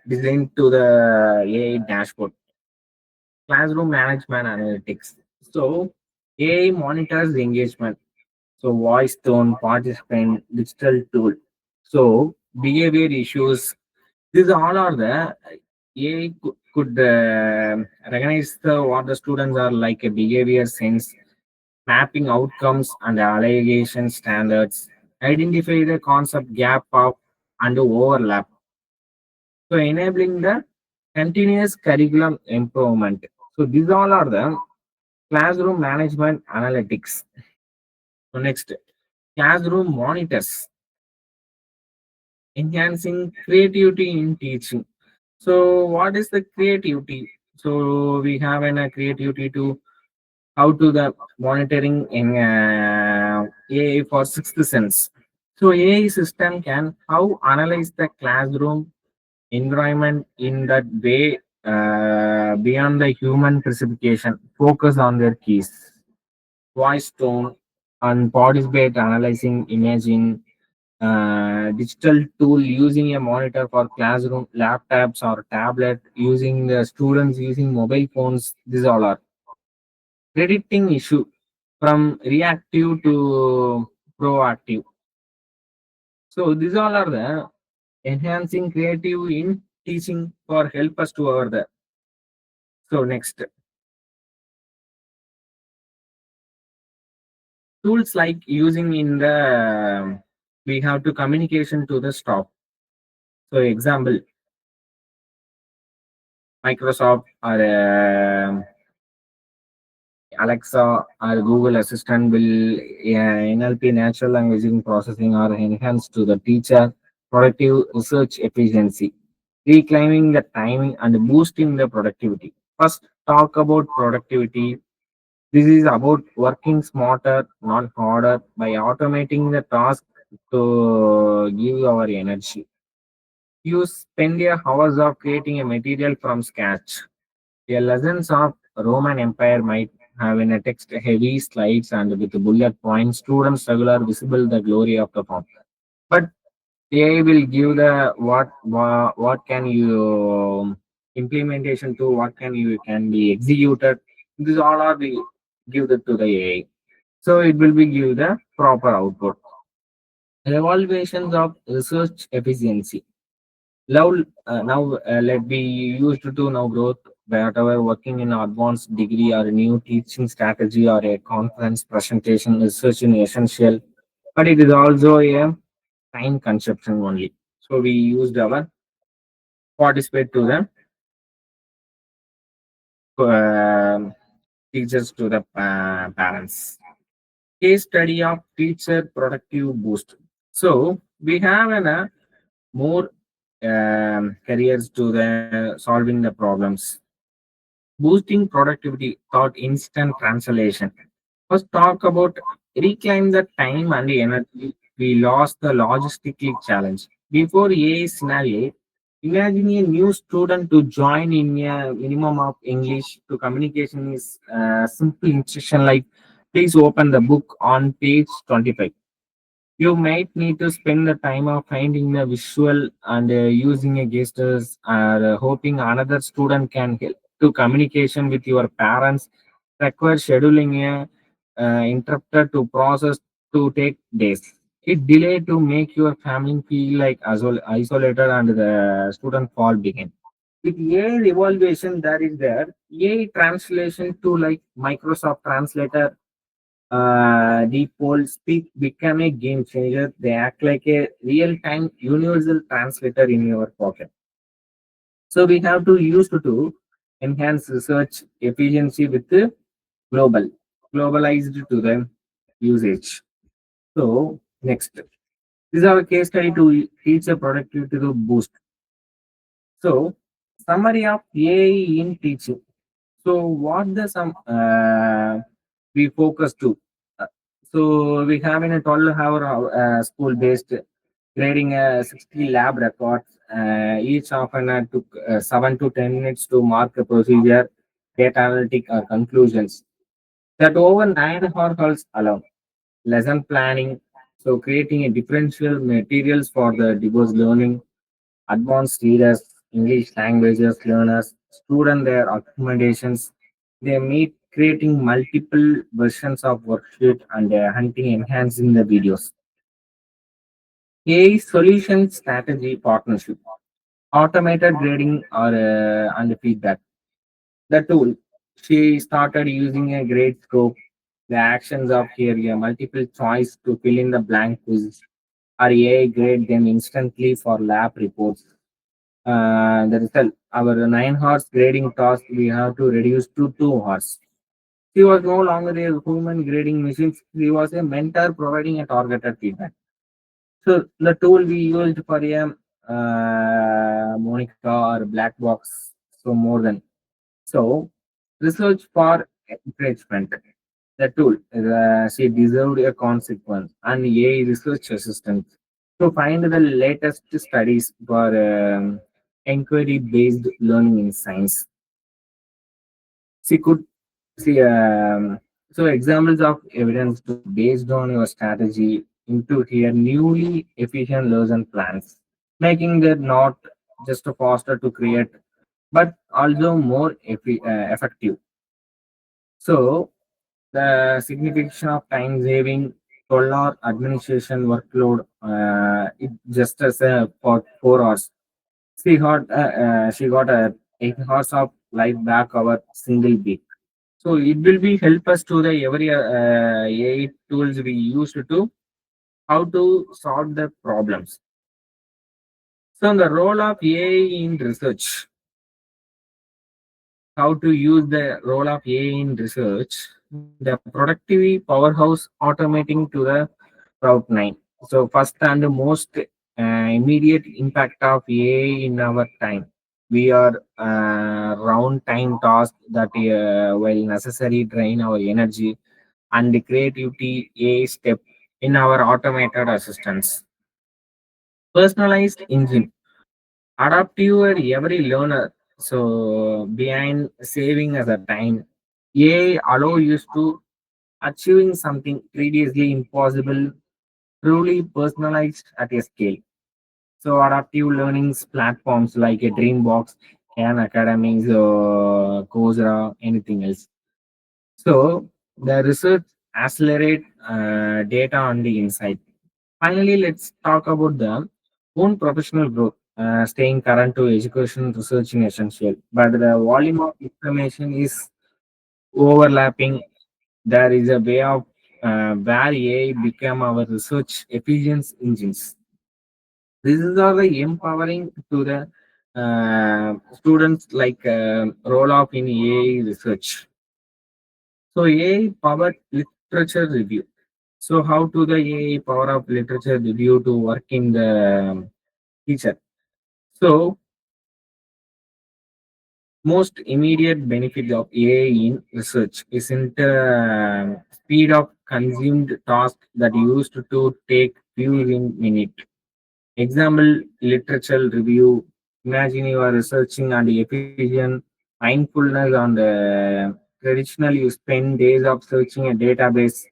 Speaker 4: designed to the AI dashboard, classroom management analytics. So AI monitors the engagement. So voice tone, participant, digital tool. So behavior issues. These all are the AI could recognize what the students are like a behavior sense, mapping outcomes and allegation standards, identify the concept gap of and overlap. So enabling the continuous curriculum improvement. So these all are the classroom management analytics. So next, classroom monitors, enhancing creativity in teaching. So what is the creativity? So we have a creativity to how to the monitoring in AI for sixth sense. So AI system can how analyze the classroom environment in that way beyond the human precipitation. Focus on their keys, voice tone, and participate analyzing imaging. Digital tool using a monitor for classroom laptops or tablet using the students using mobile phones. These all are predicting issue from reactive to proactive. So these all are the enhancing creative in teaching for help us to our the. So next, tools like using in the we have to communication to the staff. So example, Microsoft or Alexa or Google Assistant will NLP natural language processing or enhance to the teacher productive research efficiency, reclaiming the timing and boosting the productivity. First, talk about productivity. This is about working smarter, not harder, by automating the task to give our energy. You spend your hours of creating a material from scratch. The lessons of Roman Empire might have in a text heavy slides and with bullet points. Students regular visible the glory of the form. But AI will give the what can you implementation to what can be executed. These all are the give it to the AI. So it will be give the proper output. Evaluations of research efficiency. Now let be used to now growth whatever working in advanced degree or a new teaching strategy or a conference presentation research is essential, but it is also a time consumption only. So we used our participate to the teachers to the parents. Case study of teacher productive boost. So we have more careers to the solving the problems. Boosting productivity thought instant translation. First, talk about reclaim the time and the energy we lost the logistically challenge. Before AI scenario, imagine a new student to join in a minimum of English to communication is simple instruction like please open the book on page 25. You might need to spend the time of finding the visual and using a gestures or hoping another student can help to communication with your parents require scheduling a interpreter to process to take days. It delay to make your family feel like isolated and the student fall behind. With AI evaluation that is there, AI translation to like Microsoft Translator the poll speak become a game changer. They act like a real-time universal translator in your pocket. So we have to use to enhance research efficiency with the globalized to the usage. So next, this is our case study to teach the productivity to boost. So summary of AI in teaching. So what the some we focus to? Uh, So we have in a 12-hour school based grading 60 lab records. Each of an took 7 to 10 minutes to mark a procedure, data analytic conclusions. That over 9 hours alone. Lesson planning. So creating a differential materials for the diverse learning, advanced readers, English languages learners, student their accommodations. They meet creating multiple versions of worksheet and hunting enhancing the videos. A solution strategy partnership, automated grading or and feedback. The tool she started using a grade scope, the actions of here a multiple choice to fill in the blank quiz or AI grade them instantly for lab reports. The result, our 9 hours grading task we have to reduce to 2 hours. She was no longer a human grading machine. She was a mentor providing a targeted feedback. So the tool we used for a Monica or black box, so more than so research for encouragement. The tool she deserved a consequence and a research assistant to find the latest studies for inquiry based learning in science. She could see so examples of evidence to based on your strategy into here newly efficient lesson plans, making that not just faster to create but also more effective. So the signification of time saving 12-hour administration workload it just as for 4 hours. She got 8 hours of life back our single week. So it will be help us to the every AI tools we used to how to solve the problems. So the role of AI in research, how to use the role of AI in research, the productivity powerhouse automating to the Route 9. So first and the most immediate impact of AI in our time. We are round time tasks that while necessary drain our energy and the creativity a step in our automated assistance. Personalized engine, adaptive or every learner. So behind saving as a time, AI allow you to achieving something previously impossible, truly personalized at a scale. So adaptive learnings platforms like a Dreambox, Khan Academics, Coursera, anything else. So the research accelerate data on the inside. Finally, let's talk about the own professional growth. Staying current to education research is essential, but the volume of information is overlapping. There is a way of where AI become our research efficiency engines. This is all the empowering to the students like role of in AI research. So AI powered literature review. So how to the AI power of literature review to work in the teacher. So most immediate benefit of AI in research isn't speed of consumed task that used to take few in minute. Example, literature review. Imagine you are researching and efficient mindfulness on the traditional you spend days of searching a database,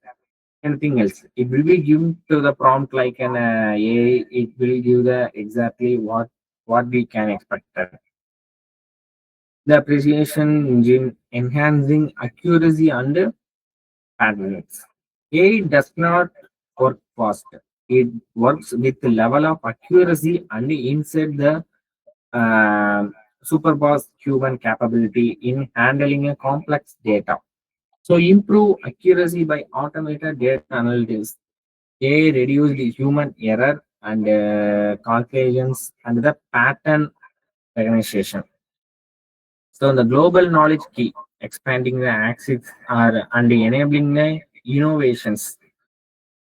Speaker 4: anything else. It will be given to the prompt like an AI, it will give the exactly what we can expect. The appreciation engine enhancing accuracy and patterns. AI does not work fast. It works with the level of accuracy and inside the uh, superpose human capability in handling a complex data. So improve accuracy by automated data analytics. AI reduce the human error and calculations and the pattern recognition. So the global knowledge key, expanding the access are and enabling the innovations.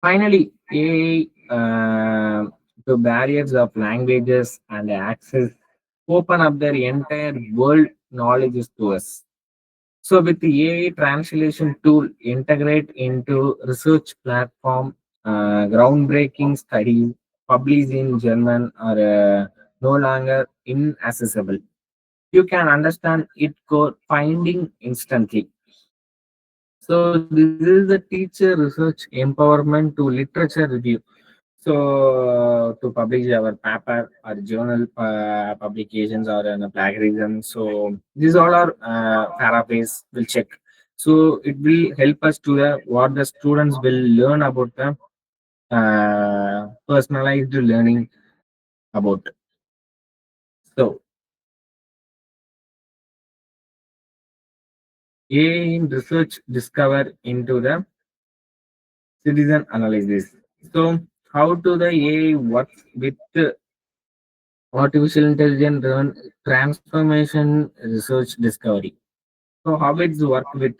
Speaker 4: Finally, AI to barriers of languages and access open up their entire world knowledge to us. So with the AI translation tool integrate into research platform, groundbreaking studies published in German are no longer inaccessible. You can understand it code finding instantly. So this is the teacher research empowerment to literature review. So to publish our paper or journal publications or plagiarism. So these all are paraphrase will check. So it will help us to what the students will learn about the personalized learning about. So AI in research discover into the citizen analysis. So how to the AI works with artificial intelligence run transformation research discovery. So how it's work with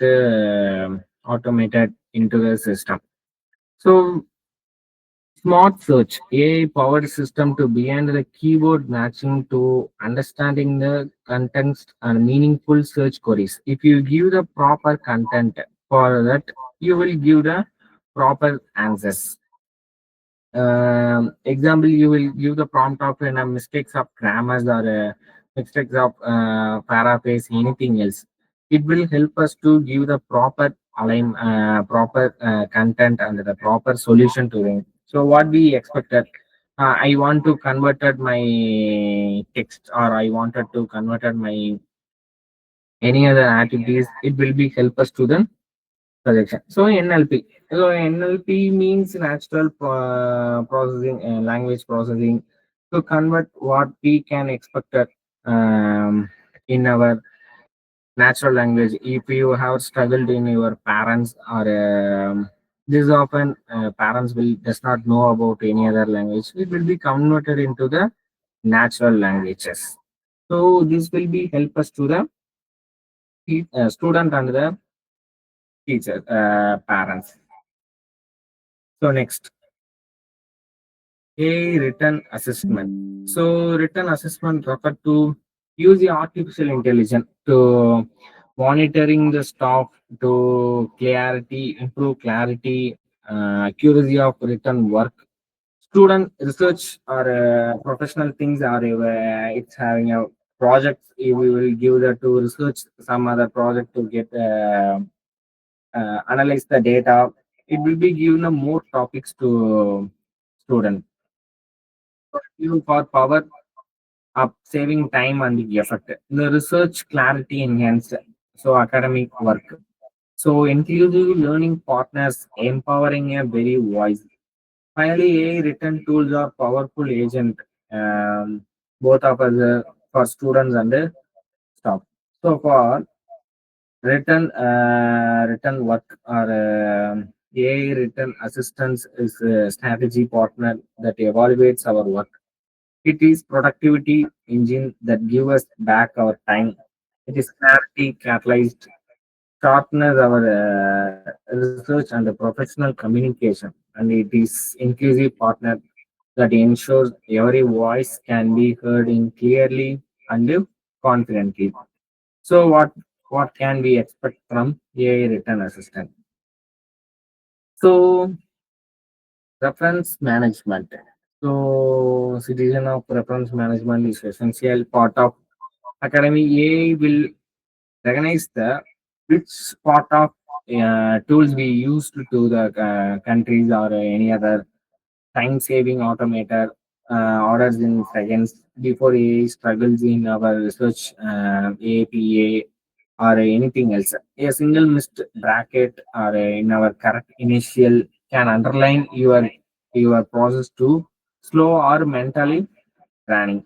Speaker 4: automated into the system. So smart search AI powered system to beyond the keyboard matching to understanding the context and meaningful search queries. If you give the proper content for that, you will give the proper answers. Example, you will give the prompt of mistakes of grammars or mistakes of paraphrase, anything else. It will help us to give the proper content and the proper solution to it. So what we expected, I want to converted my text or I wanted to converted my any other activities. It will be help us to the projection. So NLP. So NLP means natural processing and language processing to convert what we can expect in our natural language. If you have struggled in your parents or this often parents will does not know about any other language. It will be converted into the natural languages. So this will be help us to the student and the teacher parents. So next, a written assessment. So written assessment refer to use the artificial intelligence to monitoring the staff to clarity, improve clarity, accuracy of written work. Student research or professional things are it's having a project. We will give that to research some other project to get analyze the data. It will be given a more topics to student. Even for power up saving time and the effort. The research clarity enhanced. So academic work. So inclusive learning partners empowering a very voice. Finally, AI written tools are powerful agent both of us for students and staff. So for written work or AI written assistance is a strategy partner that evaluates our work. It is productivity engine that give us back our time. It is clarity catalyzed, sharpness our research and the professional communication, and it is inclusive partner that ensures every voice can be heard in clearly and confidently. So what can we expect from AI written assistant? So reference management. So citizen of reference management is essential part of academy. AI will recognize the which part of tools we used to the countries or any other time saving automator orders in seconds before AI struggles in our research APA or anything else. A single missed bracket or in our correct initial can underline your process to slow or mentally running.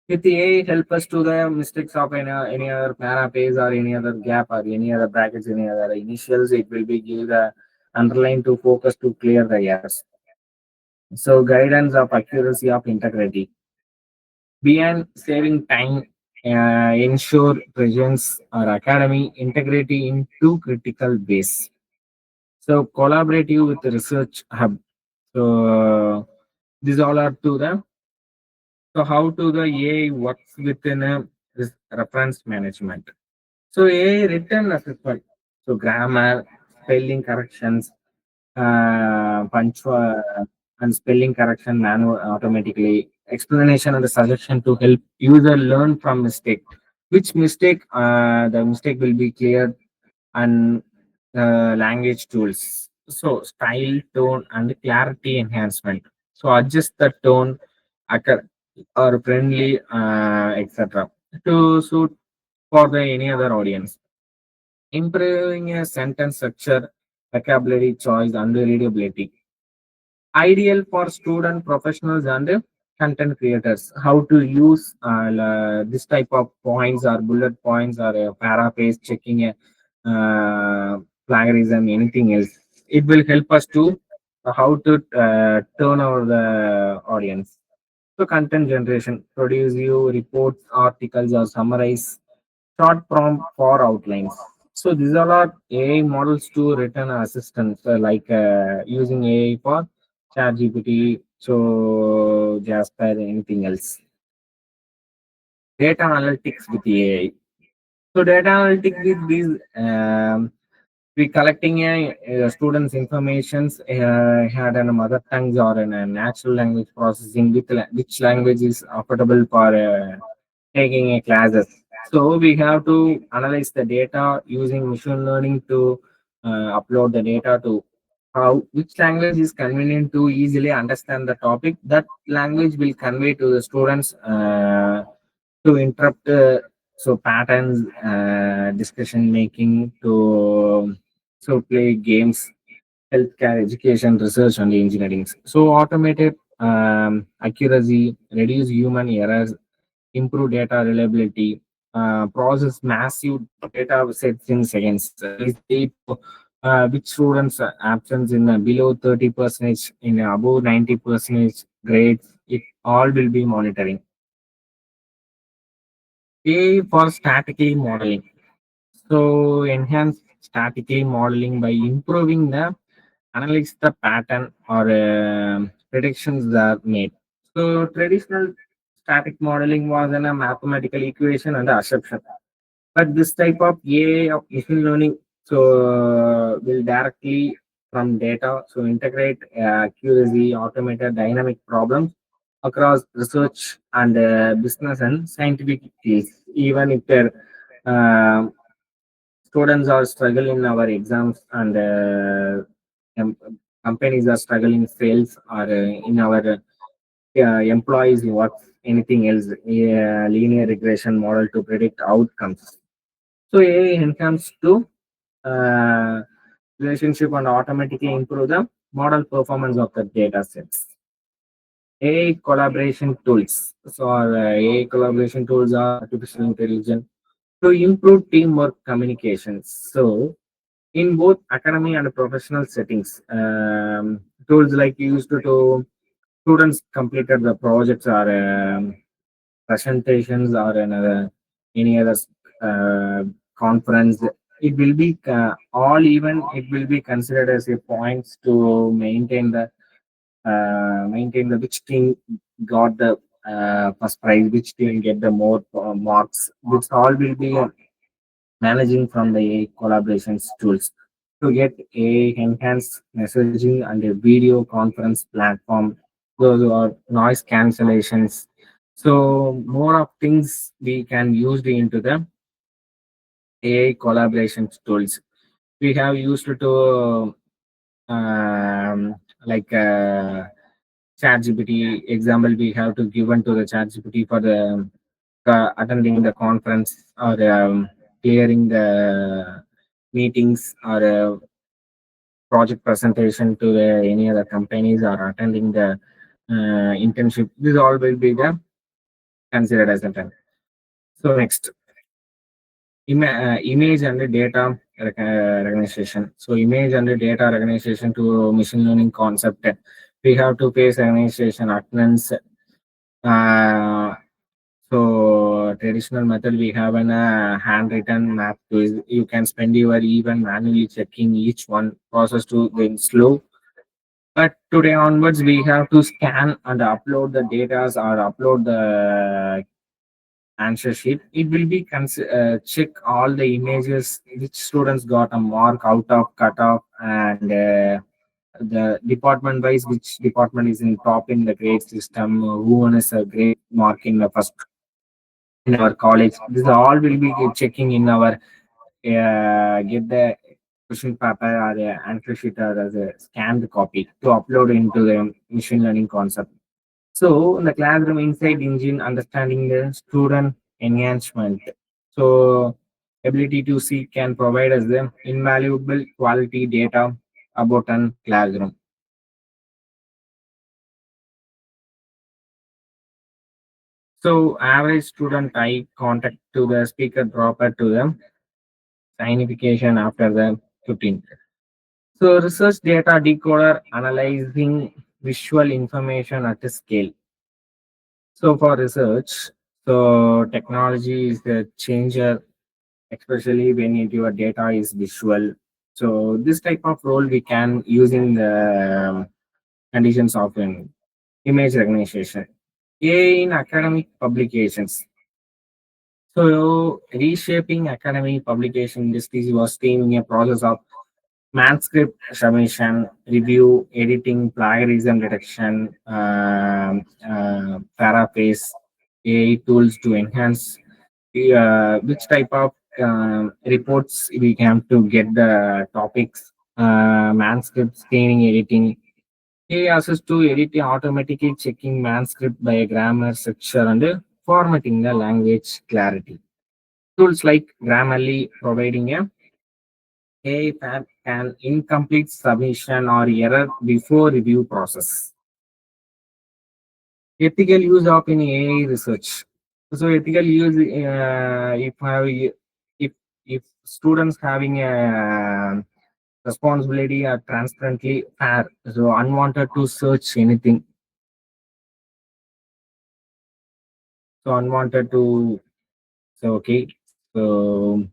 Speaker 4: With the AI help us to the mistakes of any other paraphrase or any other gap or any other brackets, any other initials, it will be give the underline to focus to clear the errors. So guidance of accuracy of integrity. Beyond saving time, ensure presence or academy integrity in two critical ways. So collaborative with the research hub. So these all are to the so how to the AI works within a reference management. So AI written assessment. So grammar, spelling corrections, punctual and spelling correction manual automatically, explanation and the suggestion to help user learn from mistake. Which mistake? The mistake will be cleared and language tools. So style, tone, and clarity enhancement. So adjust the tone, acc- or friendly, etc. to suit for the any other audience. Improving a sentence structure, vocabulary choice, and readability. Ideal for student professionals and content creators. How to use this type of points or bullet points or paraphrase checking a plagiarism, anything else. It will help us to how to turn over the audience. So content generation, produce you reports, articles, or summarize short prompt for outlines. So these all are AI models to written assistants, using AI for ChatGPT, so Jasper, anything else. Data analytics with AI. So data analytics with these, we collecting a students' informations had in a mother tongues or in a natural language processing, with which language is affordable for taking a classes. So we have to analyze the data using machine learning to upload the data to how which language is convenient to easily understand the topic. That language will convey to the students to interrupt patterns, discussion making to play games, healthcare, education, research, and engineering. So automated accuracy, reduce human errors, improve data reliability, process massive data sets in seconds, easily to which students absence in below 30 percentage, in above 90 percentage grades, it all will be monitoring. A for statically modeling. So enhance statically modeling by improving the analyze the pattern or predictions that are made. So traditional static modeling was in a mathematical equation and assumption. But this type of AI of machine learning will directly from data, so integrate accuracy, automated dynamic problems across research and business and scientific fields. Even if their uh, students are struggling in our exams and em- companies are struggling sales or in our employees work anything else, linear regression model to predict outcomes. So AI enhance to uh, relationship and automatically improve the model performance of the data sets. AI collaboration tools. So AI collaboration tools are artificial intelligence to improve teamwork communications. So in both academy and professional settings, tools like used to students completed the projects or presentations or another any other uh, conference, it will be all even it will be considered as a points to maintain the which team got the first prize, which team get the more marks, which all will be managing from the collaborations tools to get a enhanced messaging and a video conference platform. Those are noise cancellations. So more of things we can use into the AI collaboration tools. We have used to like ChatGPT example. We have to given to the ChatGPT for the attending the conference or clearing the meetings or project presentation to any other companies or attending the internship. This all will be the considered as a time. So next, image and data recognition. So image and data recognition to machine learning concept. We have to face recognition attendance. Uh, so traditional method we have an handwritten map to you can spend your even manually checking each one process to then slow. But today onwards, we have to scan and upload the data or upload the answer sheet. It will be check all the images which students got a mark out of cutoff and the department wise which department is in top in the grade system, who won is a great mark in the first in our college. This all will be checking in our get the question paper or a answer sheet or as a scanned copy to upload into the machine learning concept. So in the classroom insight engine, understanding the student enhancement. So ability to see can provide us the invaluable quality data about an classroom. So average student eye contact to the speaker dropper to the signification after the 15. So research data decoder analyzing visual information at a scale. So for research, so technology is the changer, especially when your data is visual. So this type of role we can using the conditions of an image recognition. AI in academic publications. So reshaping academic publication industries was still in a process of manuscript submission, review, editing, plagiarism detection, paraphrase, AI tools to enhance which type of reports we have to get the topics, manuscript scanning, editing. AI assists to edit automatically checking manuscript by grammar, structure, and formatting the language clarity. Tools like Grammarly providing a can incomplete submission or error before review process. Ethical use of in AI research. So ethical use if if students having a responsibility are transparently fair. So unwanted to search anything. So unwanted to so okay. So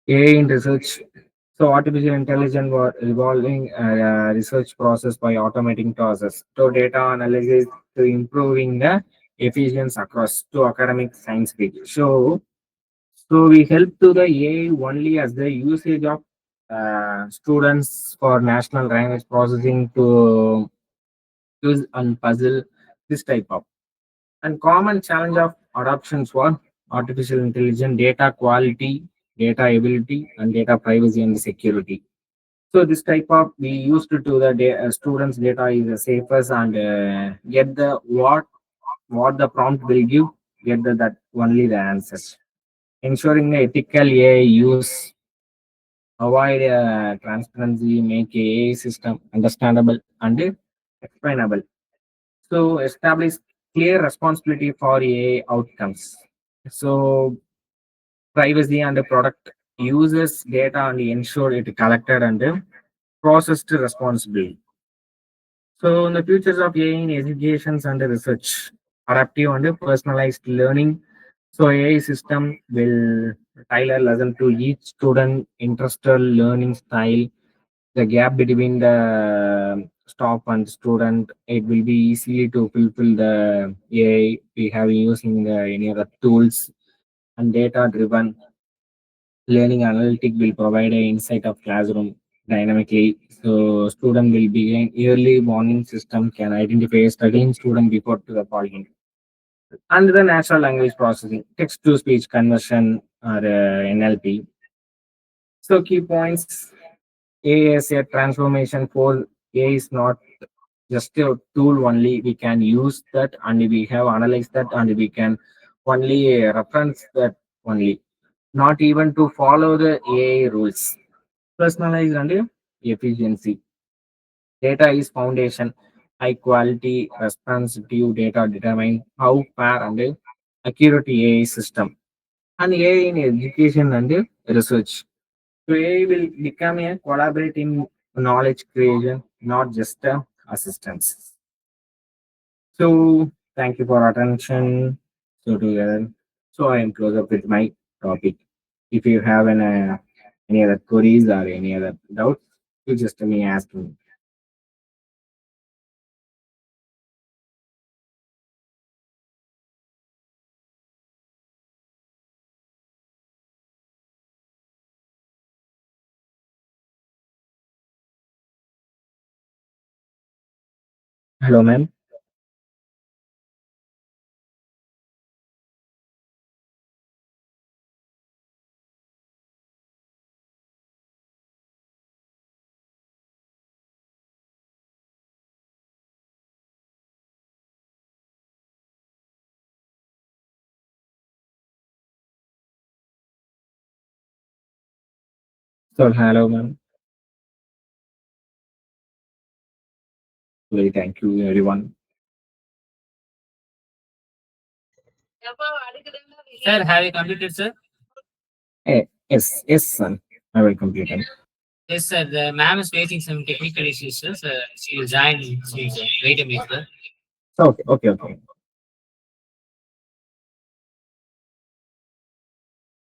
Speaker 4: AI in research. So artificial intelligence was evolving research process by automating process to data analysis to improving the efficiency across to academic science field. So we help to the AI only as the usage of students for national language processing to use and puzzle this type of and common challenge of adoptions for artificial intelligence data quality, data ability, and data privacy and security. So this type of we used to do the students' data is the safest and get the what the prompt will give, get that only the answers. Ensuring the ethical AI use, avoid transparency, make AI system understandable and explainable. So establish clear responsibility for AI outcomes. So privacy and the product uses data and ensure it collected and processed responsibly. So, in the futures of AI in education and research, adaptive and personalized learning. So, AI system will tailor lesson to each student interested learning style. The gap between the staff and student, it will be easily to fulfill the AI we have using the any other tools and data driven learning analytic will provide an insight of classroom dynamically. So student will begin early warning system can identify a studying student before to the polling. And the natural language processing, text to speech conversion or NLP. So key points A is a transformation for A is not just a tool only. We can use that and we have analyzed that and we can only reference that only. Not even to follow the AI rules. Personalized and efficiency. Data is foundation. High quality, responsive data determine how fair and accurate AI system. And AI in education and research. So AI will become a collaborative knowledge creation, not just assistance. So thank you for attention. So together, so I am close up with my topic. If you have any other queries or any other doubts, you just me ask me. Hello, ma'am. So hello, ma'am. Very thank you, everyone.
Speaker 3: Sir, have you completed, sir?
Speaker 4: Yes, yes, son. I will complete it.
Speaker 3: Yes, sir. The ma'am is facing some technical issues, sir. So she will join. She's wait a minute, sir.
Speaker 4: Okay, okay, okay.